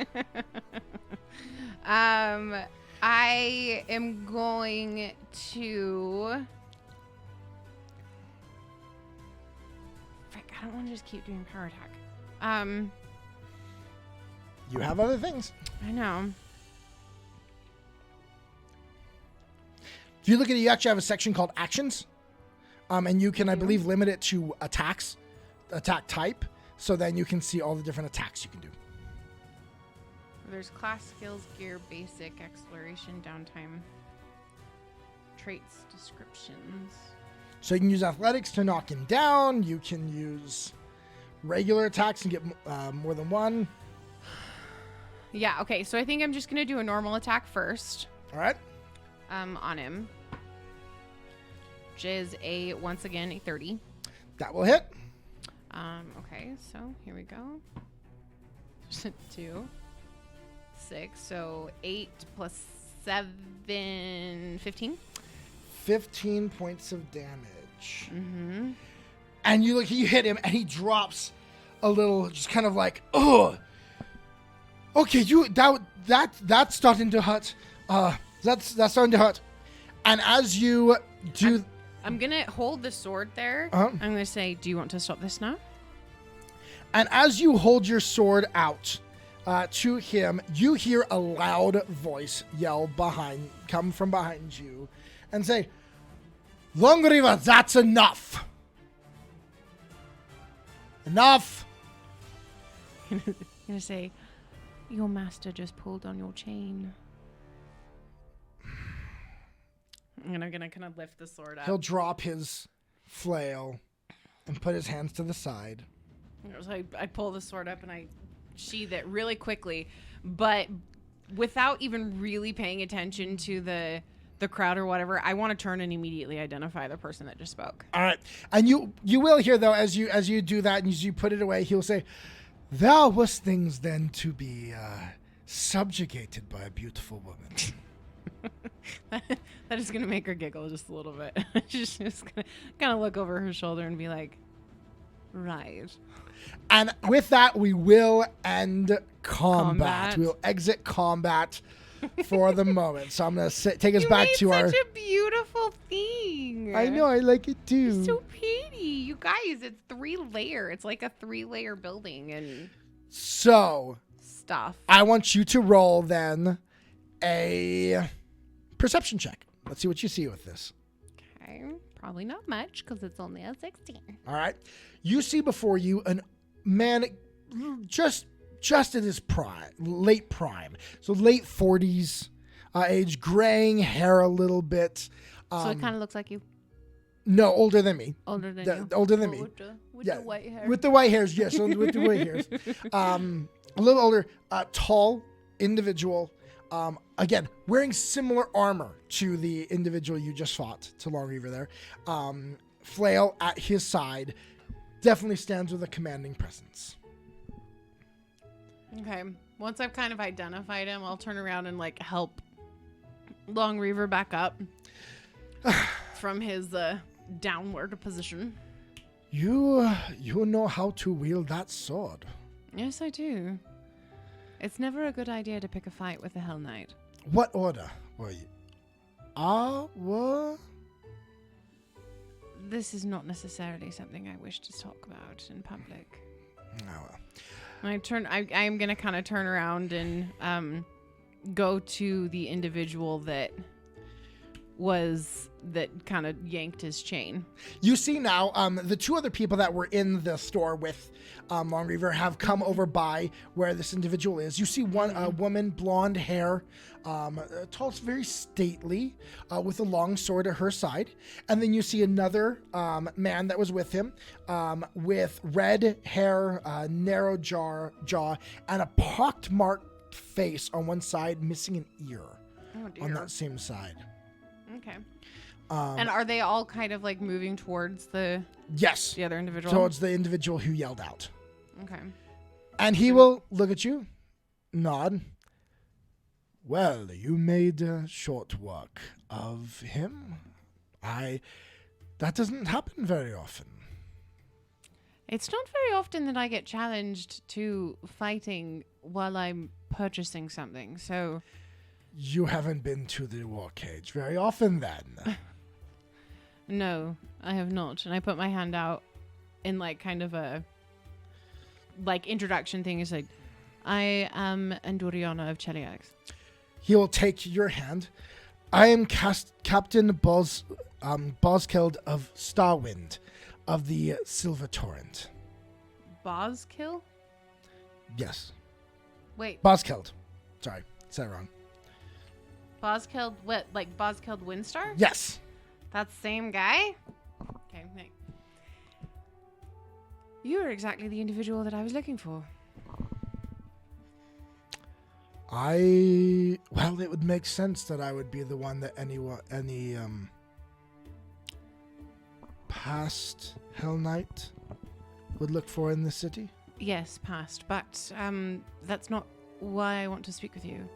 I am going to... Frick, I don't want to just keep doing power attack. You have other things. I know. If you look at it, you actually have a section called actions. And you can, I believe, limit it to attacks, attack type. So then you can see all the different attacks you can do. There's class, skills, gear, basic, exploration, downtime, traits, descriptions. So you can use athletics to knock him down. You can use regular attacks and get more than one. Yeah, okay. So I think I'm just going to do a normal attack first. All right. On him. Which is once again, a 30. That will hit. Okay, so here we go. 2, 6, so 8 plus 7, 15. 15 points of damage. Mm-hmm. And you hit him, and he drops a little, just kind of like, oh. Okay, that's starting to hurt. That's starting to hurt. And as you do... I'm going to hold the sword there. Uh-huh. I'm going to say, do you want to stop this now? And as you hold your sword out, to him, you hear a loud voice come from behind you and say, Longriver, that's enough. Enough. I'm gonna say, your master just pulled on your chain. And I'm gonna kind of lift the sword up. He'll drop his flail and put his hands to the side. So I pull the sword up and I sheath it really quickly, but without even really paying attention to the crowd or whatever. I want to turn and immediately identify the person that just spoke. All right, and you will hear though as you do that and as you put it away, he'll say, "There was things then to be subjugated by a beautiful woman." That is going to make her giggle just a little bit. She's just going to kind of look over her shoulder and be like, right. And with that, we will end combat. We'll exit combat for the moment. So I'm going to take us back to our... such a beautiful thing. I know, I like it too. It's so pretty. You guys, it's 3-layer. It's like a 3-layer building and... So... stuff. I want you to roll then a perception check. Let's see what you see with this. Okay. Probably not much because it's only a 16. All right. You see before you a man just in his prime, late prime. So late 40s age, graying hair a little bit. So it kind of looks like you. No, older than me. Older than you. Older than me. With the white hair. With the white hairs, yes. With the white hairs. A little older, tall individual. Again, wearing similar armor to the individual you just fought, to Longreaver there. Flail at his side. Definitely stands with a commanding presence. Okay. Once I've kind of identified him, I'll turn around and like help Longreaver back up from his downward position. You know how to wield that sword. Yes, I do. It's never a good idea to pick a fight with a Hellknight. What order were you? What? This is not necessarily something I wish to talk about in public. Oh, well. I am going to kind of turn around and go to the individual that kind of yanked his chain. You see now, the two other people that were in the store with Longreaver have come over by where this individual is. You see a woman, blonde hair, tall, very stately, with a long sword at her side. And then you see another man that was with him, with red hair, narrow jaw, and a pockmarked face on one side, missing an ear on that same side. Okay. And are they all kind of like moving towards the other individual? Towards the individual who yelled out. Okay. And he will look at you, nod. Well, you made short work of him. That doesn't happen very often. It's not very often that I get challenged to fighting while I'm purchasing something, so... You haven't been to the war cage very often then. No, I have not. And I put my hand out in like kind of a like introduction thing. It's like, I am Anduriana of Cheliax. He will take your hand. I am Captain Boskeld of Starwind of the Silver Torrent. Boskill? Yes. Wait. Boskeld. Sorry, said it wrong. Boskeld, what? Like Boskeld Windstar? Yes. That same guy? Okay, thanks. You are exactly the individual that I was looking for. Well, it would make sense that I would be the one that any past Hellknight would look for in the city. Yes, past, but that's not why I want to speak with you.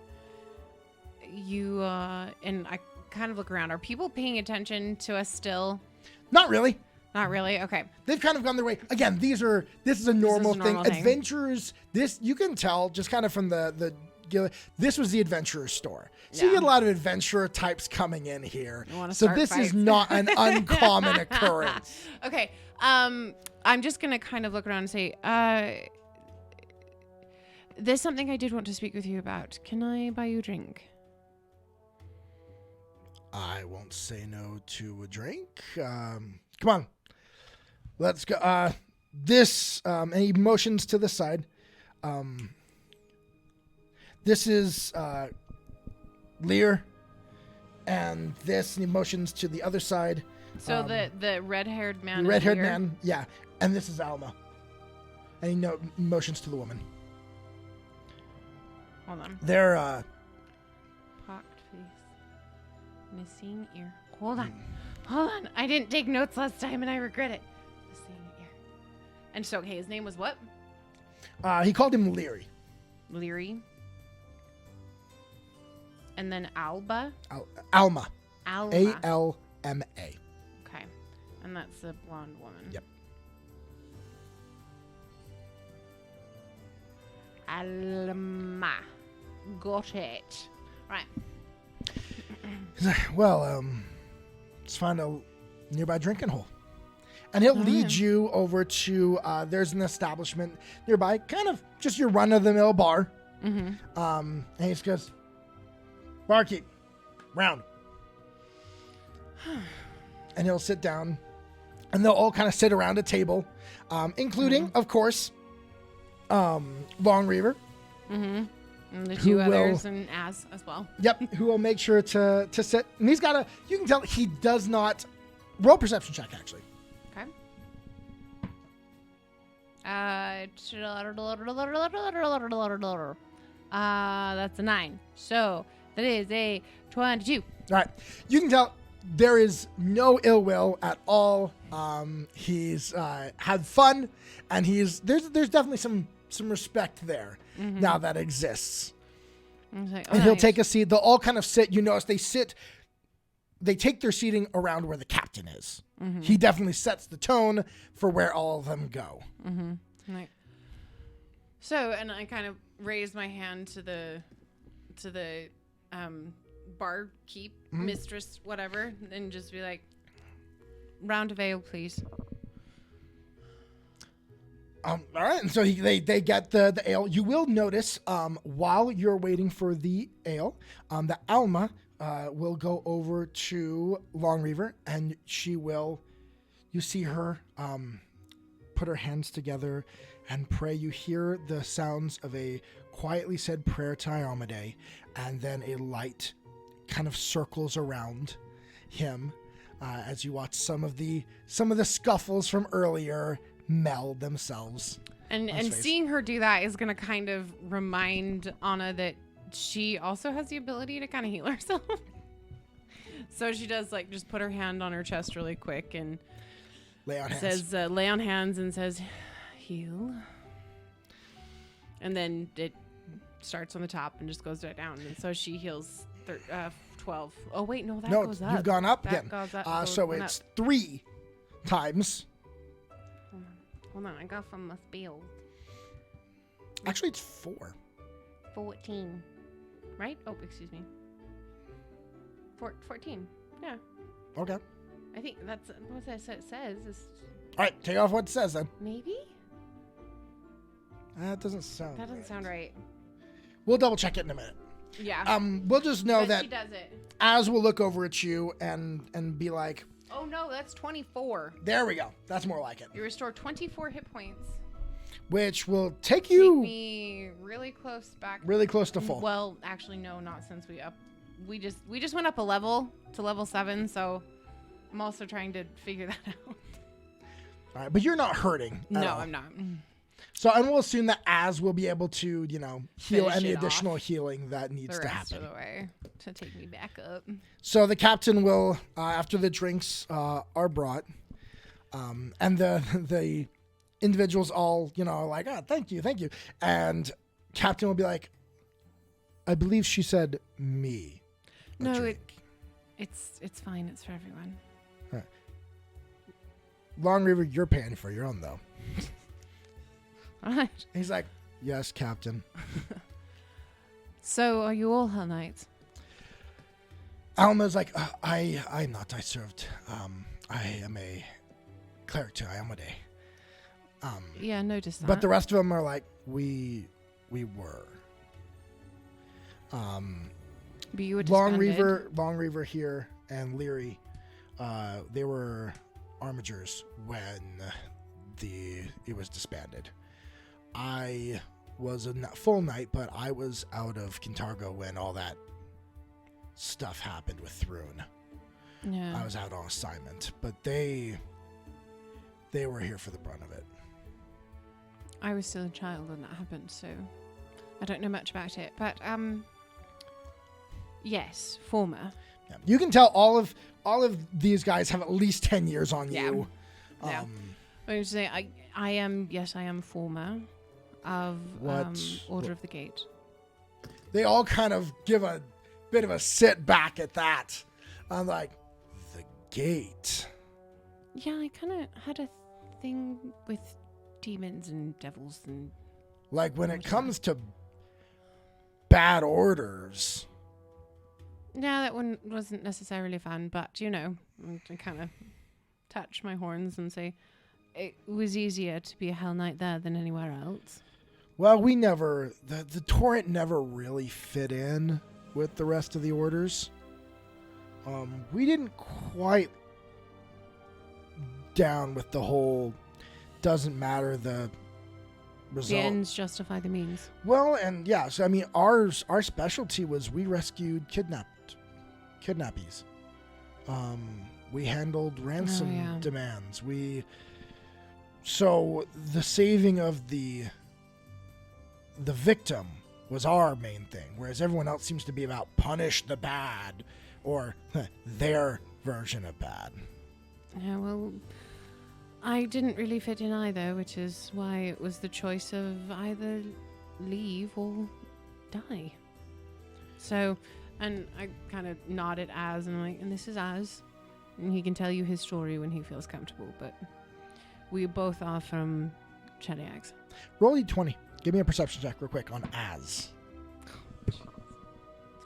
You and I kind of look around. Are people paying attention to us still? Not really. Not really. Okay. They've kind of gone their way. Again, this is a normal thing. Adventurers, this you can tell just kind of from the this was the adventurer store. So you get a lot of adventurer types coming in here. So this is not an uncommon occurrence. Okay. I'm just going to kind of look around and say, There's something I did want to speak with you about. Can I buy you a drink? I won't say no to a drink. Come on. Let's go. And he motions to the side. This is Lear. And this, and he motions to the other side. So the red-haired man. The red-haired man, yeah. And this is Alma. And he motions to the woman. Hold on. They're Pocked face. Missing ear. Hold on. Hold on. I didn't take notes last time and I regret it. Missing ear. And so, okay, his name was what? he called him Leary. Leary. And then Alma. Alma. Alma. A-L-M-A. Okay. And that's the blonde woman. Yep. Alma. Got it. Right. He's like, well, let's find a nearby drinking hole. And he'll lead you over to, there's an establishment nearby, kind of just your run-of-the-mill bar. Mm-hmm. And he just goes, barkeep, round. And he'll sit down, and they'll all kind of sit around a table, including, of course, Long Reaver. Mm-hmm. And the two others and as well. Yep, who will make sure to sit. And he's got you can tell he does not roll perception check, actually. Okay. That's a 9. So that is a 22. All right. You can tell there is no ill will at all. He's had fun, and there's definitely some respect there now that exists. Like, and he'll take a seat. They'll all kind of sit. You notice they take their seating around where the captain is. Mm-hmm. He definitely sets the tone for where all of them go. Mm-hmm. Like, so, and I kind of raise my hand to the barkeep, mistress, whatever, and just be like, round of ale, please. All right, and so they get the ale. You will notice while you're waiting for the ale, that Alma will go over to Long Reaver, and you see her put her hands together and pray. You hear the sounds of a quietly said prayer to Iomade, and then a light kind of circles around him as you watch some of the scuffles from earlier meld themselves. And seeing her do that is going to kind of remind Anna that she also has the ability to kind of heal herself. So she does just put her hand on her chest really quick and lay on hands. Says, lay on hands and says, heal. And then it starts on the top and just goes right down. And so she heals 12. Oh, wait, no, that goes up. You've gone up that again. Goes up, so it's 3 times. Hold on, I got from the spell. Actually, it's 4. 14. Right? Oh, excuse me. 14. Yeah. Okay. I think that's what it says. All right, take off what it says then. Maybe? That doesn't sound sound right. We'll double check it in a minute. Yeah. We'll just know that she does it. Az will look over at you and be like, oh no, that's 24. There we go. That's more like it. You restore 24 hit points. Which will take me really close back. Really close to full. Well, actually no, not since we just went up a level to level 7, so I'm also trying to figure that out. All right, but you're not hurting. No, I'm not. So, and we'll assume that Az will be able to, heal any additional off. Healing that needs to happen. The rest of the way to take me back up. So the captain will, after the drinks are brought, and the individuals all, are like, oh, thank you. And captain will be like, I believe she said me. No, it's fine. It's for everyone. All right. Long Reaver, you're paying for your own, though. All right. He's like, yes, Captain. So, are you all Hellknights? Alma's like, I'm not. I served. I am a cleric to Iomade. Yeah, I noticed that. But the rest of them are like, we we were. But you were Long disbanded. Reaver here and Leary, they were armigers when it was disbanded. I was a full knight, but I was out of Kintargo when all that stuff happened with Thrune. Yeah. I was out on assignment, but they were here for the brunt of it. I was still a child when that happened, so I don't know much about it. But yes, former. Yeah. You can tell all of these guys have at least 10 years on Yeah. you. Yeah. I would say I am former of Order of the Gate. They all kind of give a bit of a sit back at that. I'm like, the gate. Yeah, I kind of had a thing with demons and devils and. Like when it comes to bad orders. Yeah, that one wasn't necessarily fun, but I kind of touch my horns and say it was easier to be a Hellknight there than anywhere else. Well, the torrent never really fit in with the rest of the orders. We didn't quite down with the whole doesn't matter the result. The ends justify the means. Well, and yeah, so I mean, our specialty was we rescued kidnappies. We handled ransom demands. So the saving of the victim was our main thing, whereas everyone else seems to be about punish the bad or their version of bad. Yeah, well, I didn't really fit in either, which is why it was the choice of either leave or die. So, and I kind of nod at Az, and I'm like, and this is Az. And he can tell you his story when he feels comfortable, but we both are from Cheliax. Roll E20. Give me a perception check real quick on Az. It's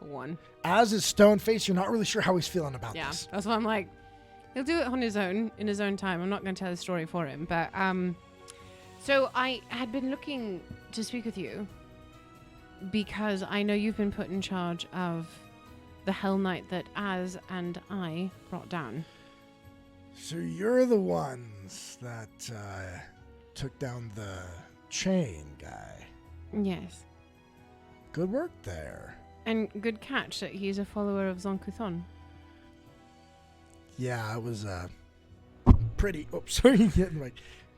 a 1. Az is stone faced. You're not really sure how he's feeling about Yeah, this. that's why I'm like, he'll do it on his own, in his own time. I'm not going to tell the story for him. But, so I had been looking to speak with you because I know you've been put in charge of the Hellknight that Az and I brought down. So you're the ones that took down the chain guy. Yes. Good work there. And good catch that he's a follower of Zonkuthon. Yeah, it was pretty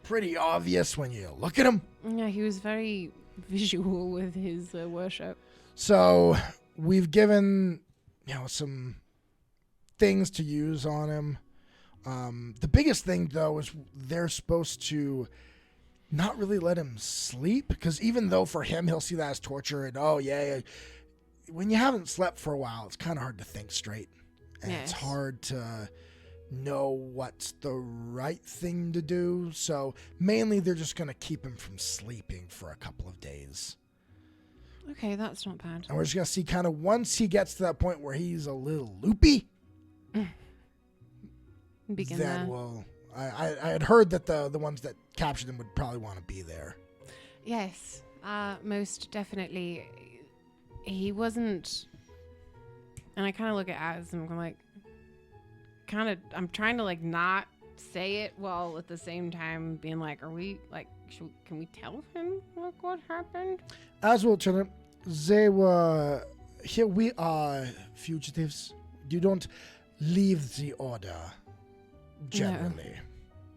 pretty obvious when you look at him. Yeah, he was very visual with his worship. So we've given some things to use on him. The biggest thing though is they're supposed to not really let him sleep, because even though for him he'll see that as torture, and when you haven't slept for a while, it's kind of hard to think straight, and Yes. it's hard to know what's the right thing to do. So mainly they're just going to keep him from sleeping for a couple of days. Okay, that's not bad. And we're just going to see kind of once he gets to that point where he's a little loopy, Begin then there. we'll... I had heard that the ones that captured him would probably want to be there. Yes, most definitely. He wasn't... And I kind of look at Az and I'm like... I'm trying to, not say it while at the same time being like, are we, can we tell him, what happened? As well, Lieutenant, they were... Here we are fugitives. You don't leave the order, generally.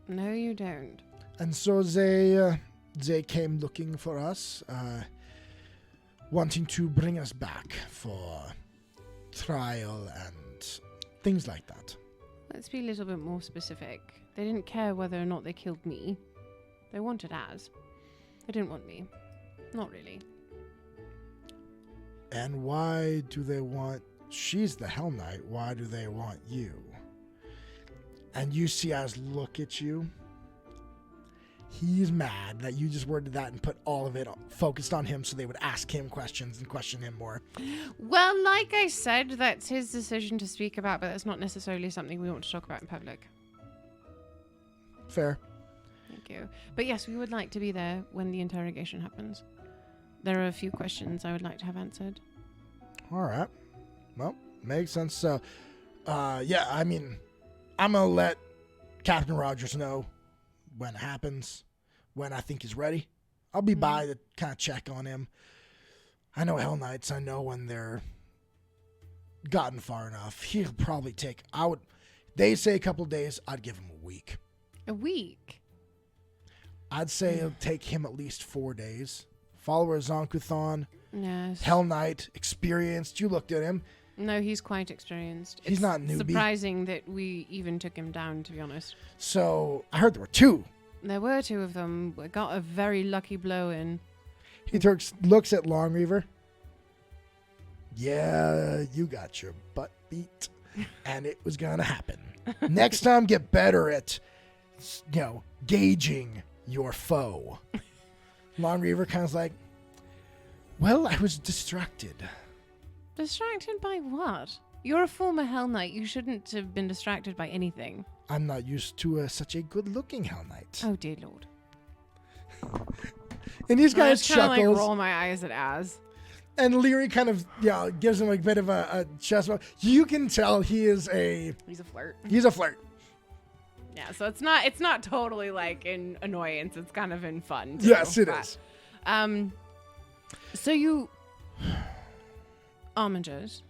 No, you don't. And so they came looking for us, wanting to bring us back for trial and things like that. Let's be a little bit more specific. They didn't care whether or not they killed me. They wanted Az. They didn't want me. Not really. And why do they want... She's the Hellknight. Why do they want you? And you see Az look at you. He's mad that you just worded that and put all of it focused on him so they would ask him questions and question him more. Well, like I said, that's his decision to speak about, but that's not necessarily something we want to talk about in public. Fair. Thank you. But yes, we would like to be there when the interrogation happens. there are a few questions I would like to have answered. All right. Well, makes sense. So, yeah, I mean, I'm going to let Captain Rogers know when it happens, when I think he's ready. I'll be by to kind of check on him. I know Hellknights. I know when they're gotten far enough. He'll probably take, they say a couple days. I'd give him a week. A week? I'd say it'll take him at least 4 days. Follower of Zonkuthon. Yes. Hellknight, experienced. You looked at him. No, he's quite experienced. He's not newbie. Surprising that we even took him down, to be honest. So, I heard there were 2. There were 2 of them. We got a very lucky blow in. He looks at Longreaver. Yeah, you got your butt beat. And it was going to happen. Next time, get better at, gauging your foe. Longreaver kind of like, well, I was distracted. Distracted by what? You're a former Hellknight. You shouldn't have been distracted by anything. I'm not used to such a good-looking Hellknight. Oh, dear Lord. And these guys chuckles. I roll my eyes at Az. And Leary kind of gives him a bit of a chest bump. You can tell he's a flirt. He's a flirt. Yeah, so it's not totally like in annoyance. It's kind of in fun. Too, yes, it is. So you Armingers.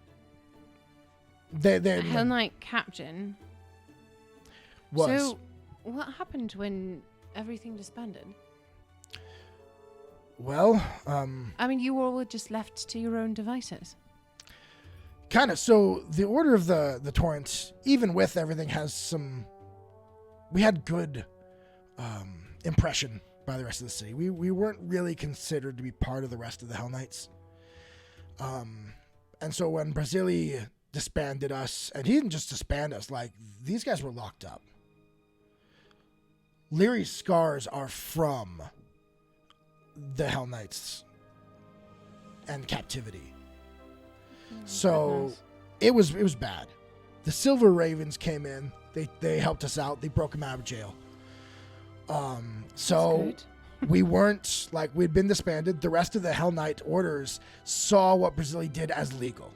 They Hellknight captain. Was. So what happened when everything disbanded? Well, I mean, you all were just left to your own devices. Kind of. So the Order of the Torrent, even with everything, has some. We had good impression by the rest of the city. We weren't really considered to be part of the rest of the Hellknights. And so when Brasili disbanded us, and he didn't just disband us, like, these guys were locked up. Leary's scars are from the Hellknights and captivity. So it was bad. The Silver Ravens came in. They helped us out. They broke him out of jail. So we weren't, like, we'd been disbanded. The rest of the Hellknight orders saw what Brasili did as legal.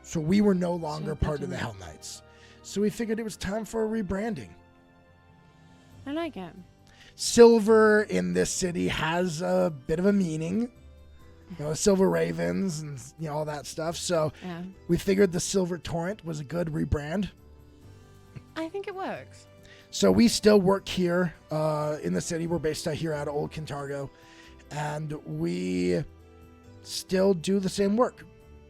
So we were no longer part of the Hellknights. So we figured it was time for a rebranding. I like it. Silver in this city has a bit of a meaning. Silver Ravens and all that stuff. So we figured the Silver Torrent was a good rebrand. I think it works. So we still work here in the city. We're based out here out of Old Kintargo. And we still do the same work.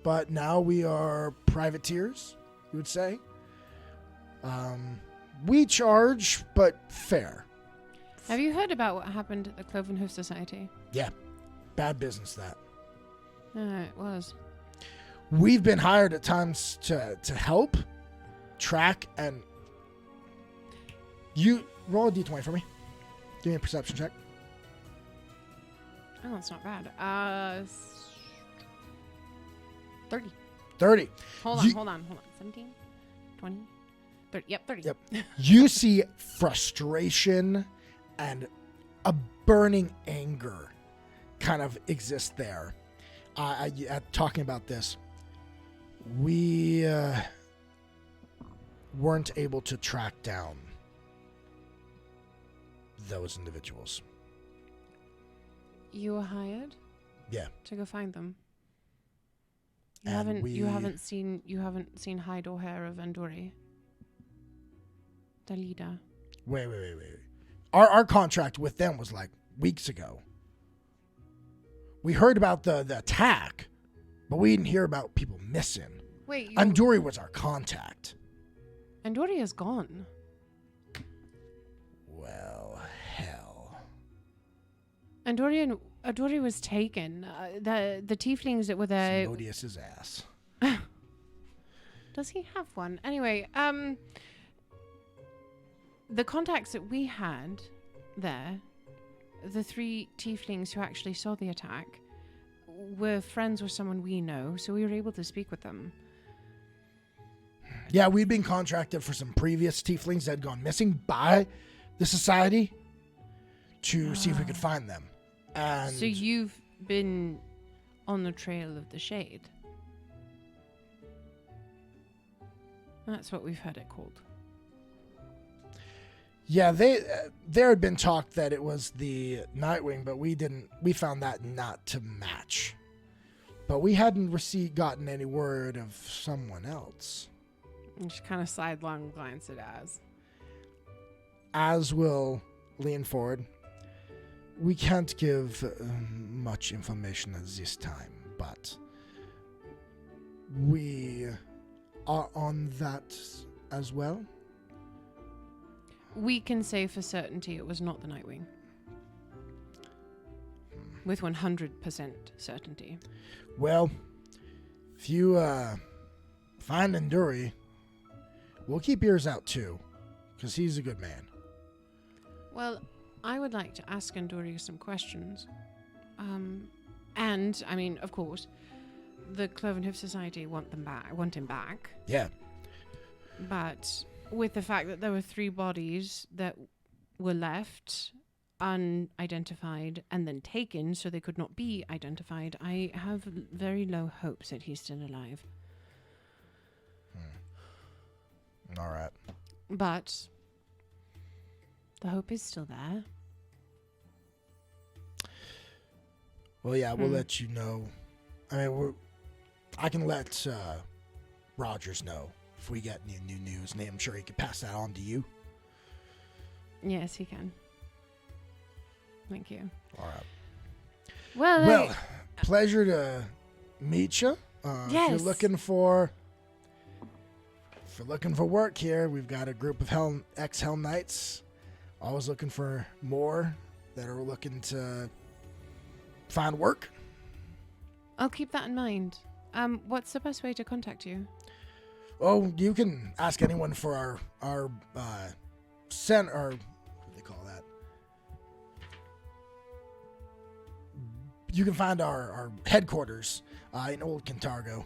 But now we are privateers, you would say. We charge, but fair. Have you heard about what happened at the Cloven Hoof Society? Yeah. Bad business, that. It was. We've been hired at times to help, track, and... You roll a d20 for me. Give me a perception check. Oh, that's not bad. 30. 30. Hold on. 17, 20, 30. Yep, 30. Yep. You see frustration and a burning anger kind of exist there. Talking about this, we weren't able to track down those individuals. You were hired? Yeah. To go find them. You And haven't seen hide or hair of Andori. The leader. Wait. Our contract with them was like weeks ago. We heard about the attack, but we didn't hear about people missing. Wait. Andori was our contact. Andori is gone. Well, hell. Andori was taken. The tieflings that were there. Modius's ass. Does he have one? Anyway, the contacts that we had there, the 3 tieflings who actually saw the attack, were friends with someone we know, so we were able to speak with them. Yeah, we'd been contracted for some previous tieflings that had gone missing by the society to see if we could find them. And so you've been on the trail of the shade. That's what we've heard it called. Yeah, there had been talk that it was the Nightwing, but we found that not to match. But we hadn't gotten any word of someone else. And she kind of sidelong glance at Az. Az will lean forward. We can't give much information at this time, but we are on that as well. We can say for certainty it was not the Nightwing. With 100% certainty. Well, if you find Enduri, we'll keep ears out too, because he's a good man. Well, I would like to ask Enduri some questions. And, I mean, of course, the Clovenhoof Society want him back. Yeah. But with the fact that there were 3 bodies that were left unidentified and then taken so they could not be identified, I have very low hopes that he's still alive. All right. But the hope is still there. Well, yeah, we'll let you know. I mean, I can let Rogers know if we get any new news, and I'm sure he could pass that on to you. Yes, he can. Thank you. All right. Well, pleasure to meet you. Yes. If you're looking for work here, we've got a group of ex-Hellknights, always looking for more that are looking to find work. I'll keep that in mind. What's the best way to contact you? Oh, you can ask anyone for our center, or what do they call that? You can find our headquarters in Old Cantargo,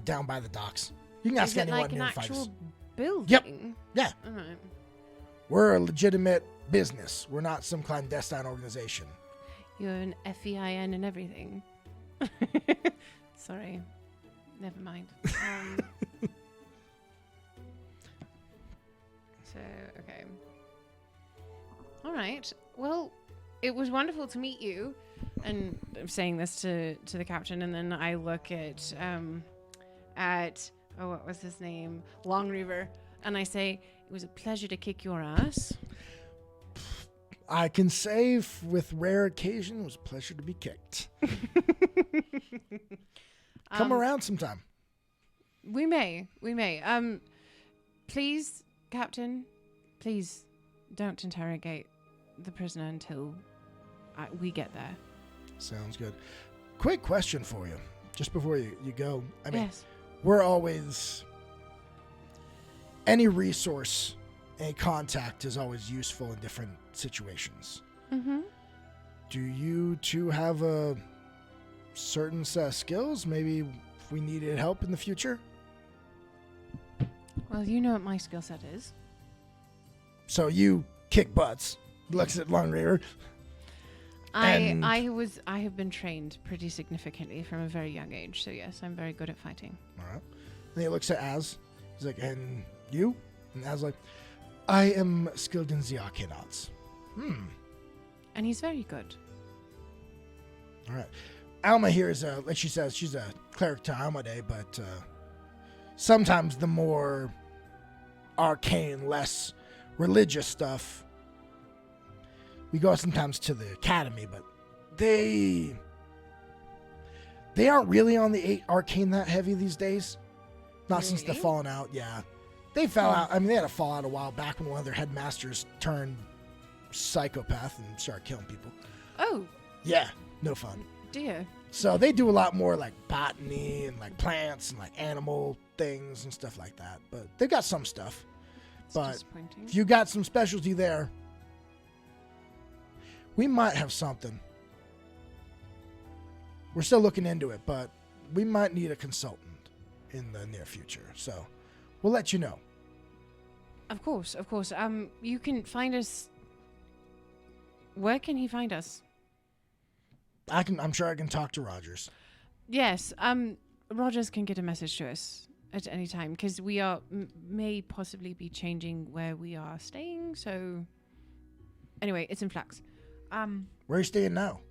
down by the docks. You can ask Is it anyone like an here to find actual us. building? Yep. Yeah. All right. We're a legitimate business. We're not some clandestine organization. You're an FEIN and everything. Sorry. Never mind. Okay. All right. Well, it was wonderful to meet you. And I'm saying this to the captain, and then I look at what was his name? Longreaver. And I say, it was a pleasure to kick your ass. I can say with rare occasion, it was a pleasure to be kicked. Come around sometime. We may. Please, Captain, please don't interrogate the prisoner until we get there. Sounds good. Quick question for you, just before you go. I mean, Yes. we're always... Any resource, any contact is always useful in different situations. Mm-hmm. Do you two have a certain set of skills? Maybe if we needed help in the future? Well, you know what my skill set is. So you kick butts. Looks at Longreaver. I have been trained pretty significantly from a very young age, so yes, I'm very good at fighting. All right. And he looks at Az. He's like, and you? And Az like, I am skilled in the arcane arts. And he's very good. All right. Alma here is, like she says, she's a cleric to Almade, but sometimes the more arcane, less religious stuff, we go sometimes to the academy, but they aren't really on the arcane that heavy these days. Not since the falling out, yeah. They fell out. I mean, they had a fallout a while back when one of their headmasters turned psychopath and started killing people. Oh. Yeah, no fun. Dear. So they do a lot more like botany and like plants and like animal things and stuff like that. But they've got some stuff. It's but disappointing. if you got some specialty there, we might have something. We're still looking into it, but we might need a consultant in the near future. So we'll let you know. Of course. You can find us. Where can he find us? I'm sure I can talk to Rogers. Yes. Rogers can get a message to us at any time because we are may possibly be changing where we are staying. So, anyway, it's in flux. Where are you staying now?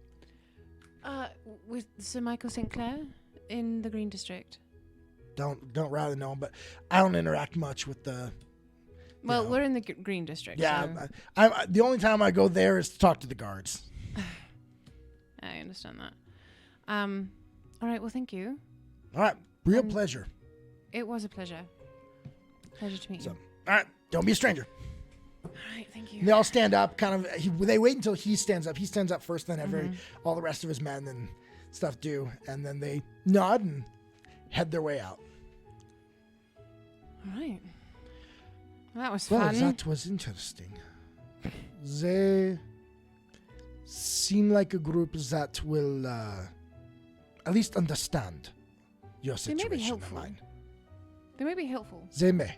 With Sir Michael St. Clair in the Green District. Don't rather know him, but I don't interact much with the. Well, we're in the Green District. Yeah, so. I the only time I go there is to talk to the guards. I understand that. All right. Well, thank you. All right, real pleasure. It was a pleasure. Pleasure to meet you. All right, don't be a stranger. All right, thank you. And they all stand up, kind of. They wait until he stands up. He stands up first, then all the rest of his men and stuff do, and then they nod and head their way out. All right. Well, that was Well, fun. that was interesting. They seem like a group that will at least understand your They may situation be and helpful. mine. They may be helpful. They may.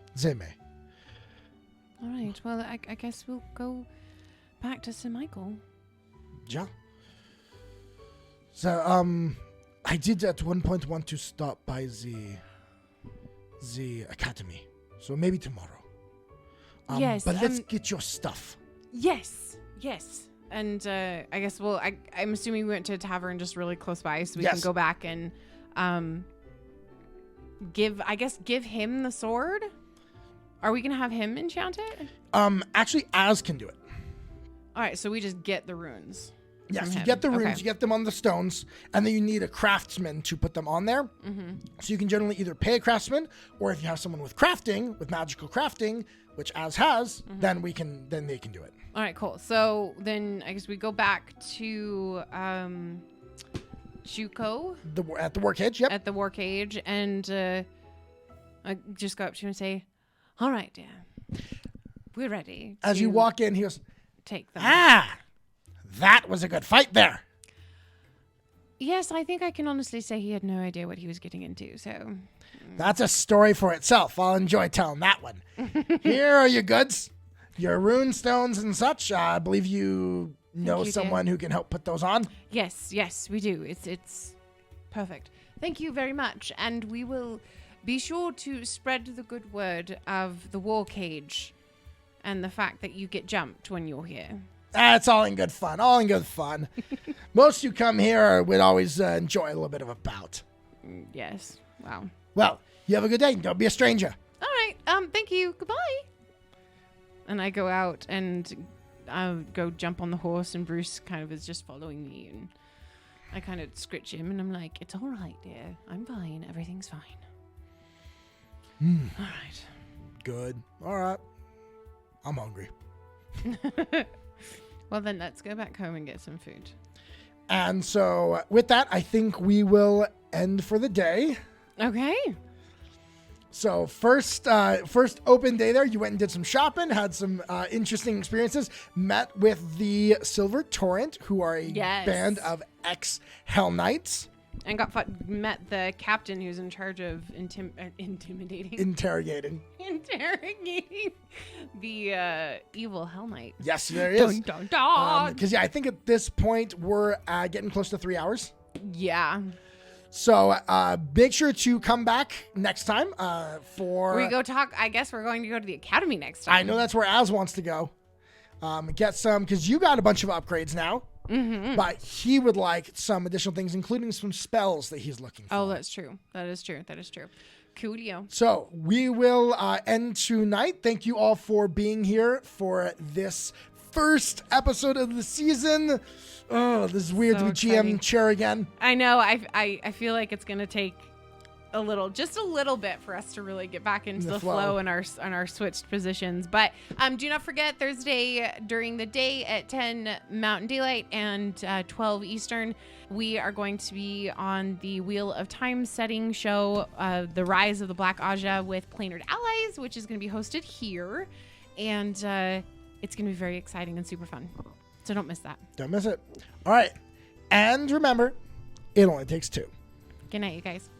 All right. Well, I guess we'll go back to Sir Michael. Yeah. So, I did at one point want to stop by the academy. So maybe tomorrow. Yes, But let's get your stuff. Yes. And I guess I'm assuming we went to a tavern just really close by, so we can go back and give him the sword. Are we gonna have him enchant it? Actually, Az can do it. All right, so we just get the runes. Yes, you him. get the runes, Okay. you get them on the stones, and then you need a craftsman to put them on there. Mm-hmm. So you can generally either pay a craftsman, or if you have someone with crafting, with magical crafting, which Az has, then they can do it. All right, cool. So then I guess we go back to Shuko At the work cage, yep. at the war cage, and I just go up to him and say, "All right, dear, we're ready." As you to walk in, he goes, take them. That was a good fight there. Yes, I think I can honestly say he had no idea what he was getting into. So That's a story for itself. I'll enjoy telling that one. Here are your goods, your rune stones and such. I believe you know you, someone who can help put those on. yes, we do. It's perfect. Thank you very much, and we will be sure to spread the good word of the war cage and the fact that you get jumped when you're here. It's all in good fun. Most who come here would always enjoy a little bit of a bout. Yes. Wow. Well, you have a good day. Don't be a stranger. All right. Thank you. Goodbye. And I go out and go jump on the horse, and Bruce kind of is just following me, and I kind of scritch him, and I'm like, "It's all right, dear. I'm fine. Everything's fine." All right. Good. All right. I'm hungry. Well, then let's go back home and get some food. And so with that, I think we will end for the day. Okay. So first open day there, you went and did some shopping, had some interesting experiences, met with the Silver Torrent, who are a band of ex-Hellknights. And met the captain who's in charge of interrogating the evil Hellknight. Yes, there is. Dun, dun, dun. Because I think at this point we're getting close to 3 hours. Yeah. So make sure to come back next time for... We go talk... I guess we're going to go to the academy next time. I know that's where Az wants to go. Get some... Because you got a bunch of upgrades now. Mm-hmm. But he would like some additional things, including some spells that he's looking for. Oh, that's true. That is true. Coolio. So we will end tonight. Thank you all for being here for this first episode of the season. Oh, this is weird So to be GM chair again. I know. I feel like it's going to take just a little bit for us to really get back into the flow and our switched positions. But do not forget Thursday during the day at 10 Mountain Daylight and 12 Eastern, we are going to be on the Wheel of Time setting show, The Rise of the Black Aja with Playnard Allies, which is going to be hosted here. And it's going to be very exciting and super fun. So don't miss that. Don't miss it. All right. And remember, it only takes two. Good night, you guys.